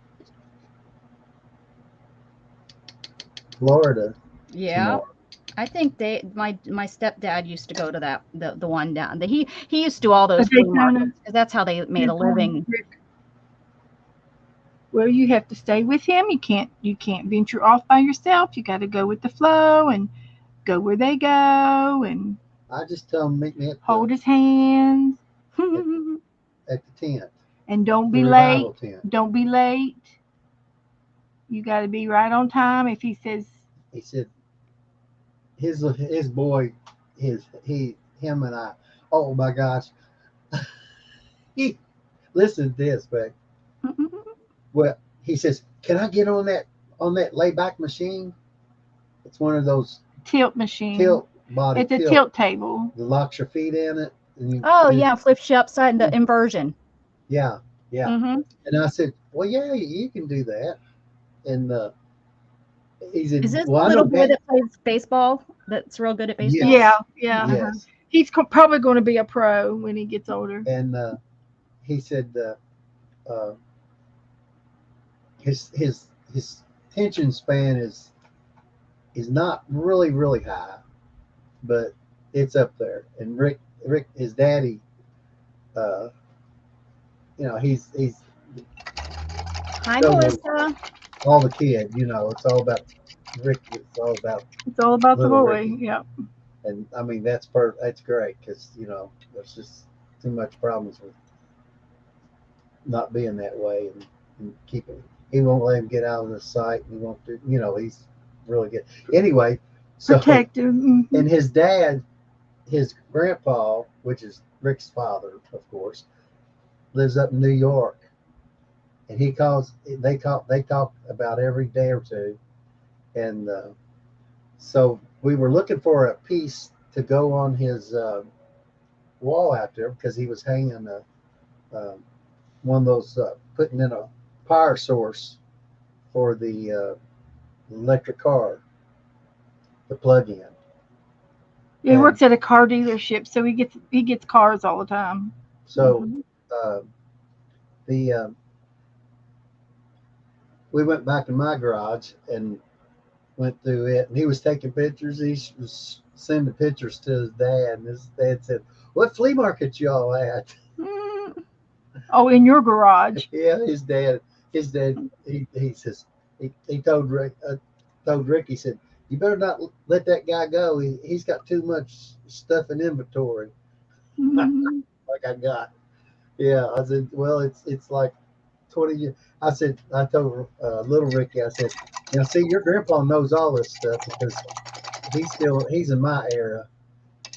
[SPEAKER 4] Florida.
[SPEAKER 2] Yeah.
[SPEAKER 4] Tomorrow.
[SPEAKER 2] I think my stepdad used to go to that the one down. He used to do all those flea markets, because that's how they made a living.
[SPEAKER 1] Well, you have to stay with him. You can't venture off by yourself. You got to go with the flow and go where they go, and
[SPEAKER 4] I just tell him meet me at
[SPEAKER 1] hold his hands
[SPEAKER 4] at the tent.
[SPEAKER 1] And don't be
[SPEAKER 4] The
[SPEAKER 1] late.
[SPEAKER 4] revival tent.
[SPEAKER 1] Don't be late. You got to be right on time. If he says,
[SPEAKER 4] He said his boy, him and I. Oh my gosh! Listen to this, Beck. Well, he says, "Can I get on that layback machine? It's one of those
[SPEAKER 1] tilt machine.
[SPEAKER 4] Tilt body.
[SPEAKER 1] It's a tilt table.
[SPEAKER 4] That locks your feet in it. And
[SPEAKER 2] yeah, flips you upside the inversion.
[SPEAKER 4] Yeah.
[SPEAKER 2] Mm-hmm.
[SPEAKER 4] And I said, "Well, yeah, you can do that." And he said,
[SPEAKER 2] "Is this
[SPEAKER 4] well,
[SPEAKER 2] the little boy that plays baseball? That's real good at baseball."
[SPEAKER 1] Yeah.
[SPEAKER 4] Yes.
[SPEAKER 1] He's probably going to be a pro when he gets older.
[SPEAKER 4] And he said, his attention span is not really, really high, but it's up there. And Rick, his daddy, he's
[SPEAKER 2] Hi, Melissa.
[SPEAKER 4] All the kid, it's all about Rick. It's all about
[SPEAKER 1] the boy.
[SPEAKER 4] Ricky.
[SPEAKER 1] Yeah.
[SPEAKER 4] And I mean, that's great, because there's just too much problems with not being that way and keeping. He won't let him get out of the sight. He won't do. He's really good. Anyway, so
[SPEAKER 1] protective. Mm-hmm.
[SPEAKER 4] And his dad, his grandpa, which is Rick's father, of course, lives up in New York, and they talk about every day or two, and so we were looking for a piece to go on his wall out there, because he was hanging one of those putting in a power source for the electric car, the plug-in.
[SPEAKER 1] Yeah, he works at a car dealership, so he gets cars all the time.
[SPEAKER 4] So we went back in my garage, and went through it, and he was taking pictures. He was sending pictures to his dad, and his dad said, "What flea market y'all at?"
[SPEAKER 1] Mm. Oh, in your garage.
[SPEAKER 4] Yeah, his dad. He says he told Rick. He said, "You better not let that guy go. He's got too much stuff in inventory."
[SPEAKER 1] Mhm.
[SPEAKER 4] Like I got. Yeah, I said, "Well, it's like 20 years." I told little Ricky. I said, see, your grandpa knows all this stuff because he's in my era.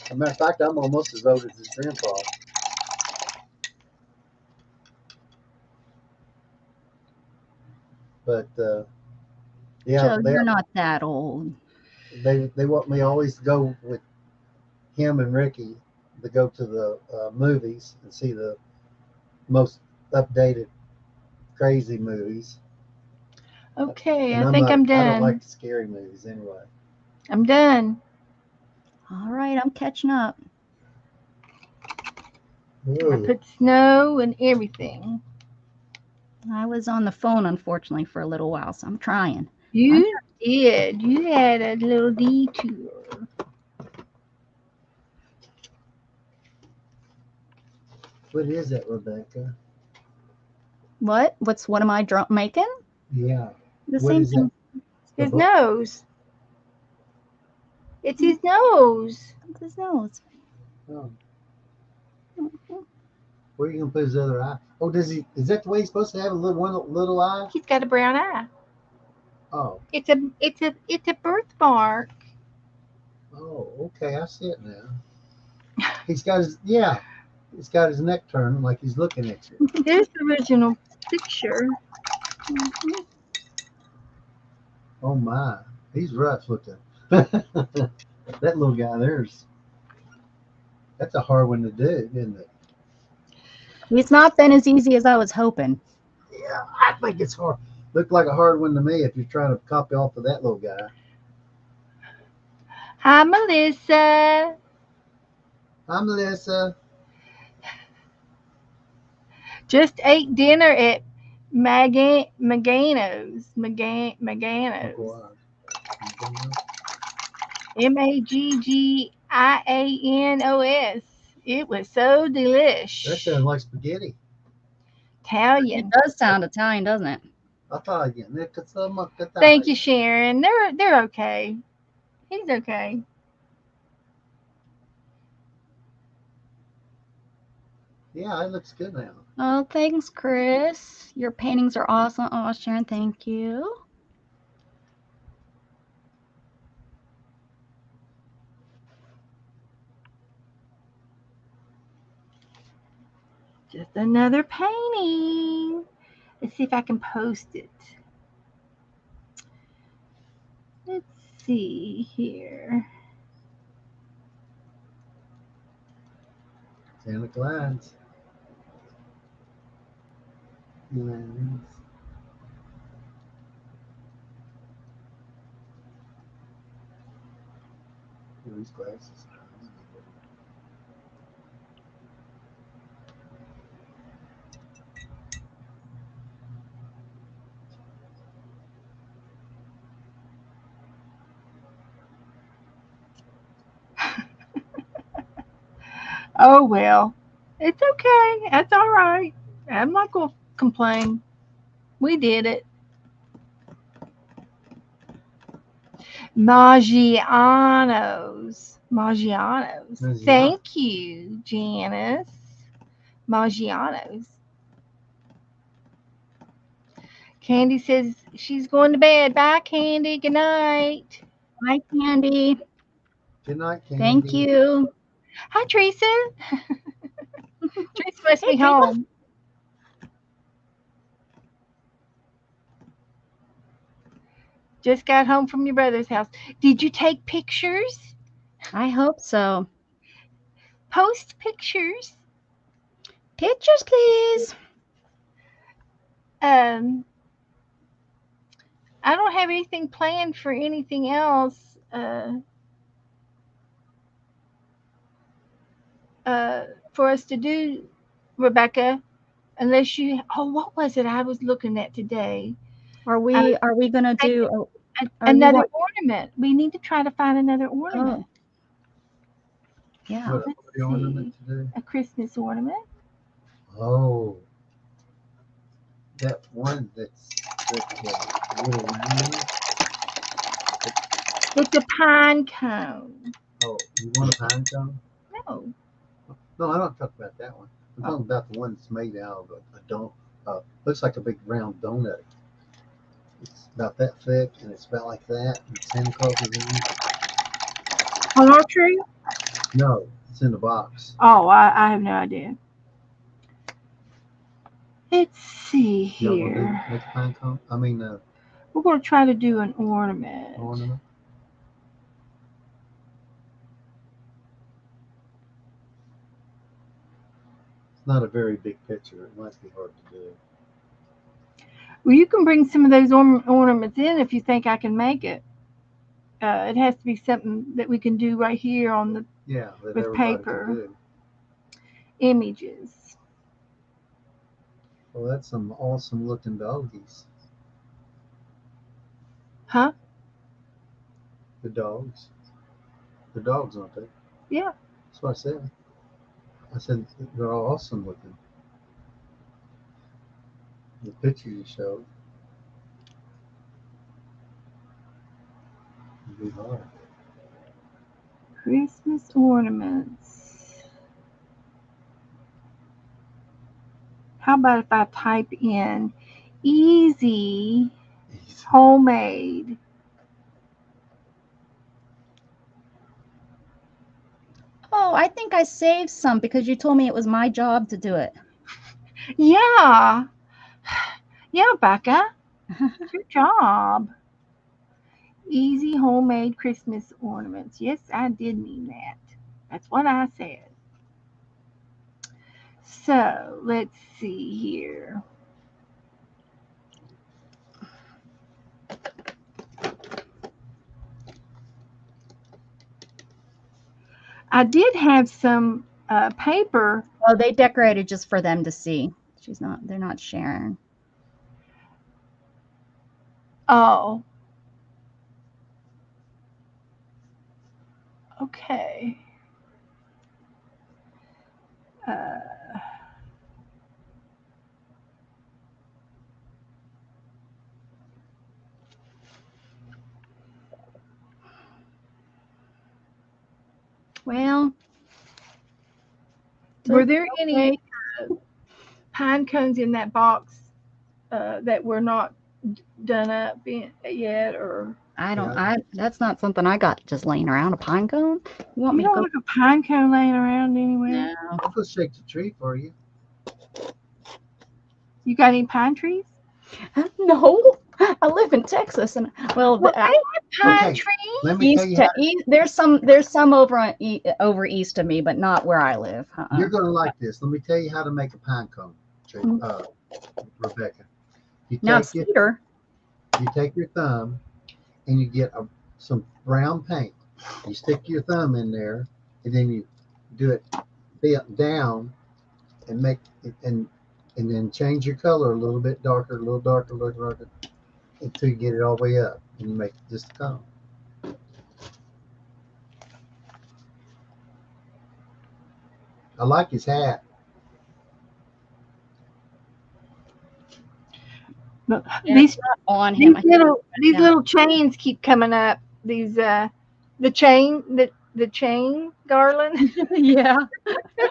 [SPEAKER 4] As a matter of fact, I'm almost as old as his grandpa. But yeah,
[SPEAKER 2] Joe, you're not that old.
[SPEAKER 4] they want me always to go with him and Ricky to go to the movies and see the most updated crazy movies.
[SPEAKER 1] Okay,
[SPEAKER 4] And
[SPEAKER 1] I think I'm
[SPEAKER 4] I don't
[SPEAKER 1] done.
[SPEAKER 4] like scary movies anyway.
[SPEAKER 1] I'm done.
[SPEAKER 2] All right, I'm catching up.
[SPEAKER 1] I
[SPEAKER 4] Ooh.
[SPEAKER 1] put snow and everything.
[SPEAKER 2] I was on the phone, unfortunately, for a little while, so I'm trying.
[SPEAKER 1] You did. You had a little detour.
[SPEAKER 4] What is that, Rebecca?
[SPEAKER 2] What am I making?
[SPEAKER 4] Yeah.
[SPEAKER 2] The
[SPEAKER 4] What
[SPEAKER 2] same
[SPEAKER 4] is
[SPEAKER 2] thing.
[SPEAKER 4] that?
[SPEAKER 1] His nose. It's his nose.
[SPEAKER 2] It's his nose.
[SPEAKER 4] Oh. Where are you gonna put his other eye? Oh, does he? Is that the way he's supposed to have a little eye?
[SPEAKER 1] He's got a brown eye.
[SPEAKER 4] Oh.
[SPEAKER 1] It's a birthmark.
[SPEAKER 4] Oh, okay. I see it now. He's got He's got his neck turned like he's looking at you.
[SPEAKER 1] There's the original picture.
[SPEAKER 2] Mhm.
[SPEAKER 4] Oh my, he's rough looking. That little guy that's a hard one to do, isn't it?
[SPEAKER 2] It's not been as easy as I was hoping.
[SPEAKER 4] Yeah, I think it's hard. Looked like a hard one to me if you're trying to copy off of that little guy.
[SPEAKER 1] Hi, Melissa.
[SPEAKER 4] Hi, Melissa.
[SPEAKER 1] Just ate dinner at Magano's.
[SPEAKER 4] McGuire.
[SPEAKER 1] Maggianos. It was so
[SPEAKER 4] That
[SPEAKER 1] delish.
[SPEAKER 4] sounds like spaghetti.
[SPEAKER 2] It
[SPEAKER 1] Italian.
[SPEAKER 2] does sound Italian, doesn't it?
[SPEAKER 4] Italian.
[SPEAKER 1] Thank you, Sharon. They're okay. He's okay.
[SPEAKER 4] Yeah, it looks good now.
[SPEAKER 2] Oh, thanks, Chris. Your paintings are awesome. Oh, Sharon, thank you.
[SPEAKER 1] Just another painting. Let's see if I can post it. Let's see here.
[SPEAKER 4] Santa Claus. Lens. These glasses.
[SPEAKER 1] Oh well. It's okay. That's all right. I'm not gonna complain. We did it. Maggiano's. Maggiano's.
[SPEAKER 4] Maggiano.
[SPEAKER 1] Thank you, Janice. Maggiano's. Candy says she's going to bed. Bye, Candy. Good night.
[SPEAKER 2] Hi, Candy.
[SPEAKER 4] Good night, Candy.
[SPEAKER 2] Thank you.
[SPEAKER 1] Hi, Teresa. Teresa must
[SPEAKER 2] Hey,
[SPEAKER 1] be
[SPEAKER 2] Teresa.
[SPEAKER 1] home. Just got home from your brother's house. Did you take pictures?
[SPEAKER 2] I hope so.
[SPEAKER 1] Post pictures.
[SPEAKER 2] Pictures, please.
[SPEAKER 1] I don't have anything planned for anything else. For us to do, Rebecca, unless you. Oh, what was it I was looking at today?
[SPEAKER 2] Are we gonna do?
[SPEAKER 1] Another ornament. We need to try to find another ornament.
[SPEAKER 2] Yeah.
[SPEAKER 4] What the ornament to do?
[SPEAKER 1] A Christmas ornament.
[SPEAKER 4] Oh, that one that's little round.
[SPEAKER 1] It's a pine cone.
[SPEAKER 4] Oh, you want a pine cone?
[SPEAKER 1] No.
[SPEAKER 4] No, I don't talk about that one. I'm talking about the one that's made out of a donut. Looks like a big round donut. It's about that thick, and it's about like that. And Santa Claus is in it.
[SPEAKER 1] On our tree?
[SPEAKER 4] No, it's in the box.
[SPEAKER 1] Oh, I have no idea. Let's see
[SPEAKER 4] Y'all gonna do
[SPEAKER 1] here.
[SPEAKER 4] make a pine cone? I mean,
[SPEAKER 1] We're going to try to do an ornament.
[SPEAKER 4] ornament. It's not a very big picture. It might be hard to do.
[SPEAKER 1] Well, you can bring some of those ornaments in if you think I can make it. It has to be something that we can do right here on the
[SPEAKER 4] Yeah, that
[SPEAKER 1] with
[SPEAKER 4] everybody
[SPEAKER 1] paper.
[SPEAKER 4] can do.
[SPEAKER 1] Images.
[SPEAKER 4] Well, that's some awesome looking doggies.
[SPEAKER 1] Huh?
[SPEAKER 4] The dogs. The dogs, aren't they?
[SPEAKER 1] Yeah.
[SPEAKER 4] That's what I said. I said they're all awesome looking. The picture you showed. It'd be hard.
[SPEAKER 1] Christmas ornaments. How about if I type in easy homemade?
[SPEAKER 2] Oh, I think I saved some because you told me it was my job to do it.
[SPEAKER 1] Yeah. Yeah, Becca. Good job. Easy homemade Christmas ornaments. Yes, I did mean that. That's what I said. So let's see here. I did have some paper.
[SPEAKER 2] Oh, they decorated just for them to see. They're not sharing.
[SPEAKER 1] Oh. Okay.
[SPEAKER 2] Well,
[SPEAKER 1] were there any pine cones in that box that were not done up yet, or?
[SPEAKER 2] I don't. That's not something I got just laying around. A pine cone?
[SPEAKER 1] You want me to go? Like a pine cone laying around anywhere?
[SPEAKER 2] No.
[SPEAKER 4] I'll go shake the tree for you.
[SPEAKER 1] You got any pine trees?
[SPEAKER 2] No. I live in Texas, and
[SPEAKER 1] they have pine trees.
[SPEAKER 4] Let me tell you
[SPEAKER 2] there's some over east of me, but not where I live.
[SPEAKER 4] You're gonna like this. Let me tell you how to make a pine cone, Rebecca.
[SPEAKER 2] Cedar.
[SPEAKER 4] You take your thumb and you get some brown paint. You stick your thumb in there, and then you do it down, and make it, and then change your color a little bit darker, a little darker, until you get it all the way up, and you make just a cone. I like his hat.
[SPEAKER 1] These little chains keep coming up. These the chain garland.
[SPEAKER 2] Yeah.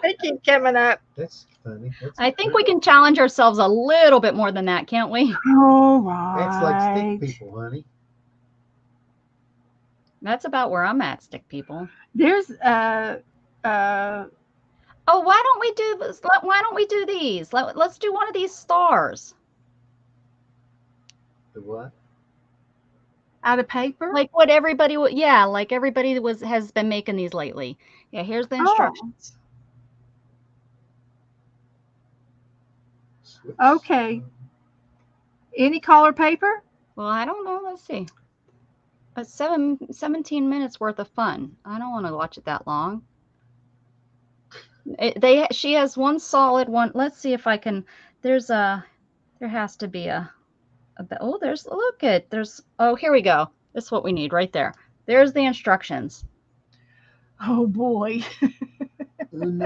[SPEAKER 1] They keep coming up.
[SPEAKER 4] That's funny.
[SPEAKER 2] I think we can challenge ourselves a little bit more than that, can't we?
[SPEAKER 1] All right.
[SPEAKER 4] That's like stick people, honey.
[SPEAKER 2] That's about where I'm at, stick people.
[SPEAKER 1] There's
[SPEAKER 2] Oh, why don't we do this? Why don't we do these? Let's do one of these stars.
[SPEAKER 4] The what?
[SPEAKER 1] Out of paper?
[SPEAKER 2] Like what everybody would, yeah, like everybody has been making these lately. Yeah, here's the instructions.
[SPEAKER 1] Okay. Any color paper?
[SPEAKER 2] Well, I don't know. Let's see. 17 minutes worth of fun. I don't want to watch it that long. She has one solid one. Let's see if I can. There has to be oh, here we go. This is what we need right there. There's the instructions.
[SPEAKER 1] Oh boy.
[SPEAKER 2] Okay,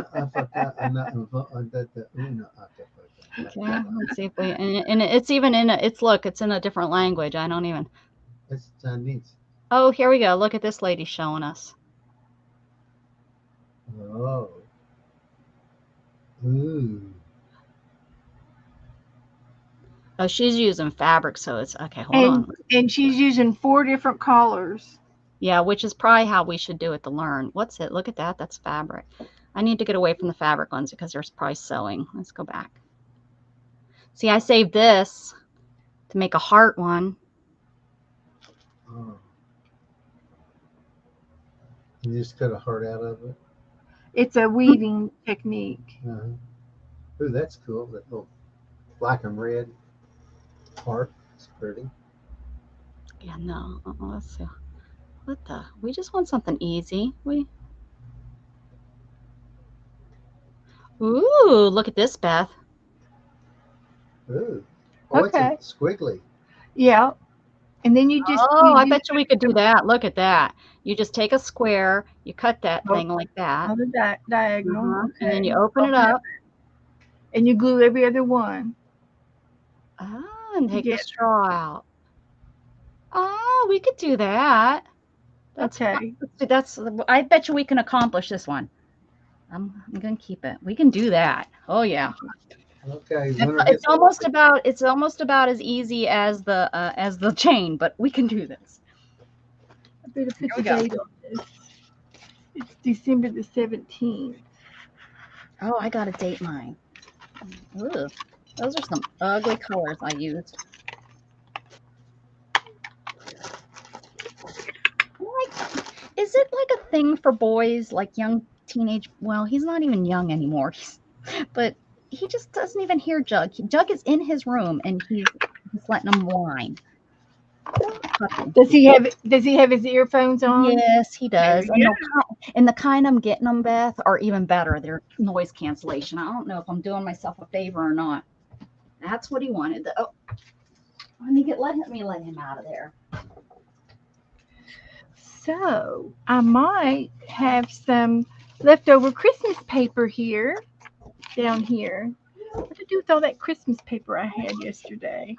[SPEAKER 2] let's see if we, and it's even in a, it's in a different language. I don't even.
[SPEAKER 4] It's Chinese.
[SPEAKER 2] Oh, here we go. Look at this lady showing us.
[SPEAKER 4] Oh. Ooh.
[SPEAKER 2] Oh, she's using fabric, so it's okay. Hold on.
[SPEAKER 1] And she's using 4 different colors.
[SPEAKER 2] Yeah, which is probably how we should do it to learn. What's it? Look at that. That's fabric. I need to get away from the fabric ones because there's probably sewing. Let's go back. See, I saved this to make a heart one.
[SPEAKER 4] Oh. You just cut a heart out of it?
[SPEAKER 1] It's a weaving technique.
[SPEAKER 4] Ooh, that's cool. That little black and red heart. It's pretty.
[SPEAKER 2] Yeah, no. Let's see. What the? We just want something easy. Ooh, look at this, Beth.
[SPEAKER 4] Ooh. Oh,
[SPEAKER 1] Okay.
[SPEAKER 4] it's squiggly.
[SPEAKER 1] Yeah. And then you just.
[SPEAKER 2] Oh, I bet you we could do that. Look at that. You just take a square, you cut that thing like that.
[SPEAKER 1] On the diagonal.
[SPEAKER 2] And then you open it up.
[SPEAKER 1] And you glue every other one.
[SPEAKER 2] Oh, and take the straw out. Oh, we could do that. That's
[SPEAKER 1] okay.
[SPEAKER 2] I bet you we can accomplish this one. I'm gonna keep it. We can do that. Oh yeah.
[SPEAKER 4] Okay.
[SPEAKER 2] It's almost about as easy as the chain, but we can do this.
[SPEAKER 1] I better put the date on this. It's December the 17th.
[SPEAKER 2] Oh, I gotta date mine. Ooh, those are some ugly colors I used. Is it like a thing for boys, like young teenage? Well, he's not even young anymore. But he just doesn't even hear Jug. Jug is in his room and he's just letting him whine.
[SPEAKER 1] Does he have his earphones on?
[SPEAKER 2] Yes, he does. And the kind I'm getting them, Beth, are even better. They're noise cancellation. I don't know if I'm doing myself a favor or not. That's what he wanted. Oh, let me let him out of there.
[SPEAKER 1] So I might have some leftover Christmas paper here, down here. What to do with all that Christmas paper I had yesterday?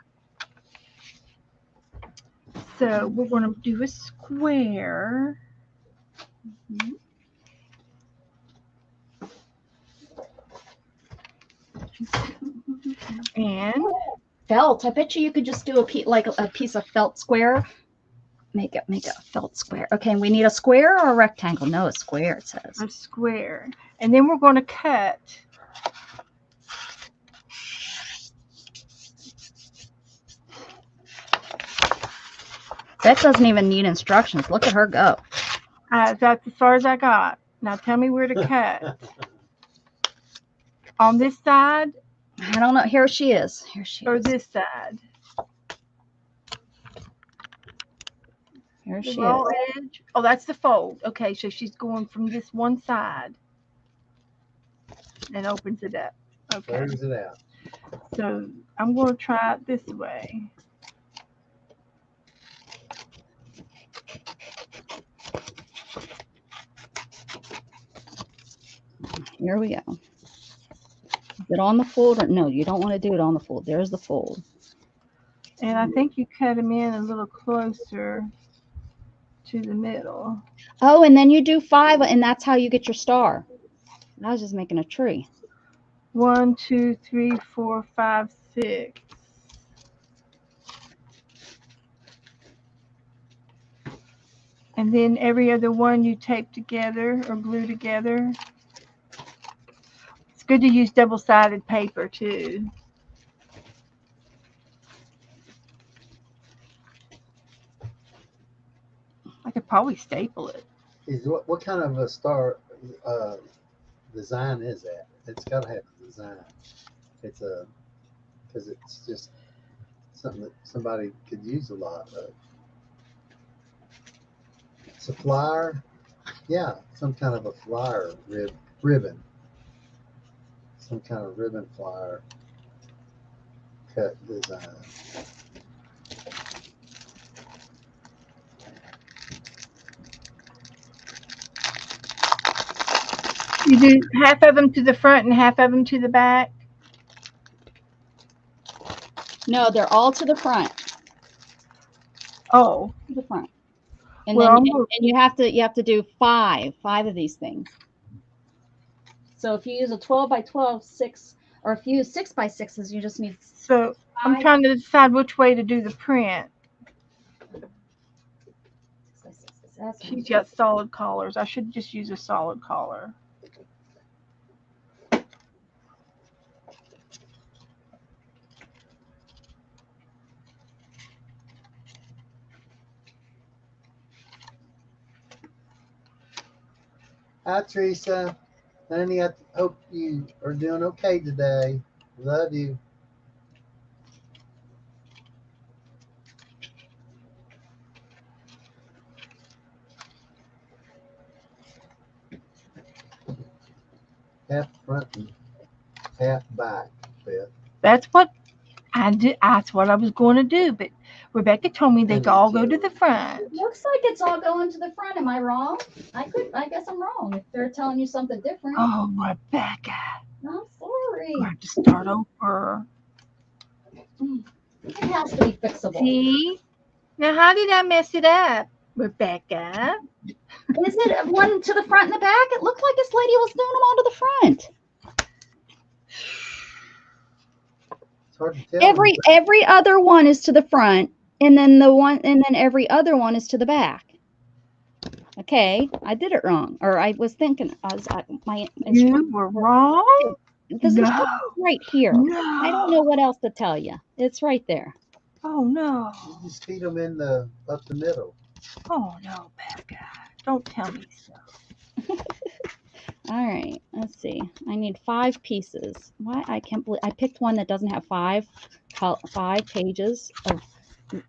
[SPEAKER 1] So we're going to do a square. And
[SPEAKER 2] felt. I bet you could just do a piece of felt square. Make a felt square. Okay, and we need a square or a rectangle? No, a square, it says.
[SPEAKER 1] A square. And then we're going to cut.
[SPEAKER 2] Beth doesn't even need instructions. Look at her go.
[SPEAKER 1] That's as far as I got. Now tell me where to cut. On this side?
[SPEAKER 2] I don't know. Here she is.
[SPEAKER 1] Or this side?
[SPEAKER 2] Here she is.
[SPEAKER 1] Edge. Oh, that's the fold. Okay, so she's going from this one side and opens it up. Okay.
[SPEAKER 4] Brings it out.
[SPEAKER 1] So I'm going to try it this way.
[SPEAKER 2] Here we go. Is it on the fold? Or no, you don't want to do it on the fold. There's the fold.
[SPEAKER 1] And I think you cut them in a little closer to the middle.
[SPEAKER 2] Oh, and then you do 5, and that's how you get your star. I was just making a tree.
[SPEAKER 1] 1, 2, 3, 4, 5, 6. And then every other one you tape together or glue together. It's good to use double-sided paper too. I could probably staple it.
[SPEAKER 4] What kind of a star design is that? It's got to have a design. Because it's just something that somebody could use a lot of. It's a flyer. Yeah, some kind of a flyer ribbon. Some kind of ribbon flyer cut design.
[SPEAKER 1] You do half of them to the front and half of them to the back?
[SPEAKER 2] No, they're all to the front.
[SPEAKER 1] Oh.
[SPEAKER 2] To the front. And
[SPEAKER 1] Well,
[SPEAKER 2] then and you have to do five of these things. So if you use a 12 by 12, 6, or if you use 6 by 6s, you just need.
[SPEAKER 1] So I'm trying to decide which way to do the print. She's got solid collars. I should just use a solid collar.
[SPEAKER 4] Hi, Teresa. Honey, I hope you are doing okay today. Love you. Half front and half back, Beth.
[SPEAKER 1] That's what I did. That's what I was going to do, but Rebecca told me they all go to the front.
[SPEAKER 2] It looks like it's all going to the front. Am I wrong? I guess I'm wrong. If they're telling you something different.
[SPEAKER 1] Oh, Rebecca.
[SPEAKER 2] I'm sorry.
[SPEAKER 1] I have to start over.
[SPEAKER 2] It has to be fixable.
[SPEAKER 1] See? Now, how did I mess it up, Rebecca?
[SPEAKER 2] Is it one to the front and the back? It looked like this lady was doing them all to the front.
[SPEAKER 4] It's hard to tell.
[SPEAKER 2] Every other one is to the front, and then every other one is to the back. Okay, I did it wrong, or I was thinking
[SPEAKER 1] You were wrong.
[SPEAKER 2] This is right here.
[SPEAKER 1] No.
[SPEAKER 2] I don't know what else to tell you. It's right there.
[SPEAKER 1] Oh no.
[SPEAKER 4] You just feed them up the middle.
[SPEAKER 1] Oh no, Becca. Don't tell me so.
[SPEAKER 2] All right, let's see. I need 5 pieces. Why? I can't believe I picked one that doesn't have 5 pages of.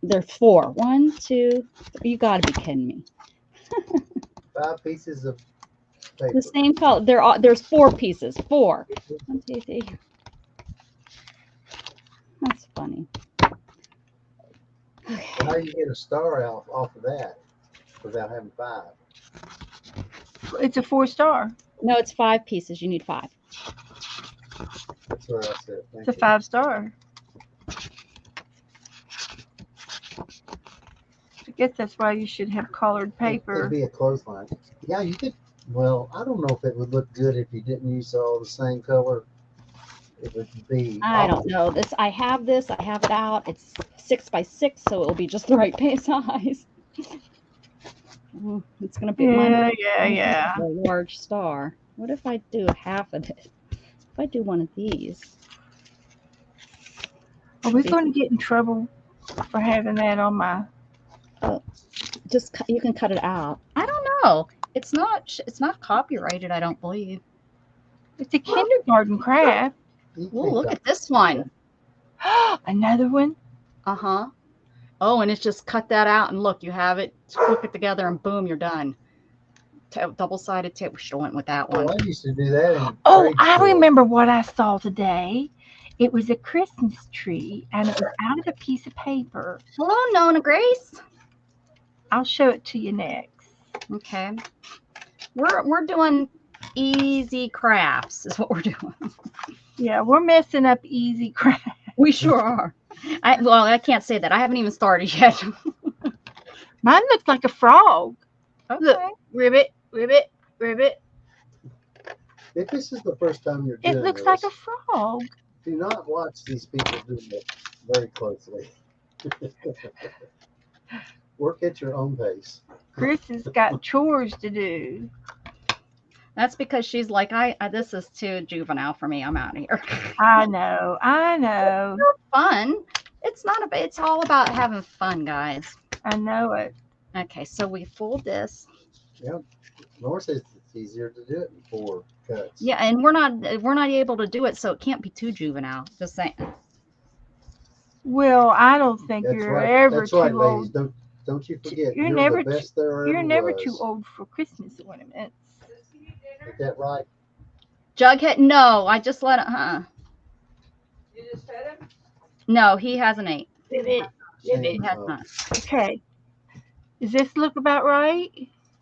[SPEAKER 2] There's 4. 1, 2. You got to be kidding me.
[SPEAKER 4] 5 pieces of paper.
[SPEAKER 2] The same color. There's 4 pieces. 4. 1, 2, 3. That's funny. Okay.
[SPEAKER 4] How do you get a star off of that without having 5?
[SPEAKER 1] It's a 4-star.
[SPEAKER 2] No, it's 5 pieces. You need 5.
[SPEAKER 4] That's what I said.
[SPEAKER 1] It's a 5-star. I guess that's why you should have colored paper.
[SPEAKER 4] It'd be a clothesline. Yeah, you could. Well, I don't know if it would look good if you didn't use all the same color. It would be.
[SPEAKER 2] I don't know. I have it out. It's 6 by 6, so it'll be just the right size. It's gonna be
[SPEAKER 1] yeah.
[SPEAKER 2] A large star. What if I do half of it? If I do one of these.
[SPEAKER 1] Are we going to get in trouble for having that on my?
[SPEAKER 2] You can cut it out. I don't know. It's not copyrighted. I don't believe.
[SPEAKER 1] It's a kindergarten craft.
[SPEAKER 2] Oh, look at this one.
[SPEAKER 1] Another one.
[SPEAKER 2] Uh-huh. Oh, and it's just cut that out, and look, you have it. Click it together, and boom, you're done. Double-sided tape. We should have went with that one.
[SPEAKER 4] Oh, I used to do that.
[SPEAKER 1] I remember what I saw today. It was a Christmas tree, and it was out of a piece of paper.
[SPEAKER 2] Hello, Nona Grace.
[SPEAKER 1] I'll show it to you next.
[SPEAKER 2] Okay. We're doing easy crafts is what we're doing.
[SPEAKER 1] Yeah, we're messing up easy crafts.
[SPEAKER 2] We sure are. I can't say that. I haven't even started yet.
[SPEAKER 1] Mine looks like a frog.
[SPEAKER 2] Okay.
[SPEAKER 1] Look, ribbit, ribbit, ribbit.
[SPEAKER 4] If this is the first time you're doing
[SPEAKER 1] It looks
[SPEAKER 4] this,
[SPEAKER 1] like a frog.
[SPEAKER 4] do not watch these people do it very closely. Work at your own pace.
[SPEAKER 1] Chris has got chores to do.
[SPEAKER 2] That's because she's like, this is too juvenile for me. I'm out of here.
[SPEAKER 1] I know.
[SPEAKER 2] Fun. It's all about having fun, guys.
[SPEAKER 1] I know it.
[SPEAKER 2] Okay, so we fold this.
[SPEAKER 4] Yep. Nor says it's easier to do it in 4 cuts.
[SPEAKER 2] Yeah, and we're not able to do it, so it can't be too juvenile. Just saying.
[SPEAKER 1] Well, I don't think
[SPEAKER 4] That's
[SPEAKER 1] you're
[SPEAKER 4] right.
[SPEAKER 1] ever
[SPEAKER 4] That's
[SPEAKER 1] too
[SPEAKER 4] right,
[SPEAKER 1] old.
[SPEAKER 4] ladies. Don't you forget.
[SPEAKER 1] You're never
[SPEAKER 4] the best there ever
[SPEAKER 1] You're never
[SPEAKER 4] was.
[SPEAKER 1] too old for Christmas ornaments.
[SPEAKER 4] Is that right?
[SPEAKER 2] Jughead, no, I just let it.
[SPEAKER 5] You just fed him?
[SPEAKER 2] No, he hasn't ate.
[SPEAKER 1] Ribbit.
[SPEAKER 2] He has not.
[SPEAKER 1] Okay. Does this look about right?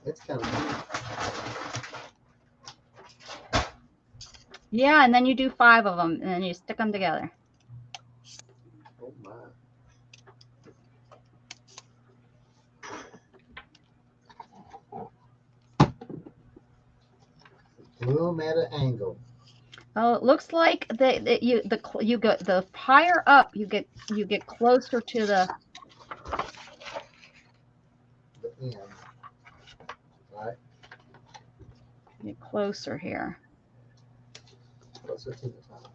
[SPEAKER 4] It's kind of.
[SPEAKER 2] Yeah, and then you do 5 of them, and then you stick them together.
[SPEAKER 4] Oh my. Glue them at an angle.
[SPEAKER 2] Oh, it looks like you get the higher up you get closer to the
[SPEAKER 4] end. Right?
[SPEAKER 2] Get closer here.
[SPEAKER 4] Closer to the top.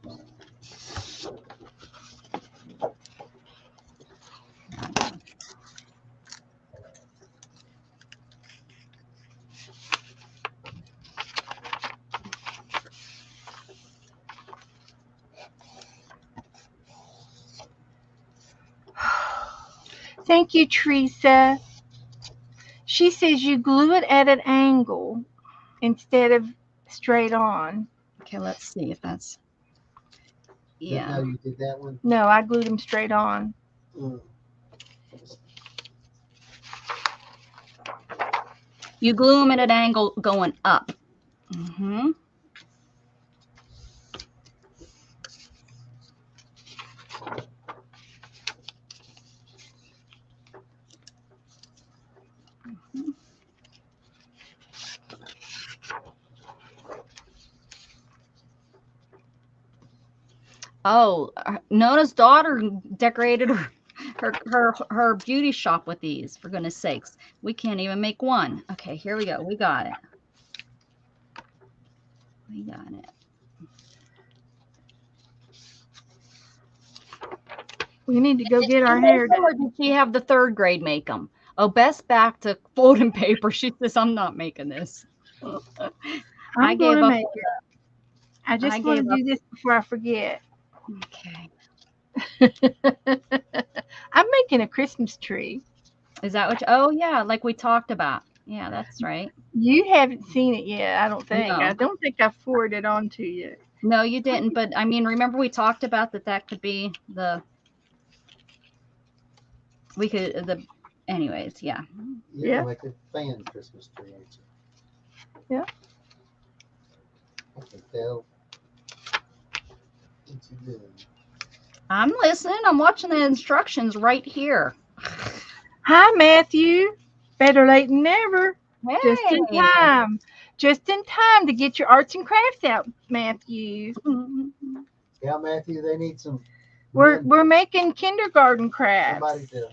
[SPEAKER 1] Thank you, Teresa. She says you glue it at an angle instead of straight on.
[SPEAKER 2] Okay, let's see if that's.
[SPEAKER 4] Is that how you did that one?
[SPEAKER 1] No, I glued them straight on.
[SPEAKER 2] You glue them at an angle going up. Mm-hmm. Oh, Nona's daughter decorated her beauty shop with these, for goodness sakes. We can't even make one. Okay, here we go. We got it. We got it.
[SPEAKER 1] We need to go get our hair done.
[SPEAKER 2] Or did she have the 3rd grade make them? Oh, Beth's back to folding paper. She says, I'm not making this. I gave up.
[SPEAKER 1] Make it. I just want to do this before I forget.
[SPEAKER 2] Okay.
[SPEAKER 1] I'm making a Christmas tree.
[SPEAKER 2] Is that what? Oh, yeah, like we talked about. Yeah, that's right.
[SPEAKER 1] You haven't seen it yet, I don't think.
[SPEAKER 2] No.
[SPEAKER 1] I don't think I forwarded it on to you.
[SPEAKER 2] No, you didn't. But I mean, remember we talked about that could be anyways, yeah.
[SPEAKER 4] Yeah. Like a fan Christmas tree, ain't you?
[SPEAKER 1] Yeah.
[SPEAKER 4] I can tell. What you doing?
[SPEAKER 2] I'm listening. I'm watching the instructions right here.
[SPEAKER 1] Hi, Matthew. Better late than never.
[SPEAKER 2] Hey.
[SPEAKER 1] Just in time. Just in time to get your arts and crafts out, Matthew.
[SPEAKER 4] Yeah, Matthew, they need some.
[SPEAKER 1] We're making kindergarten crafts.
[SPEAKER 4] Somebody to.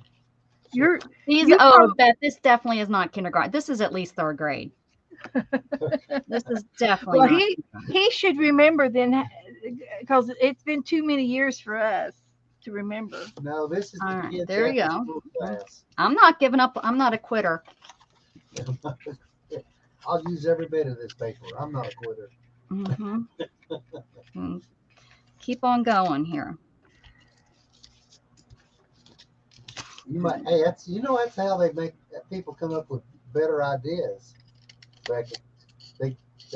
[SPEAKER 2] Beth, this definitely is not kindergarten. This is at least 3rd grade. This is definitely.
[SPEAKER 1] Well, he should remember then, because it's been too many years for us to remember.
[SPEAKER 4] No, this is
[SPEAKER 2] all
[SPEAKER 4] the kids.
[SPEAKER 2] There you go. I'm not giving up. I'm not a quitter.
[SPEAKER 4] I'll use every bit of this paper. I'm not a quitter.
[SPEAKER 2] Mm-hmm. Keep on going here.
[SPEAKER 4] You might. Hey, that's how they make people come up with better ideas. They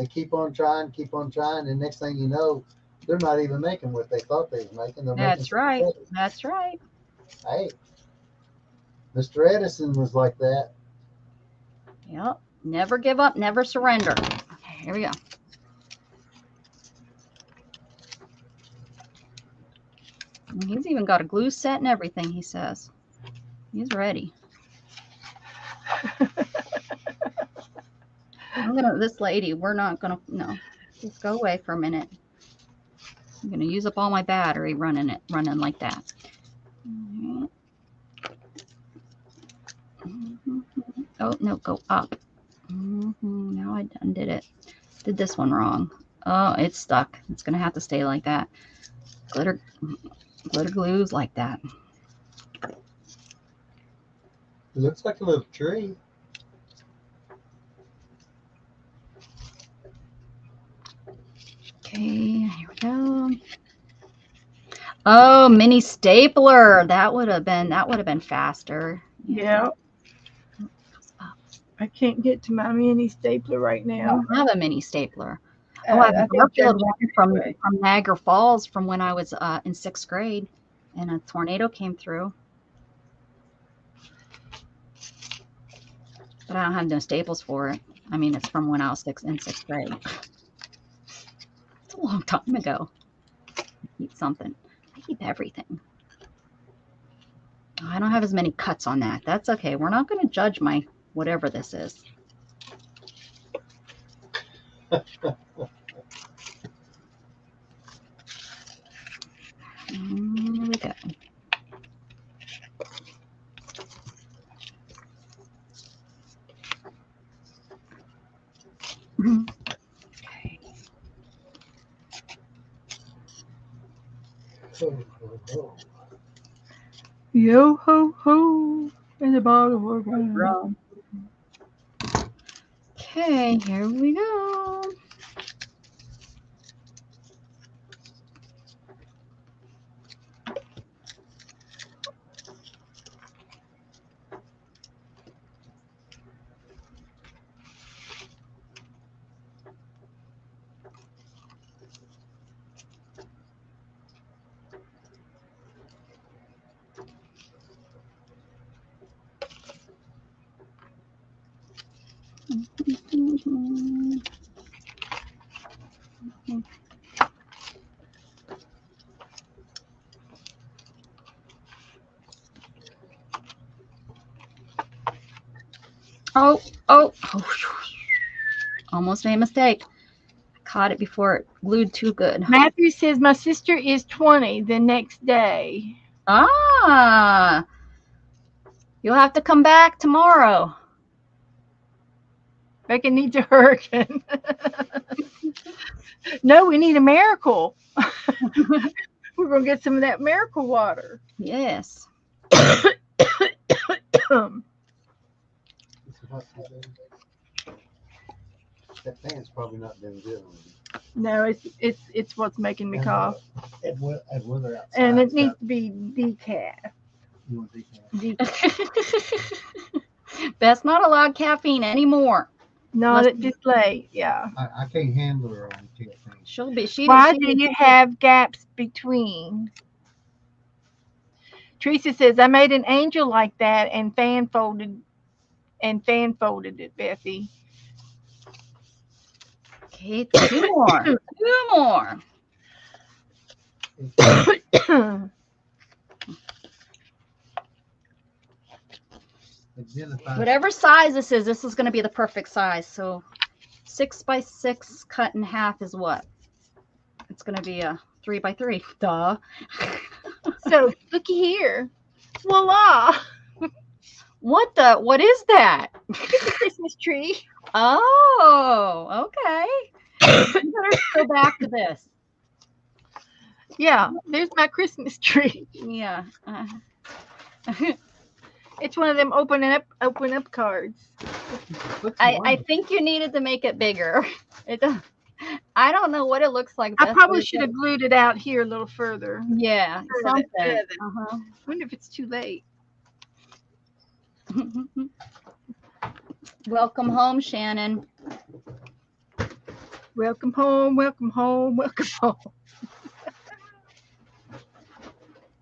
[SPEAKER 4] keep on trying, and next thing you know, they're not even making what they thought they was making.
[SPEAKER 2] That's right. That's right.
[SPEAKER 4] Hey, Mr. Edison was like that.
[SPEAKER 2] Yep. Never give up, never surrender. Okay, here we go. He's even got a glue set and everything, he says. He's ready. This lady, we're not gonna, no, just go away for a minute. I'm gonna use up all my battery running like that. Oh, no, go up. Now I undid it. Did this one wrong. Oh, it's stuck. It's gonna have to stay like that. Glitter glues like that.
[SPEAKER 4] It looks like a little tree.
[SPEAKER 2] Okay, here we go. Oh, mini stapler. That would have been faster.
[SPEAKER 1] Yeah. I can't get to my mini stapler right now.
[SPEAKER 2] I don't have a mini stapler. I have a Garfield one from Niagara Falls from when I was in 6th grade, and a tornado came through. But I don't have no staples for it. I mean, it's from when I was in 6th grade. It's a long long time ago. Eat something. I eat everything. I don't have as many cuts on that. That's okay. We're not going to judge my whatever this is. Here we go. Okay.
[SPEAKER 1] Yo ho ho, in the bottle of rum.
[SPEAKER 2] Okay, here we go. Oh, almost made a mistake. I caught it before it glued too good.
[SPEAKER 1] Matthew says my sister is 20 the next day.
[SPEAKER 2] Ah, you'll have to come back tomorrow.
[SPEAKER 1] Becca needs a hurricane. No, we need a miracle. We're going to get some of that miracle water.
[SPEAKER 2] Yes.
[SPEAKER 4] That fan's probably not been good on you.
[SPEAKER 1] No, it's what's making me cough.
[SPEAKER 4] And weather outside.
[SPEAKER 1] And it needs to be decaf.
[SPEAKER 4] You want decaf?
[SPEAKER 1] Decaf.
[SPEAKER 2] Beth's not allowed caffeine anymore.
[SPEAKER 1] Not at this late, yeah.
[SPEAKER 4] I can't handle her on caffeine.
[SPEAKER 2] She'll be.
[SPEAKER 1] Why do you have gaps between? Teresa says I made an angel like that and fan folded it, Bethy.
[SPEAKER 2] Okay, two more. Two more. Whatever size this is going to be the perfect size. So 6 by 6 cut in half is what? It's going to be a 3 by 3. Duh.
[SPEAKER 1] So looky here. Voila.
[SPEAKER 2] What is that?
[SPEAKER 1] It's a Christmas tree.
[SPEAKER 2] Oh, okay. You better go back to this.
[SPEAKER 1] Yeah, there's my Christmas tree.
[SPEAKER 2] Yeah.
[SPEAKER 1] It's one of them open up cards.
[SPEAKER 2] I think you needed to make it bigger. I don't know what it looks like.
[SPEAKER 1] I probably should have glued it out here a little further.
[SPEAKER 2] Yeah, something.
[SPEAKER 1] I wonder if it's too late.
[SPEAKER 2] Welcome home, Shannon.
[SPEAKER 1] Welcome home, welcome home, welcome home.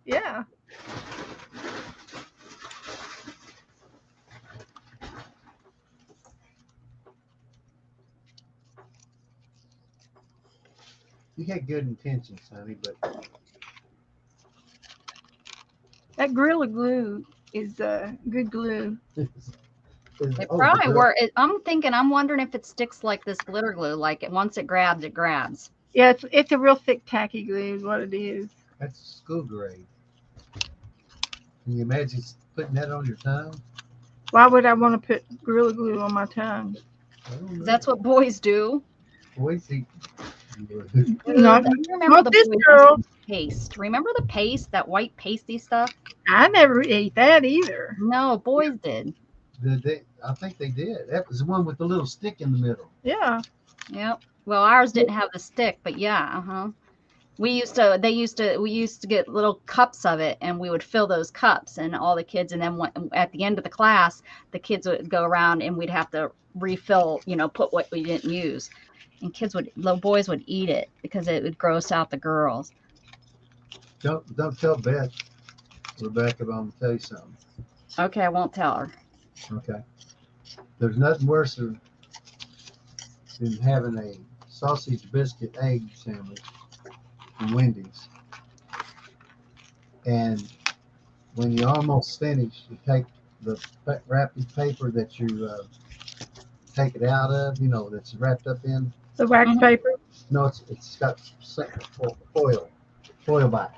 [SPEAKER 1] Yeah.
[SPEAKER 4] You had good intentions, honey, but
[SPEAKER 1] That Gorilla Glue is good glue.
[SPEAKER 2] It probably works. I'm wondering if it sticks like this glitter glue. Like once it grabs, it grabs.
[SPEAKER 1] Yeah, it's a real thick tacky glue is what it is.
[SPEAKER 4] That's school grade. Can you imagine putting that on your tongue?
[SPEAKER 1] Why would I want to put Gorilla Glue on my tongue?
[SPEAKER 2] That's what boys do.
[SPEAKER 4] Boys eat.
[SPEAKER 1] Not
[SPEAKER 2] Remember
[SPEAKER 1] this
[SPEAKER 2] the
[SPEAKER 1] girl.
[SPEAKER 2] paste. Remember the paste, that white pasty stuff?
[SPEAKER 1] I never ate that either.
[SPEAKER 2] No, boys did.
[SPEAKER 4] I think they did. That was the one with the little stick in the middle.
[SPEAKER 1] Yeah.
[SPEAKER 2] Yep. Well, ours didn't have the stick, but yeah, we used to get little cups of it, and we would fill those cups, and all the kids, and then at the end of the class, the kids would go around, and we'd have to refill, put what we didn't use, and little boys would eat it because it would gross out the girls.
[SPEAKER 4] Don't tell Beth, Rebecca, but I'm gonna tell you something.
[SPEAKER 2] Okay, I won't tell her.
[SPEAKER 4] Okay. There's nothing worse than having a sausage biscuit egg sandwich from Wendy's. And when you almost finish, you take the wrapping paper that you take it out of, you know, that's wrapped up in.
[SPEAKER 1] The wax
[SPEAKER 2] Mhm.
[SPEAKER 1] paper.
[SPEAKER 4] No, it's got foil back,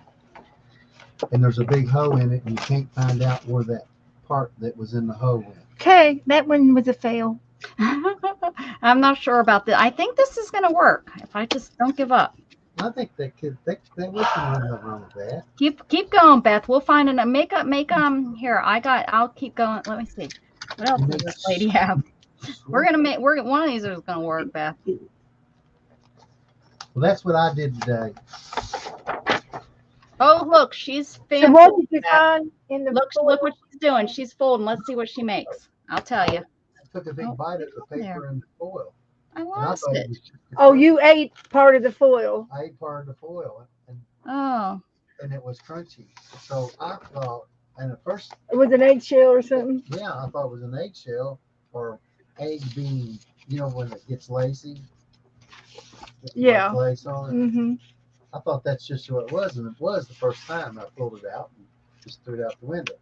[SPEAKER 4] and there's a big hole in it, and you can't find out where that part that was in the hole went.
[SPEAKER 1] Okay, that one was a fail.
[SPEAKER 2] I'm not sure about that. I think this is going to work if I just don't give up.
[SPEAKER 4] I think they could. They would find nothing wrong with that.
[SPEAKER 2] Keep going, Beth. We'll find a make here. I'll keep going. Let me see. What else does this lady have? One of these is gonna work, Beth.
[SPEAKER 4] Well, that's what I did today.
[SPEAKER 2] Oh, look, she's fancy.
[SPEAKER 1] So what did you find in the
[SPEAKER 2] Look what she's doing. She's folding. Let's see what she makes. I'll tell you.
[SPEAKER 4] I took a big bite of the paper and the foil.
[SPEAKER 2] I
[SPEAKER 4] And
[SPEAKER 2] lost
[SPEAKER 4] thought
[SPEAKER 2] it.
[SPEAKER 4] was just a
[SPEAKER 1] Oh,
[SPEAKER 4] crunch.
[SPEAKER 1] you ate part of the foil.
[SPEAKER 4] I ate part of the foil,
[SPEAKER 2] Oh,
[SPEAKER 4] and it was crunchy. So I thought, and at first,
[SPEAKER 1] It was an eggshell or something.
[SPEAKER 4] yeah, I thought it was an eggshell or egg being, you know, when it gets lacy. Gets
[SPEAKER 1] Yeah.
[SPEAKER 4] white lace on it.
[SPEAKER 1] Mm-hmm.
[SPEAKER 4] I thought that's just what it was, and it was the first time I pulled it out and just threw it out the window.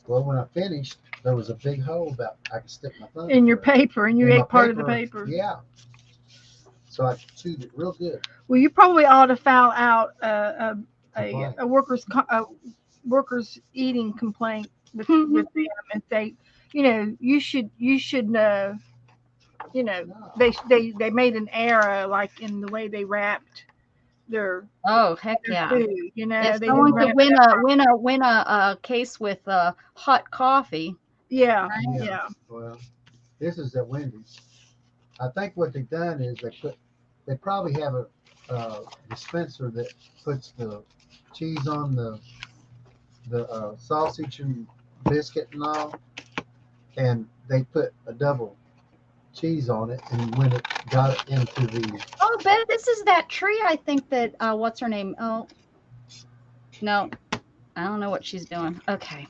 [SPEAKER 4] Well, when I finished, there was a big hole about I could stick my thumb
[SPEAKER 1] In your
[SPEAKER 4] through it.
[SPEAKER 1] paper, and you
[SPEAKER 4] In my
[SPEAKER 1] ate part of the paper.
[SPEAKER 4] Yeah. So I chewed it real good.
[SPEAKER 1] Well, you probably ought to file out
[SPEAKER 4] Complaint.
[SPEAKER 1] a workers eating complaint with them and say, you know, you should know, you know,
[SPEAKER 4] No.
[SPEAKER 1] they made an error like in the way they wrapped their
[SPEAKER 2] oh, heck yeah!
[SPEAKER 1] food. You know,
[SPEAKER 2] If
[SPEAKER 1] they
[SPEAKER 2] someone
[SPEAKER 1] didn't
[SPEAKER 2] could
[SPEAKER 1] wrap
[SPEAKER 2] win a case with hot coffee.
[SPEAKER 1] Yeah,
[SPEAKER 4] Yeah.
[SPEAKER 1] yeah.
[SPEAKER 4] Well, this is at Wendy's. I think what they've done is they probably have a dispenser that puts the cheese on the sausage and biscuit and all, and they put a double cheese on it, and when it got it into the
[SPEAKER 2] Oh, Beth, this is that tree. I think that what's her name? Oh, no, I don't know what she's doing. Okay.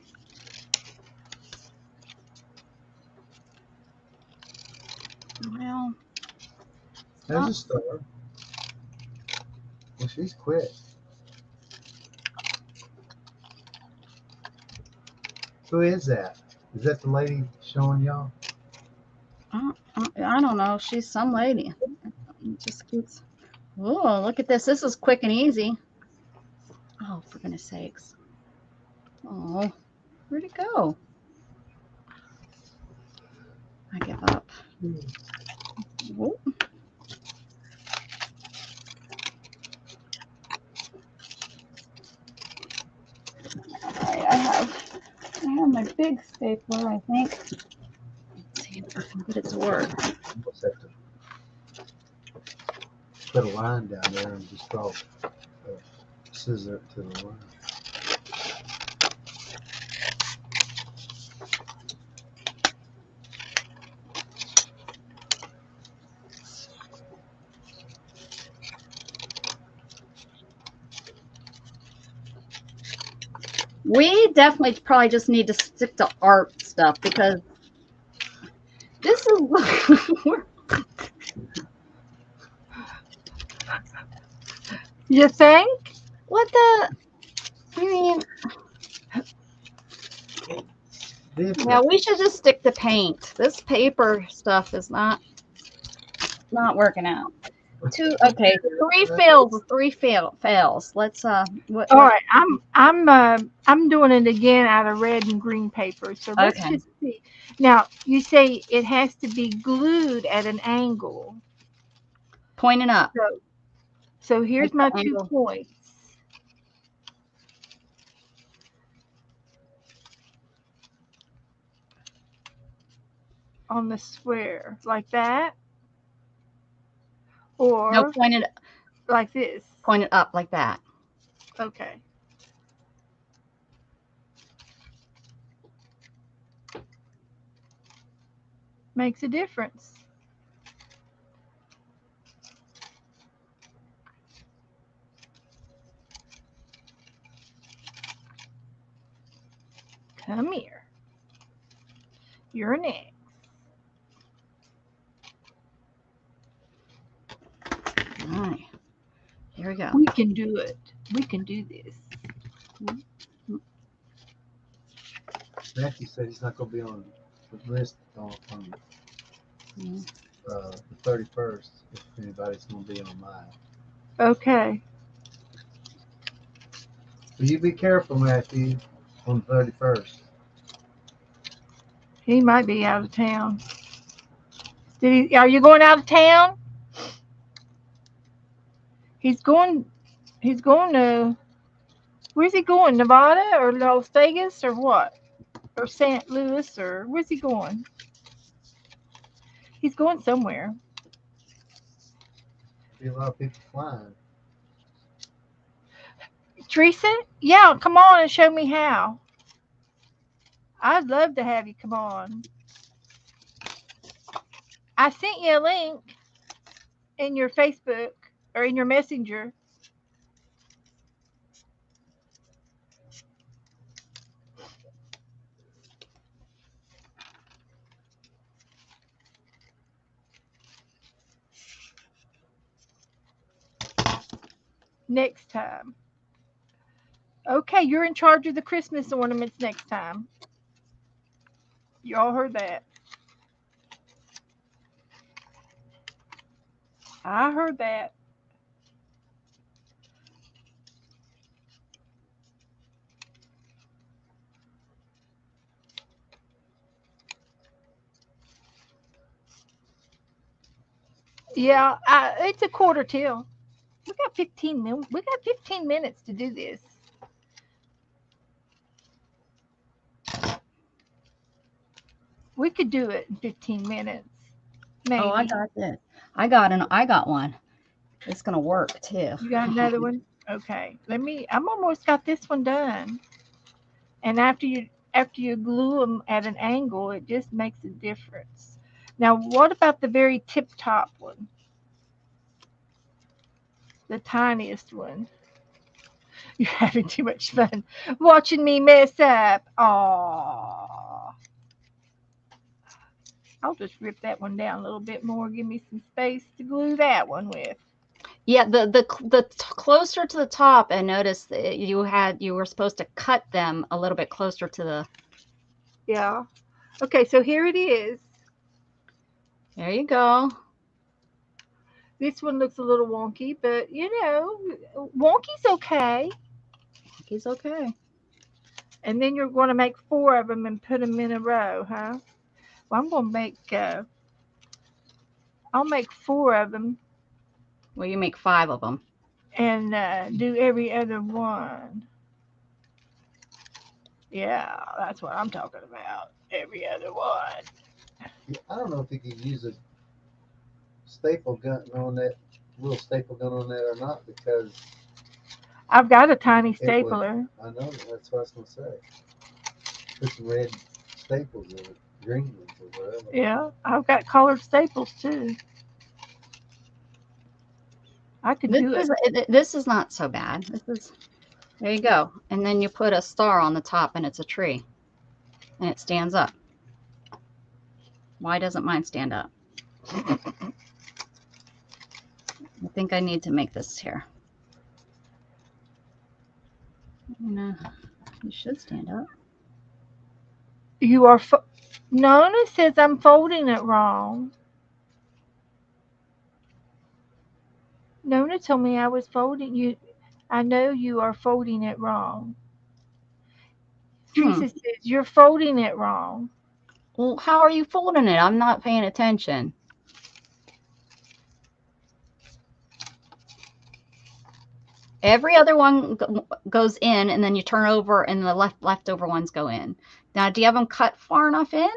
[SPEAKER 2] Well,
[SPEAKER 4] there's a star. Well, she's quick. Who is that? Is that the lady showing y'all?
[SPEAKER 2] I don't know. She's some lady. It just keeps. Oh, look at this. This is quick and easy. Oh, for goodness sakes. Oh, where'd it go? I give up. Whoop. Alright, I have my big stapler, I think. Let's see if I can get it to work.
[SPEAKER 4] Almost have to put a line down there and just draw a scissor to the line.
[SPEAKER 2] We definitely probably just need to stick to art stuff because this is
[SPEAKER 1] You think?
[SPEAKER 2] what the. I mean, yeah, we should just stick to paint. This paper stuff is not working out. Okay, three fails. Let's what,
[SPEAKER 1] All right, I'm doing it again out of red and green paper. So let's
[SPEAKER 2] Okay.
[SPEAKER 1] just see. Now you say it has to be glued at an angle.
[SPEAKER 2] pointing up.
[SPEAKER 1] So here's
[SPEAKER 2] What's
[SPEAKER 1] my
[SPEAKER 2] the
[SPEAKER 1] 2
[SPEAKER 2] angle?
[SPEAKER 1] points. On the square, like that, or
[SPEAKER 2] No, pointed
[SPEAKER 1] like this.
[SPEAKER 2] up like that.
[SPEAKER 1] Okay. Makes a difference. Come here. You're next.
[SPEAKER 2] All right. Here we go.
[SPEAKER 1] We can do it. We can do this.
[SPEAKER 4] Matthew said he's not going to be on the list on the 31st if anybody's going to be on mine.
[SPEAKER 1] Okay.
[SPEAKER 4] So you be careful, Matthew, on the 31st.
[SPEAKER 1] He might be out of town. Are you going out of town? He's going to, where's he going? Nevada or Las Vegas or what? Or St. Louis or where's he going? He's going somewhere.
[SPEAKER 4] Be a lot of people flying.
[SPEAKER 1] Teresa, yeah, come on and show me how. I'd love to have you come on. I sent you a link in your Facebook or in your messenger. Next time. Okay, you're in charge of the Christmas ornaments next time. You all heard that. I heard that. Yeah, it's a quarter till. We got 15 minutes. We got 15 minutes to do this. We could do it in 15 minutes. Maybe.
[SPEAKER 2] Oh, I got this. I got one. It's gonna work too.
[SPEAKER 1] You got another one? Okay. I'm almost got this one done. And after you glue them at an angle, it just makes a difference. Now, what about the very tip top one? The tiniest one. You're having too much fun watching me mess up. Aww. I'll just rip that one down a little bit more. Give me some space to glue that one with.
[SPEAKER 2] Yeah, the closer to the top, I noticed that you were supposed to cut them a little bit closer to the.
[SPEAKER 1] Yeah. Okay, so here it is.
[SPEAKER 2] There you go.
[SPEAKER 1] This one looks a little wonky, but wonky's okay.
[SPEAKER 2] Wonky's okay.
[SPEAKER 1] And then you're going to make 4 of them and put them in a row, huh? Well, I'm going to make. I'll make 4 of them.
[SPEAKER 2] Well, you make 5 of them.
[SPEAKER 1] And do every other one. Yeah, that's what I'm talking about. Every other one.
[SPEAKER 4] I don't know if you can use a staple gun on that, little staple gun on that or not, because
[SPEAKER 1] I've got a tiny stapler.
[SPEAKER 4] I know, that's what I was going to say. Put some red staples in it, green ones or whatever.
[SPEAKER 1] Yeah, I've got colored staples too. I could do it.
[SPEAKER 2] This is not so bad. There you go. And then you put a star on the top and it's a tree. And it stands up. Why doesn't mine stand up? I think I need to make this here. You should stand up.
[SPEAKER 1] You are. Nona says I'm folding it wrong. Nona told me I was folding you. I know you are folding it wrong. Teresa says you're folding it wrong.
[SPEAKER 2] Well, how are you folding it? I'm not paying attention. Every other one goes in, and then you turn over, and the leftover ones go in. Now, do you have them cut far enough in?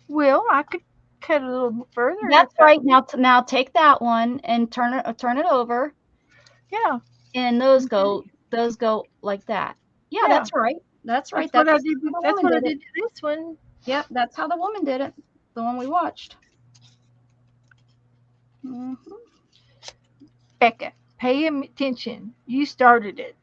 [SPEAKER 1] Well, I could cut a little further.
[SPEAKER 2] That's right. Now take that one and turn it over.
[SPEAKER 1] Yeah.
[SPEAKER 2] And those go like that. Yeah, that's right. That's right.
[SPEAKER 1] That's what I did. That's what I did to this one.
[SPEAKER 2] Yep, that's how the woman did it. The one we watched. Mm-hmm.
[SPEAKER 1] Becca, pay attention. You started it.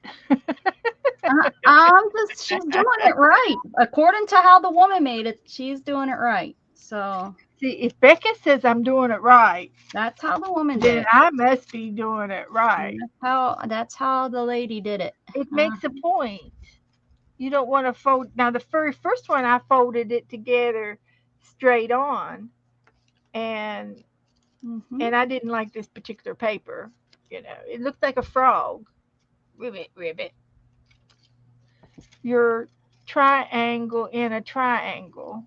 [SPEAKER 2] She's doing it right. According to how the woman made it, she's doing it right. So
[SPEAKER 1] See, if Becca says I'm doing it right,
[SPEAKER 2] That's how the woman did
[SPEAKER 1] then
[SPEAKER 2] it.
[SPEAKER 1] I must be doing it right.
[SPEAKER 2] That's how the lady did it.
[SPEAKER 1] It makes a point. You don't want to fold. Now, the very first one, I folded it together straight on, and I didn't like this particular paper. You know, it looked like a frog. Ribbit, ribbit. Your triangle in a triangle.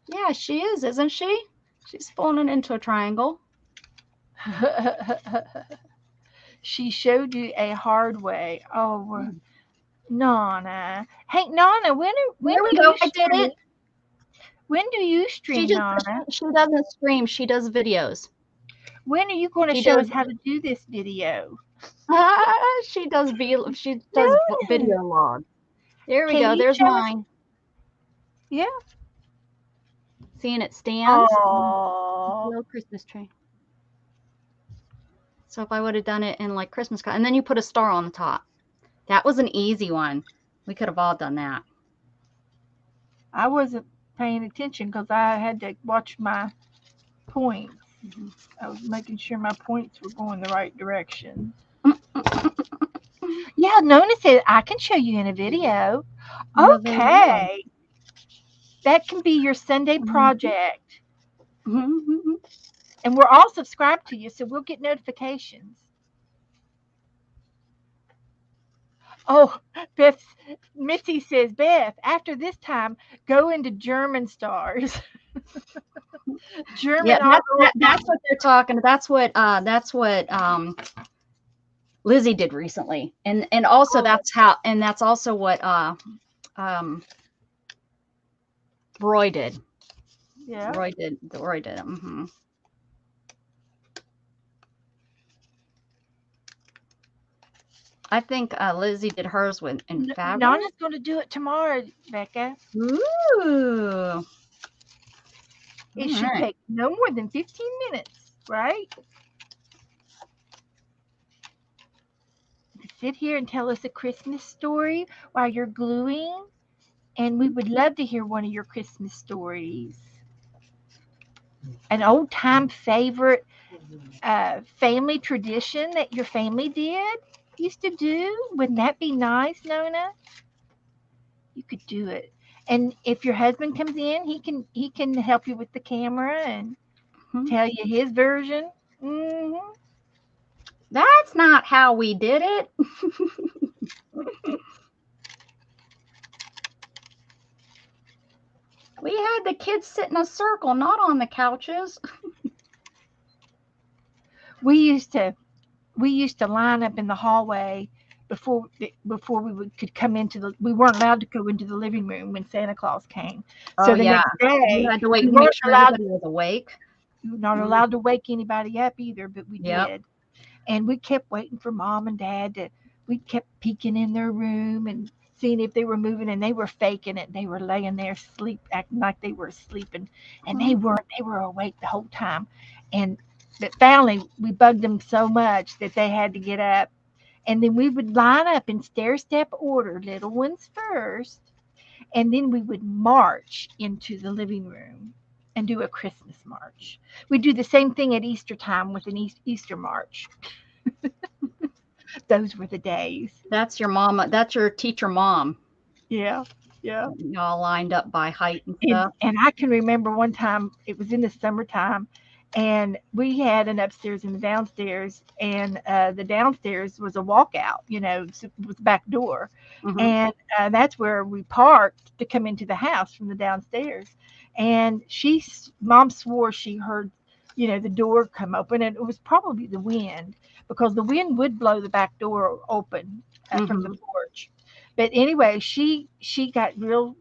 [SPEAKER 2] Yeah, she is, isn't she? She's folding into a triangle.
[SPEAKER 1] She showed you a hard way. Oh, Nana. Hey, Nana, when
[SPEAKER 2] There we
[SPEAKER 1] do
[SPEAKER 2] go.
[SPEAKER 1] you
[SPEAKER 2] I did
[SPEAKER 1] stream?
[SPEAKER 2] it.
[SPEAKER 1] When do you stream, Nana?
[SPEAKER 2] She doesn't stream. She does videos.
[SPEAKER 1] When are you going to show us how to do this video?
[SPEAKER 2] She does video log. There we
[SPEAKER 1] Can
[SPEAKER 2] go.
[SPEAKER 1] you
[SPEAKER 2] There's
[SPEAKER 1] show us-
[SPEAKER 2] mine.
[SPEAKER 1] Yeah.
[SPEAKER 2] Seeing it stands.
[SPEAKER 1] Oh,
[SPEAKER 2] Little Christmas tree. So if I would have done it in like Christmas card, and then you put a star on the top. That was an easy one. We could have all done that.
[SPEAKER 1] I wasn't paying attention because I had to watch my points. I was making sure my points were going the right direction. Yeah, Nona said I can show you in a video. Okay. That can be your Sunday project. And we're all subscribed to you, so we'll get notifications. Oh, Missy says, Beth, after this time, go into German stars. German.
[SPEAKER 2] Yeah, that's what they're talking. That's what Lizzie did recently, and also that's also what Roy did.
[SPEAKER 1] Yeah.
[SPEAKER 2] Roy did it. Mm-hmm. I think Lizzie did hers in fabric.
[SPEAKER 1] Nana's going to do it tomorrow, Becca.
[SPEAKER 2] Ooh.
[SPEAKER 1] It should take no more than 15 minutes, right? Sit here and tell us a Christmas story while you're gluing. And we would love to hear one of your Christmas stories. An old time favorite family tradition that your family used to do. Wouldn't that be nice, Nona? You could do it. And if your husband comes in, he can help you with the camera and tell you his version. Mm-hmm.
[SPEAKER 2] That's not how we did it. We had the kids sit in a circle, not on the couches.
[SPEAKER 1] We used to line up in the hallway before we could come into we weren't allowed to go into the living room when Santa Claus came. So the next day,
[SPEAKER 2] you had to wait to make sure everybody was awake.
[SPEAKER 1] You were not allowed to wake anybody up either, but we did. And we kept waiting for Mom and Dad we kept peeking in their room and seeing if they were moving, and they were faking it. They were laying there acting like they were sleeping, and they weren't. They were awake the whole time. But finally, we bugged them so much that they had to get up. And then we would line up in stair-step order, little ones first. And then we would march into the living room and do a Christmas march. We do the same thing at Easter time with an Easter march. Those were the days.
[SPEAKER 2] That's your mama. That's your teacher mom.
[SPEAKER 1] Yeah.
[SPEAKER 2] All lined up by height and stuff.
[SPEAKER 1] And I can remember one time, it was in the summertime, and we had an upstairs and a downstairs, and the downstairs was a walkout, with the back door. Mm-hmm. And that's where we parked to come into the house from the downstairs. And Mom swore she heard, the door come open, and it was probably the wind, because the wind would blow the back door open from the porch. But anyway, she got real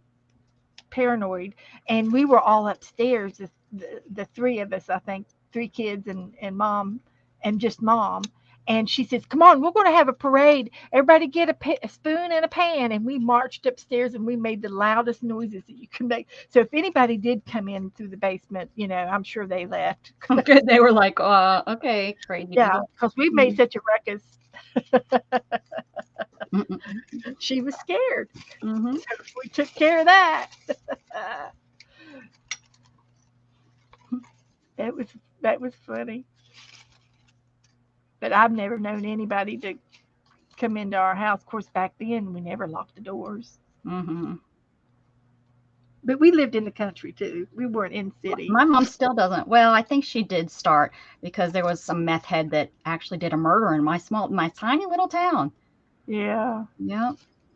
[SPEAKER 1] paranoid, and we were all upstairs, the three of us, I think, 3 kids and Mom, and just Mom. And she says, come on, we're going to have a parade. Everybody get a spoon and a pan. And we marched upstairs, and we made the loudest noises that you can make. So if anybody did come in through the basement, I'm sure they left.
[SPEAKER 2] Good. They were like, okay, crazy.
[SPEAKER 1] Yeah, because we made such a ruckus. She was scared. So we took care of that. that was funny. But I've never known anybody to come into our house. Of course, back then we never locked the doors.
[SPEAKER 2] Mm-hmm.
[SPEAKER 1] But we lived in the country too. We weren't in city.
[SPEAKER 2] My mom still doesn't. Well, I think she did start because there was some meth head that actually did a murder in my tiny little town.
[SPEAKER 1] Yeah,
[SPEAKER 2] Yep.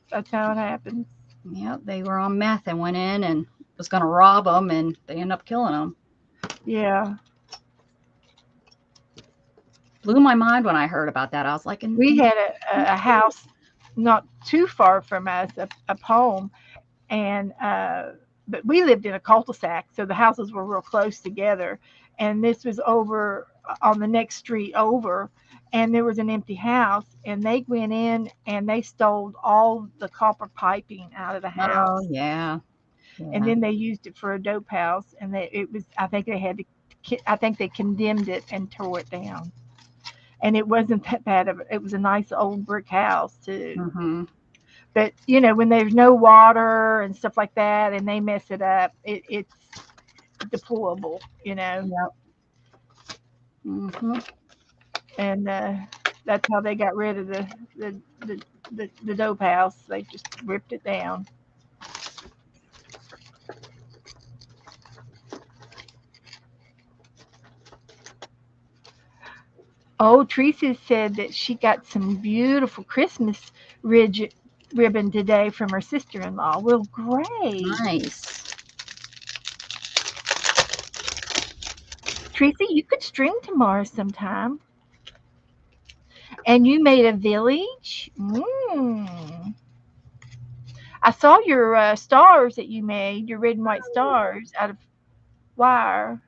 [SPEAKER 1] that's how it happens.
[SPEAKER 2] Yep. They were on meth and went in and was going to rob them, and they ended up killing them.
[SPEAKER 1] Yeah.
[SPEAKER 2] Blew my mind when I heard about that. I was like,
[SPEAKER 1] We had a house not too far from us, a home, and but we lived in a cul-de-sac, so the houses were real close together. And this was over on the next street over, and there was an empty house, and they went in and they stole all the copper piping out of the house.
[SPEAKER 2] oh yeah.
[SPEAKER 1] And then they used it for a dope house, and it was, I think they condemned it and tore it down. And it wasn't that bad of it was a nice old brick house too.
[SPEAKER 2] Mm-hmm.
[SPEAKER 1] But when there's no water and stuff like that, and they mess it up, it's deplorable.
[SPEAKER 2] Yep. Mm-hmm.
[SPEAKER 1] And that's how they got rid of the dope house. They just ripped it down. Oh, Teresa said that she got some beautiful Christmas ribbon today from her sister-in-law. Well, great.
[SPEAKER 2] Nice.
[SPEAKER 1] Teresa, you could string tomorrow sometime. And you made a village? I saw your stars that you made, your red and white stars out of wire.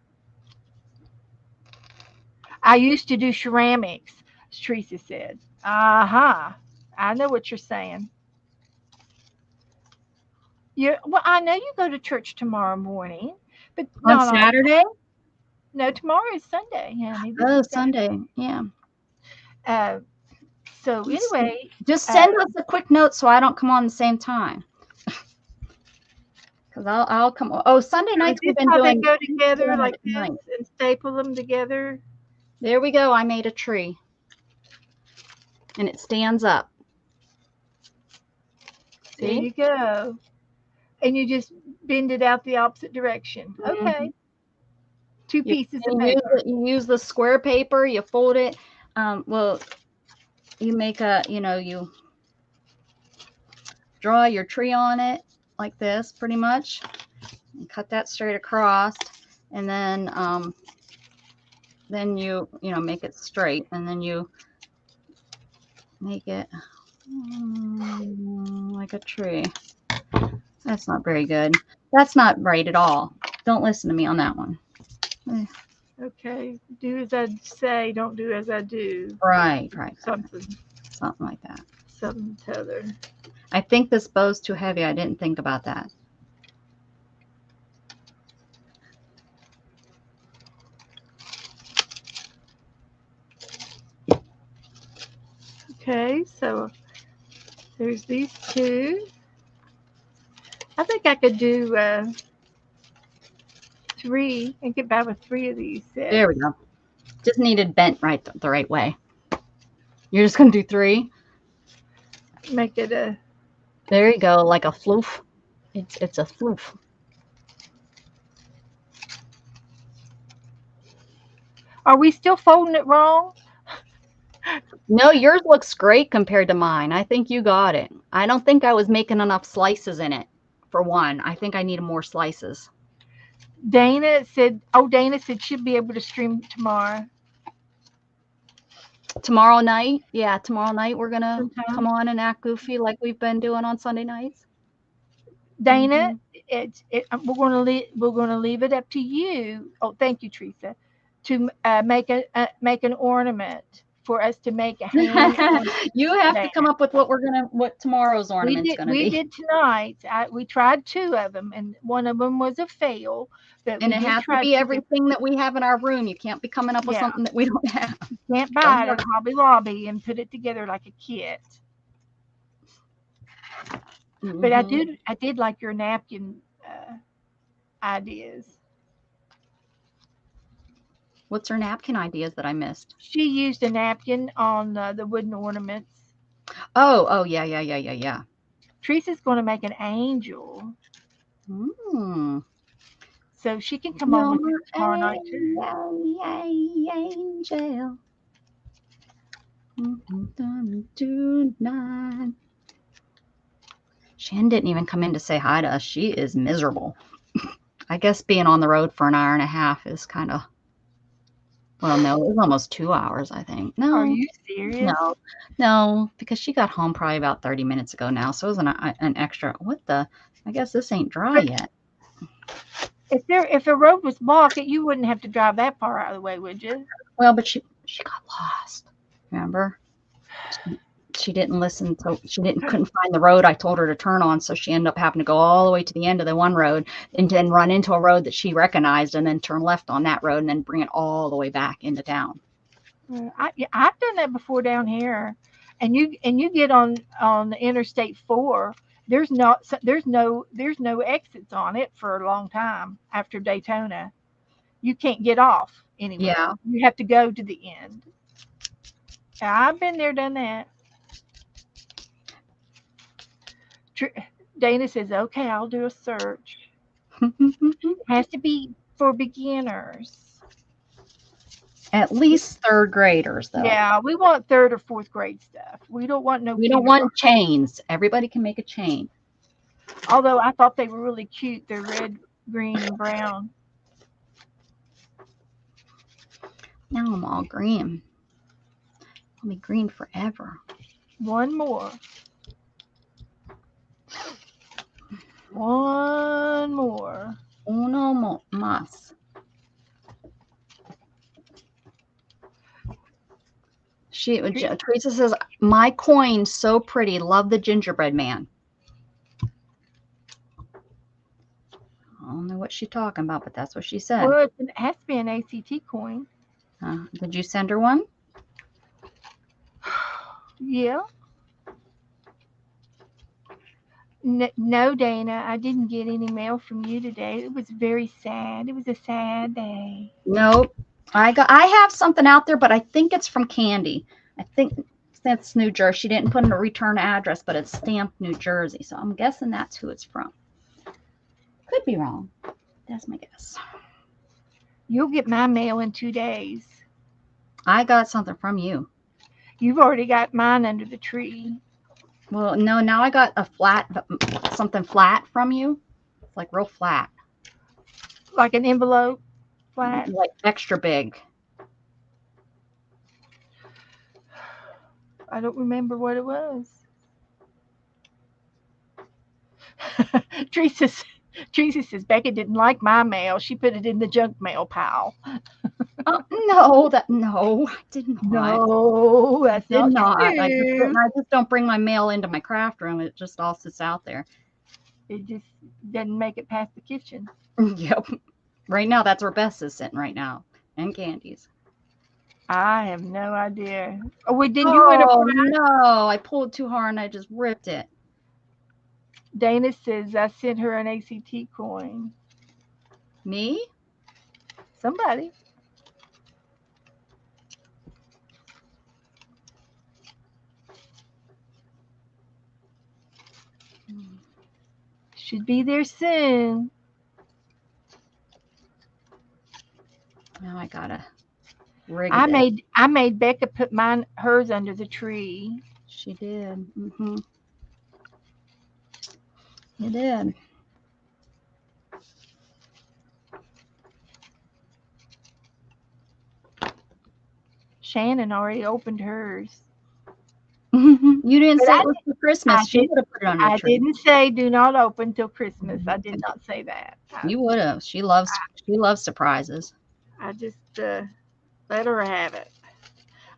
[SPEAKER 1] I used to do ceramics, Teresa said. Uh-huh. I know what you're saying. Well, I know you go to church tomorrow morning, but
[SPEAKER 2] On Saturday?
[SPEAKER 1] No, tomorrow is Sunday, honey.
[SPEAKER 2] Oh, Sunday. Yeah.
[SPEAKER 1] So anyway,
[SPEAKER 2] just send us a quick note so I don't come on the same time. Because I'll come. Oh, Sunday nights we've been doing.
[SPEAKER 1] They go together like this and staple them together.
[SPEAKER 2] There we go. I made a tree, and it stands up. See?
[SPEAKER 1] There you go. And you just bend it out the opposite direction. Okay. Mm-hmm. Two pieces of paper.
[SPEAKER 2] You use the square paper. You fold it. Well, you make you draw your tree on it like this, pretty much. And cut that straight across, and then you make it straight, and then you make it like a tree. That's not very good. That's not right at all. Don't listen to me on that one.
[SPEAKER 1] Okay. Do as I say, don't do as I do.
[SPEAKER 2] Right.
[SPEAKER 1] Something
[SPEAKER 2] like that.
[SPEAKER 1] Something t'other.
[SPEAKER 2] I think this bow's too heavy. I didn't think about that.
[SPEAKER 1] Okay, so there's these two. I think I could do 3 and get by with 3 of these sets.
[SPEAKER 2] There we go. Just needed bent right the right way. You're just gonna do 3.
[SPEAKER 1] Make it a.
[SPEAKER 2] There you go, like a floof. It's a floof.
[SPEAKER 1] Are we still folding it wrong?
[SPEAKER 2] No, yours looks great compared to mine. I think you got it. I don't think I was making enough slices in it. For one, I think I need more slices.
[SPEAKER 1] Dana said she'll be able to stream tomorrow.
[SPEAKER 2] Tomorrow night? Yeah, tomorrow night we're going to come on and act goofy like we've been doing on Sunday nights.
[SPEAKER 1] Dana, we're going to leave it up to you. Oh, thank you, Teresa, to make an ornament for us to make a hand.
[SPEAKER 2] You have to come up with what tomorrow's ornament's going to be.
[SPEAKER 1] We did tonight. We tried 2 of them, and one of them was a fail.
[SPEAKER 2] And it has to be everything that we have in our room. You can't be coming up with something that we don't have.
[SPEAKER 1] You can't buy it at Hobby Lobby and put it together like a kit. Mm-hmm. But I did like your napkin ideas.
[SPEAKER 2] What's her napkin ideas that I missed?
[SPEAKER 1] She used a napkin on the wooden ornaments.
[SPEAKER 2] Oh, yeah.
[SPEAKER 1] Teresa's going to make an angel. So she can come on with us tomorrow night too.
[SPEAKER 2] Angel. Tonight. Shan didn't even come in to say hi to us. She is miserable. I guess being on the road for an hour and a half is kind of, well, no, it was almost 2 hours, I think. No.
[SPEAKER 1] Are you serious?
[SPEAKER 2] No, because she got home probably about 30 minutes ago now. So it was an extra, I guess this ain't dry yet.
[SPEAKER 1] If the road was blocked, you wouldn't have to drive that far out of the way, would you?
[SPEAKER 2] Well, but she got lost. Remember? She didn't listen to. Couldn't find the road I told her to turn on, so she ended up having to go all the way to the end of the one road and then run into a road that she recognized, and then turn left on that road and then bring it all the way back into town.
[SPEAKER 1] I've done that before down here, and you get on the Interstate 4. There's no exits on it for a long time after Daytona. You can't get off anywhere.
[SPEAKER 2] Yeah.
[SPEAKER 1] You have to go to the end. I've been there, done that. Dana says, okay, I'll do a search. It has to be for beginners.
[SPEAKER 2] At least third graders, though.
[SPEAKER 1] Yeah, we want third or fourth grade stuff. We don't want
[SPEAKER 2] We don't want chains. Everybody can make a chain.
[SPEAKER 1] Although I thought they were really cute. They're red, green, and brown.
[SPEAKER 2] Now I'm all green. I'll be green forever.
[SPEAKER 1] One more. One more.
[SPEAKER 2] Uno más. Teresa says, my coin so pretty. Love the gingerbread man. I don't know what she's talking about, but that's what she said.
[SPEAKER 1] Well, it has to be an ACT coin.
[SPEAKER 2] Did you send her one?
[SPEAKER 1] Yeah. No, Dana, I didn't get any mail from you today. It was very sad. It was a sad day.
[SPEAKER 2] Nope. I have something out there, but I think it's from Candy. I think that's New Jersey. She didn't put in a return address, but it's stamped New Jersey. So I'm guessing that's who it's from. Could be wrong. That's my guess.
[SPEAKER 1] You'll get my mail in 2 days.
[SPEAKER 2] I got something from you.
[SPEAKER 1] You've already got mine under the tree.
[SPEAKER 2] Well, no, now I got something flat from you. It's like real flat.
[SPEAKER 1] Like an envelope flat?
[SPEAKER 2] Like extra big.
[SPEAKER 1] I don't remember what it was. Teresa says Becca didn't like my mail. She put it in the junk mail pile.
[SPEAKER 2] No, I didn't.
[SPEAKER 1] No, that's not true.
[SPEAKER 2] I just don't bring my mail into my craft room. It just all sits out there.
[SPEAKER 1] It just doesn't make it past the kitchen.
[SPEAKER 2] Yep. Right now, that's where Bess is sitting right now. And Candy's.
[SPEAKER 1] I have no idea. Oh, wait, didn't you win a prize?
[SPEAKER 2] No, I pulled too hard and I just ripped it.
[SPEAKER 1] Dana says I sent her an ACT coin.
[SPEAKER 2] Me?
[SPEAKER 1] Somebody. Should be there soon.
[SPEAKER 2] Now I gotta rig
[SPEAKER 1] I made Becca put hers under the tree.
[SPEAKER 2] She did. Mm-hmm. You did.
[SPEAKER 1] Shannon already opened hers.
[SPEAKER 2] You didn't say it was for Christmas. She would have put it on your tree.
[SPEAKER 1] I didn't say do not open till Christmas. I did not say that.
[SPEAKER 2] You would have. She loves surprises.
[SPEAKER 1] I just let her have it.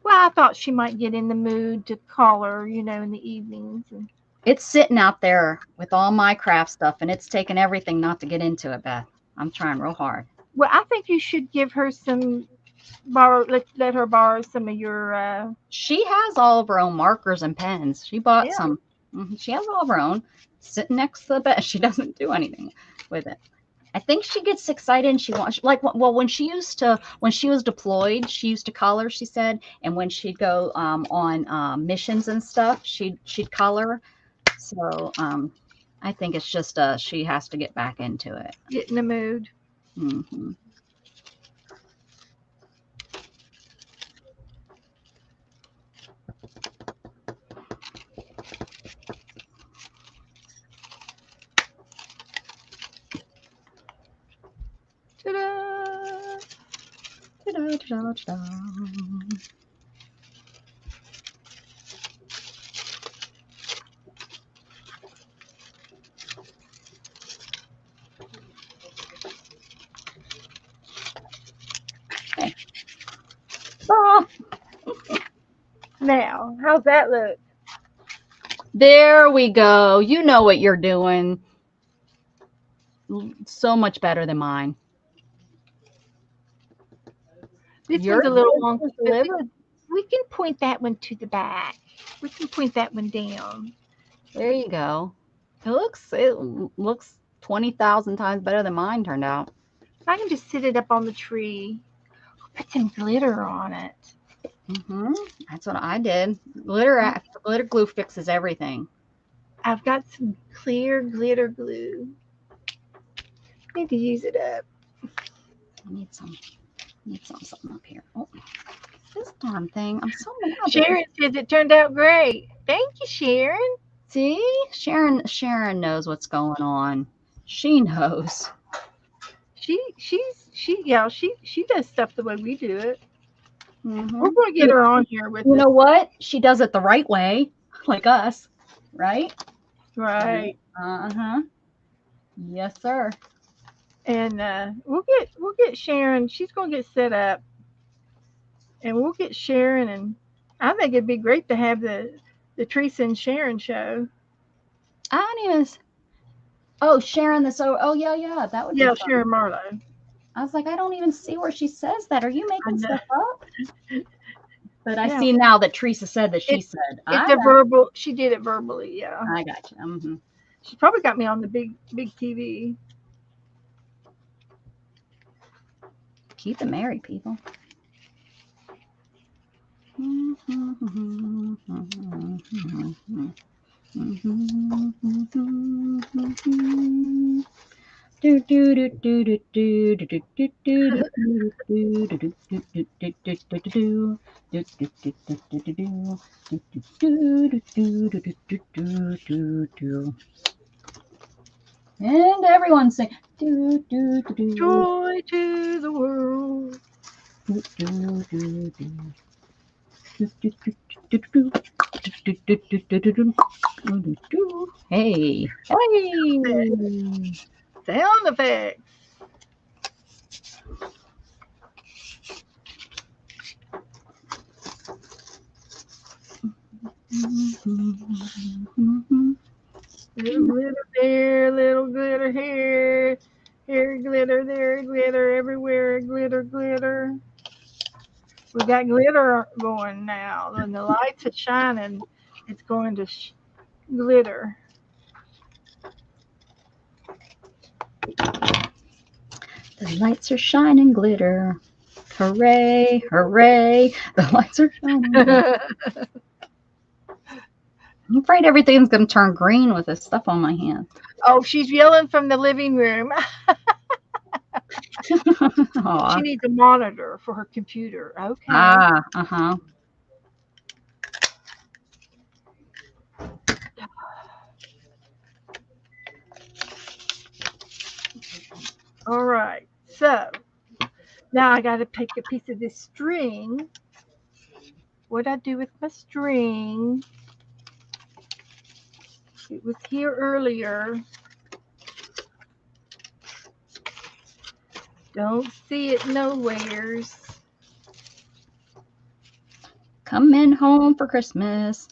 [SPEAKER 1] Well, I thought she might get in the mood to call her, in the evenings.
[SPEAKER 2] It's sitting out there with all my craft stuff, and it's taken everything not to get into it, Beth. I'm trying real hard.
[SPEAKER 1] Well, I think you should give her some let her borrow some of your
[SPEAKER 2] She has all of her own markers and pens. She bought some. She has all of her own sitting next to the bed. She doesn't do anything with it. I think she gets excited and she wants, like, well, when she was deployed, she used to color, she said, and when she'd go on missions and stuff, she'd color. So I think it's just she has to get back into it.
[SPEAKER 1] Get in the mood.
[SPEAKER 2] Mm-hmm.
[SPEAKER 1] Ta-da!
[SPEAKER 2] Ta-da, ta-da, ta-da. Okay. Ah,
[SPEAKER 1] Now, how's that look?
[SPEAKER 2] there we go. You know what you're doing. So much better than mine.
[SPEAKER 1] This
[SPEAKER 2] Yours
[SPEAKER 1] one's a little
[SPEAKER 2] is
[SPEAKER 1] wonky. but
[SPEAKER 2] delivered.
[SPEAKER 1] We can point that one to the back. We can point that one down.
[SPEAKER 2] There you go. It looks 20,000 times better than mine turned out.
[SPEAKER 1] I can just sit it up on the tree. Put some glitter on it.
[SPEAKER 2] That's what I did. Glitter glue fixes everything.
[SPEAKER 1] I've got some clear glitter glue. Need to use it up.
[SPEAKER 2] I need something up here. Oh, this darn thing. I'm so mad.
[SPEAKER 1] Sharon says it turned out great. Thank you, Sharon.
[SPEAKER 2] See, Sharon knows what's going on. She knows.
[SPEAKER 1] She does stuff the way we do it.
[SPEAKER 2] Mm-hmm.
[SPEAKER 1] We're going to get her on here with
[SPEAKER 2] You
[SPEAKER 1] us.
[SPEAKER 2] know what? She does it the right way, like us, right?
[SPEAKER 1] Right.
[SPEAKER 2] Yes, sir.
[SPEAKER 1] And we'll get Sharon. She's going to get set up, and we'll get Sharon. And I think it'd be great to have the Teresa and Sharon show.
[SPEAKER 2] I don't even. Oh, Sharon, oh yeah, that would be fun.
[SPEAKER 1] Sharon Marlowe.
[SPEAKER 2] I was like, I don't even see where she says that. Are you making stuff up? But I
[SPEAKER 1] Yeah.
[SPEAKER 2] see now that Teresa said that she said.
[SPEAKER 1] It's a verbal. She did it verbally. Yeah.
[SPEAKER 2] I got you. Mm-hmm.
[SPEAKER 1] She probably got me on the big TV.
[SPEAKER 2] Keep it merry, people. And everyone sing.
[SPEAKER 1] Joy to the world.
[SPEAKER 2] Hey.
[SPEAKER 1] Sound effects. Little glitter there, little glitter here. Here glitter, there glitter, everywhere glitter, glitter. We got glitter going now. When the lights are shining, it's going to glitter.
[SPEAKER 2] The lights are shining glitter. Hooray, hooray. The lights are shining. I'm afraid everything's going to turn green with this stuff on my hand.
[SPEAKER 1] Oh, she's yelling from the living room. She needs a monitor for her computer. Okay.
[SPEAKER 2] Uh-huh.
[SPEAKER 1] All right. So now I got to take a piece of this string. What'd I do with my string? It was here earlier. Don't see it nowheres.
[SPEAKER 2] Coming home for Christmas.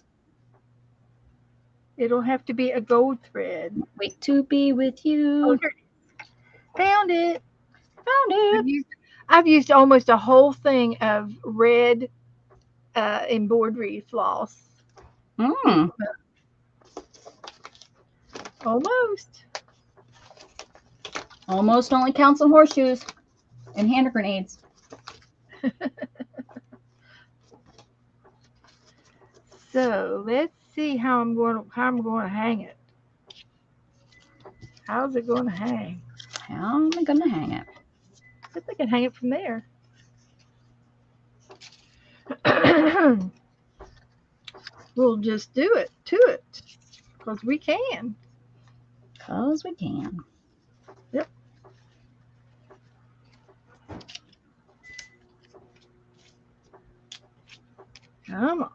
[SPEAKER 1] It'll have to be a gold thread.
[SPEAKER 2] Wait to be with you.
[SPEAKER 1] Oh, here it is. Found it.
[SPEAKER 2] Found it.
[SPEAKER 1] I've used almost a whole thing of red embroidery floss.
[SPEAKER 2] Almost. Almost only counts on horseshoes and hand grenades.
[SPEAKER 1] So let's see how I'm going to hang it. How's it going to hang?
[SPEAKER 2] How am I going to hang it?
[SPEAKER 1] I guess I can hang it from there. We'll just do it to it because we can.
[SPEAKER 2] Because we can.
[SPEAKER 1] Yep. Come on.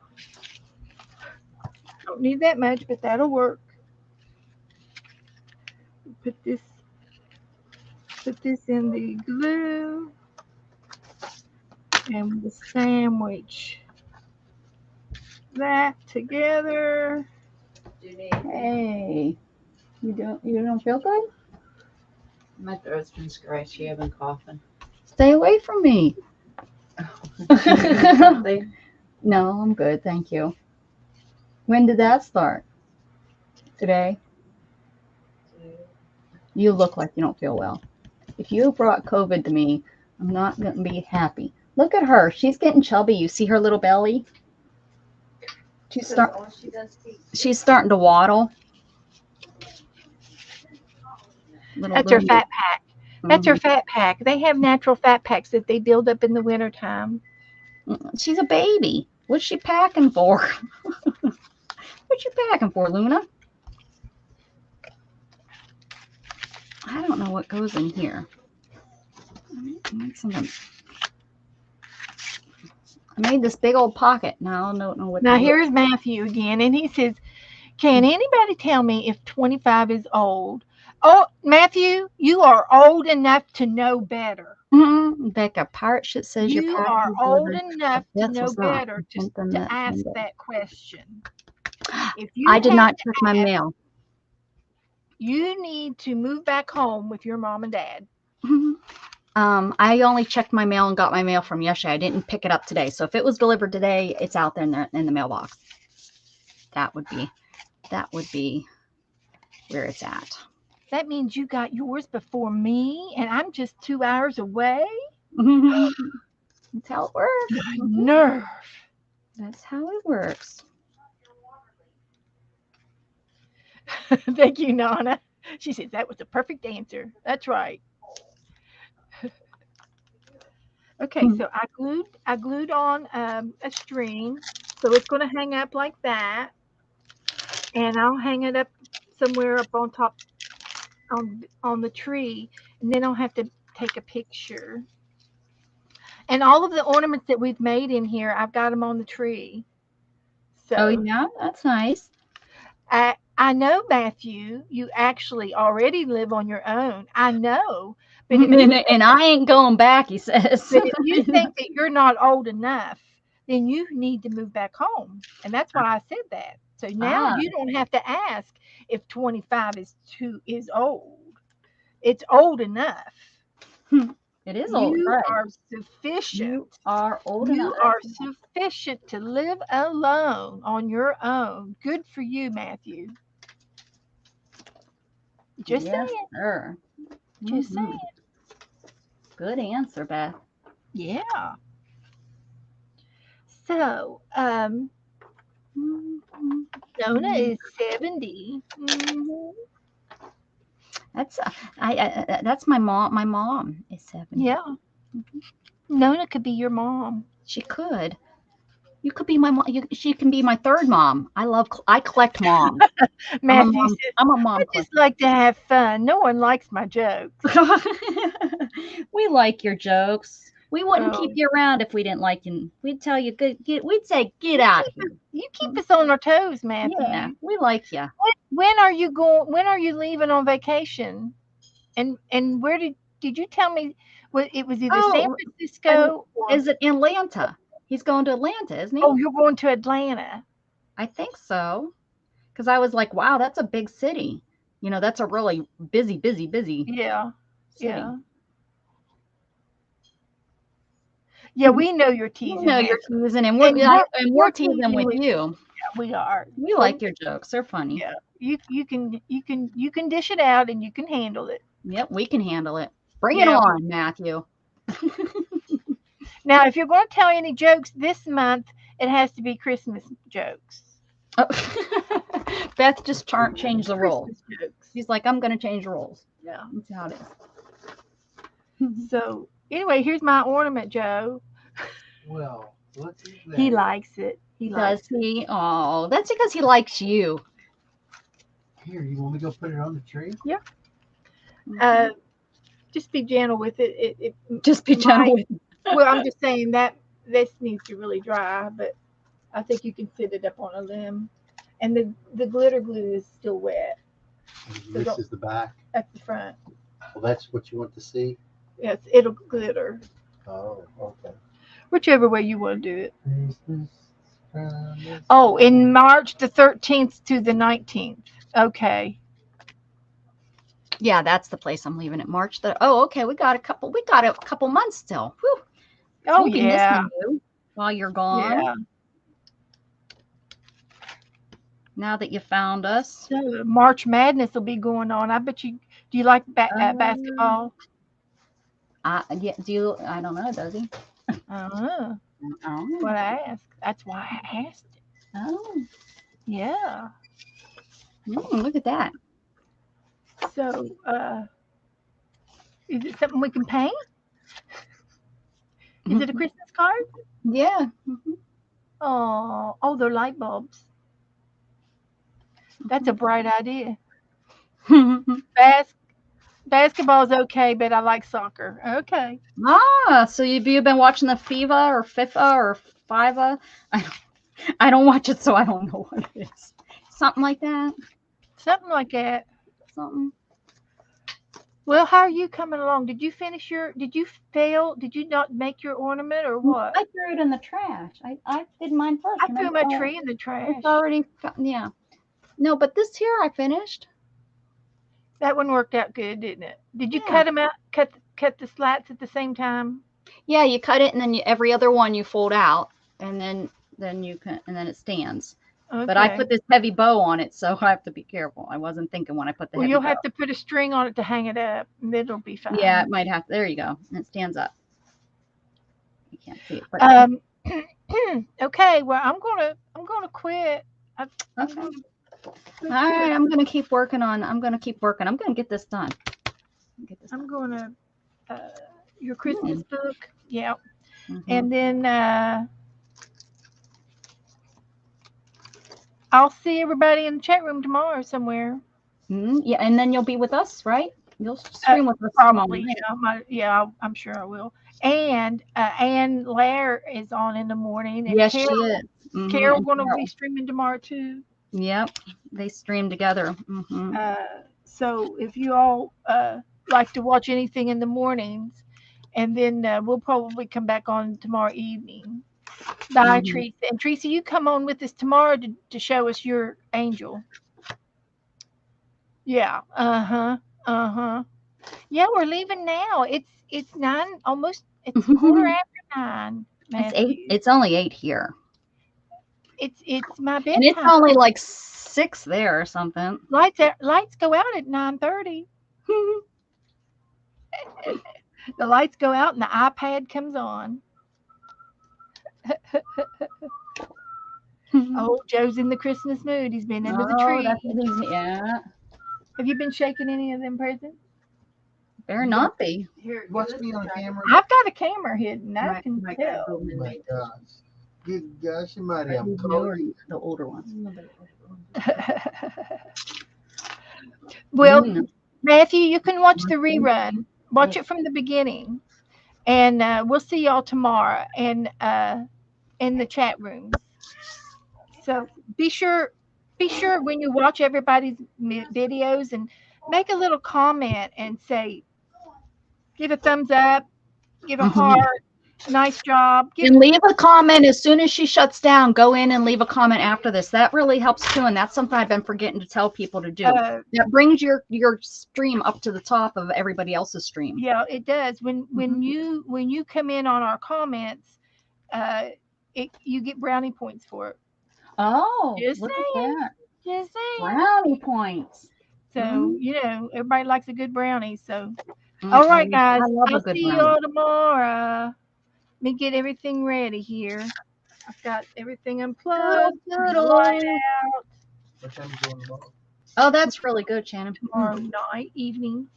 [SPEAKER 1] Don't need that much, but that'll work. Put this in the glue and we'll sandwich that together.
[SPEAKER 2] Hey, you don't feel good?
[SPEAKER 5] My throat's been scratchy. I've been coughing.
[SPEAKER 2] Stay away from me.
[SPEAKER 5] Something.
[SPEAKER 2] No, I'm good, thank you. When did that start? Today? You look like you don't feel well. If you brought COVID to me, I'm not going to be happy. Look at her. She's getting chubby. You see her little belly? She's starting to waddle.
[SPEAKER 1] That's her fat pack. That's her fat pack. They have natural fat packs that they build up in the wintertime.
[SPEAKER 2] She's a baby. What's she packing for? What you packing for, Luna? I don't know what goes in here. I made this big old pocket. Now I don't know what.
[SPEAKER 1] Now here's Matthew again, and he says, "Can anybody tell me if 25 is old?" Oh, Matthew, you are old enough to know better.
[SPEAKER 2] Becca, pirate shit says
[SPEAKER 1] you are old enough to know better to ask that question. If you
[SPEAKER 2] I did not check my mail.
[SPEAKER 1] You need to move back home with your mom and dad.
[SPEAKER 2] I only checked my mail and got my mail from yesterday. I didn't pick it up today. So if it was delivered today, it's out there in the mailbox. That would be where it's at.
[SPEAKER 1] That means you got yours before me, and I'm just 2 hours away.
[SPEAKER 2] That's how it works.
[SPEAKER 1] Nerve.
[SPEAKER 2] That's how it works.
[SPEAKER 1] Thank you, Nana. She says that was the perfect answer. That's right. Okay, so I glued on a string, so it's going to hang up like that, and I'll hang it up somewhere up on top on the tree, and then I'll have to take a picture. And all of the ornaments that we've made in here, I've got them on the tree. So,
[SPEAKER 2] oh yeah, that's nice.
[SPEAKER 1] I know, Matthew, you actually already live on your own. I know. But
[SPEAKER 2] and I ain't going back, he says.
[SPEAKER 1] But if you think that you're not old enough, then you need to move back home. And that's why I said that. So now you don't have to ask if 25 is old. It's old enough.
[SPEAKER 2] It is old.
[SPEAKER 1] You
[SPEAKER 2] right.
[SPEAKER 1] are sufficient.
[SPEAKER 2] You are old
[SPEAKER 1] You
[SPEAKER 2] enough.
[SPEAKER 1] are sufficient to live alone on your own. Good for you, Matthew. Just
[SPEAKER 2] yes,
[SPEAKER 1] saying.
[SPEAKER 2] Sir.
[SPEAKER 1] Just saying.
[SPEAKER 2] Good answer, Beth.
[SPEAKER 1] Yeah. So, Nona is 70.
[SPEAKER 2] That's my mom. My mom is 70.
[SPEAKER 1] Yeah. Nona could be your mom.
[SPEAKER 2] She could. You could be my mom. She can be my third mom. I collect moms.
[SPEAKER 1] Matthew says,
[SPEAKER 2] I'm a mom.
[SPEAKER 1] I just like to have fun. No one likes my jokes.
[SPEAKER 2] We like your jokes. We wouldn't keep you around if we didn't like you. We'd tell you, we'd say, get out of here.
[SPEAKER 1] You keep us on our toes, Matthew.
[SPEAKER 2] Yeah, we like you.
[SPEAKER 1] When are you going? When are you leaving on vacation? And where did you tell me? It was either San Francisco
[SPEAKER 2] or is it Atlanta? He's going to Atlanta, isn't he?
[SPEAKER 1] Oh, you're going to Atlanta.
[SPEAKER 2] I think so. Because I was like, wow, that's a big city. You know, that's a really busy.
[SPEAKER 1] Yeah.
[SPEAKER 2] City.
[SPEAKER 1] Yeah. Yeah, we know you're teasing.
[SPEAKER 2] We know you're teasing, and we're teasing with you.
[SPEAKER 1] Yeah, we are.
[SPEAKER 2] We like your jokes; they're funny.
[SPEAKER 1] Yeah, you can dish it out, and you can handle it.
[SPEAKER 2] Yep, we can handle it. Bring
[SPEAKER 1] Yeah.
[SPEAKER 2] it on, Matthew.
[SPEAKER 1] Now, if you're going to tell any jokes this month, it has to be Christmas jokes.
[SPEAKER 2] Oh. Beth just changed the rules.
[SPEAKER 1] Christmas jokes.
[SPEAKER 2] She's like, I'm going to change the rules.
[SPEAKER 1] Yeah.
[SPEAKER 2] That's how it is.
[SPEAKER 1] So anyway, here's my ornament, Joe.
[SPEAKER 4] Well, what's that?
[SPEAKER 1] He likes it. He likes
[SPEAKER 2] Does he? Oh, that's because he likes you.
[SPEAKER 4] Here, you want me to go put it on the tree?
[SPEAKER 1] it. Just be gentle with it.
[SPEAKER 2] Just be gentle with it.
[SPEAKER 1] Well, I'm just saying that this needs to really dry, but I think you can fit it up on a limb. And the glitter glue is still wet
[SPEAKER 4] This is the back.
[SPEAKER 1] at the front.
[SPEAKER 4] Well, that's what you want to see?
[SPEAKER 1] Yes, it'll glitter.
[SPEAKER 4] Oh, okay.
[SPEAKER 1] Whichever way you want to do it.
[SPEAKER 4] Christmas promise.
[SPEAKER 1] Oh, in March the 13th to the 19th. Okay.
[SPEAKER 2] Yeah, that's the place I'm leaving at March. Oh, okay. We got a couple months still. Whew.
[SPEAKER 1] Oh,
[SPEAKER 2] We'll be
[SPEAKER 1] yeah.
[SPEAKER 2] missing you while you're gone.
[SPEAKER 1] Yeah.
[SPEAKER 2] Now that you found us.
[SPEAKER 1] So March Madness will be going on. I bet you. Do you like basketball?
[SPEAKER 2] Yeah. Do you? I don't know. Does he?
[SPEAKER 1] I don't know.
[SPEAKER 2] Oh.
[SPEAKER 1] That's what I asked. That's why I asked it.
[SPEAKER 2] Oh.
[SPEAKER 1] Yeah.
[SPEAKER 2] Look at that.
[SPEAKER 1] So, is it something we can paint? Is it a Christmas card?
[SPEAKER 2] Yeah.
[SPEAKER 1] Oh, they're light bulbs. That's a bright idea. Basketball's okay, but I like soccer. Okay.
[SPEAKER 2] So you've been watching the FIFA or FIFA or FIVA? I don't watch it, so I don't know what it is. Something like that.
[SPEAKER 1] Something like that.
[SPEAKER 2] Something.
[SPEAKER 1] Well, how are you coming along? Did you fail? Did you not make your ornament or what?
[SPEAKER 2] I threw it in the trash. I did mine first.
[SPEAKER 1] I threw my tree in the trash.
[SPEAKER 2] It's already, yeah. No, but this here I finished.
[SPEAKER 1] That one worked out good, didn't it? Did you
[SPEAKER 2] Yeah.
[SPEAKER 1] cut them out? Cut the slats at the same time?
[SPEAKER 2] Yeah, you cut it and then every other one you fold out and then you can, and then it stands.
[SPEAKER 1] Okay.
[SPEAKER 2] But I put this heavy bow on it, so I have to be careful. I wasn't thinking when I put the heavy
[SPEAKER 1] you'll
[SPEAKER 2] bow.
[SPEAKER 1] have to put a string on it to hang it up, and it'll be fine.
[SPEAKER 2] Yeah, it might have. There you go. And it stands up. You can't see it. But
[SPEAKER 1] Okay. Well, I'm gonna quit. I'm
[SPEAKER 2] okay.
[SPEAKER 1] gonna
[SPEAKER 2] All right, I'm gonna keep working. I'm gonna get this done.
[SPEAKER 1] I'm gonna your Christmas book. Yeah.
[SPEAKER 2] Mhm.
[SPEAKER 1] And then I'll see everybody in the chat room tomorrow somewhere.
[SPEAKER 2] Yeah, and then you'll be with us, right? You'll stream with us
[SPEAKER 1] Probably.
[SPEAKER 2] tomorrow.
[SPEAKER 1] I'm sure I will. And Ann Lair is on in the morning. And
[SPEAKER 2] Yes, she
[SPEAKER 1] Carol,
[SPEAKER 2] is. Mhm,
[SPEAKER 1] Carol
[SPEAKER 2] and
[SPEAKER 1] going to
[SPEAKER 2] Carol.
[SPEAKER 1] be streaming tomorrow too.
[SPEAKER 2] Yep, they stream together. Mhm.
[SPEAKER 1] So if you all like to watch anything in the mornings, and then we'll probably come back on tomorrow evening. Bye,
[SPEAKER 2] Mhm.
[SPEAKER 1] Teresa. And Teresa, you come on with us tomorrow to show us your angel. Yeah. Yeah, we're leaving now. It's 9, almost. It's quarter after 9.
[SPEAKER 2] It's 8.
[SPEAKER 1] Matthew.
[SPEAKER 2] It's only 8 here,
[SPEAKER 1] It's my bedtime.
[SPEAKER 2] and it's only like 6 there or something.
[SPEAKER 1] Lights go out at 9:30. The lights go out and the iPad comes on. Oh, Joe's in the Christmas mood. He's been under the tree.
[SPEAKER 2] Yeah,
[SPEAKER 1] Have you been shaking any of them presents?
[SPEAKER 2] better not be.
[SPEAKER 5] Here,
[SPEAKER 4] Watch me on camera.
[SPEAKER 1] I've got a camera hidden. I can
[SPEAKER 5] my
[SPEAKER 1] tell.
[SPEAKER 4] Oh my gosh. Good gosh, almighty, I'm
[SPEAKER 2] The older ones.
[SPEAKER 1] Well,
[SPEAKER 2] Mm.
[SPEAKER 1] Matthew, you can watch the rerun. Watch it from the beginning, and we'll see y'all tomorrow and in the chat rooms. So be sure when you watch everybody's videos and make a little comment and say, give a thumbs up, give a heart, nice job.
[SPEAKER 2] And leave a comment as soon as she shuts down. Go in and leave a comment after this. That really helps too, and that's something I've been forgetting to tell people to do. That brings your stream up to the top of everybody else's stream.
[SPEAKER 1] Yeah, it does. When you come in on our comments, you get brownie points for it.
[SPEAKER 2] Oh,
[SPEAKER 1] Just
[SPEAKER 2] look
[SPEAKER 1] saying.
[SPEAKER 2] at that.
[SPEAKER 1] Just saying.
[SPEAKER 2] Brownie points.
[SPEAKER 1] So, everybody likes a good brownie. So, all right, guys.
[SPEAKER 2] I love a
[SPEAKER 1] I'll
[SPEAKER 2] good
[SPEAKER 1] see you
[SPEAKER 2] brownie.
[SPEAKER 1] all tomorrow. Let me get everything ready here. I've got everything unplugged.
[SPEAKER 2] Doodle,
[SPEAKER 1] The light
[SPEAKER 2] doodle.
[SPEAKER 1] out.
[SPEAKER 4] What time you going tomorrow?
[SPEAKER 2] Oh, that's really good, Shannon.
[SPEAKER 1] Tomorrow night, evening.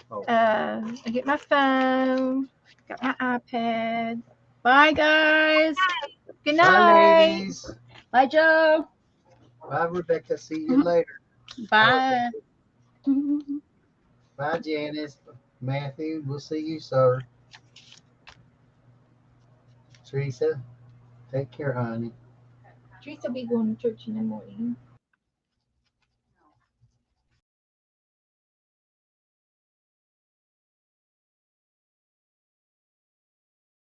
[SPEAKER 4] Oh.
[SPEAKER 1] I get my phone. Got my iPad.
[SPEAKER 2] Bye, guys.
[SPEAKER 1] Good
[SPEAKER 4] Bye,
[SPEAKER 1] night.
[SPEAKER 4] ladies.
[SPEAKER 2] Bye, Joe.
[SPEAKER 4] Bye, Rebecca. See you later.
[SPEAKER 2] Bye.
[SPEAKER 4] Bye, Janice. Matthew, we'll see you, sir. Teresa, take care, honey.
[SPEAKER 1] Teresa will be going to church in the morning.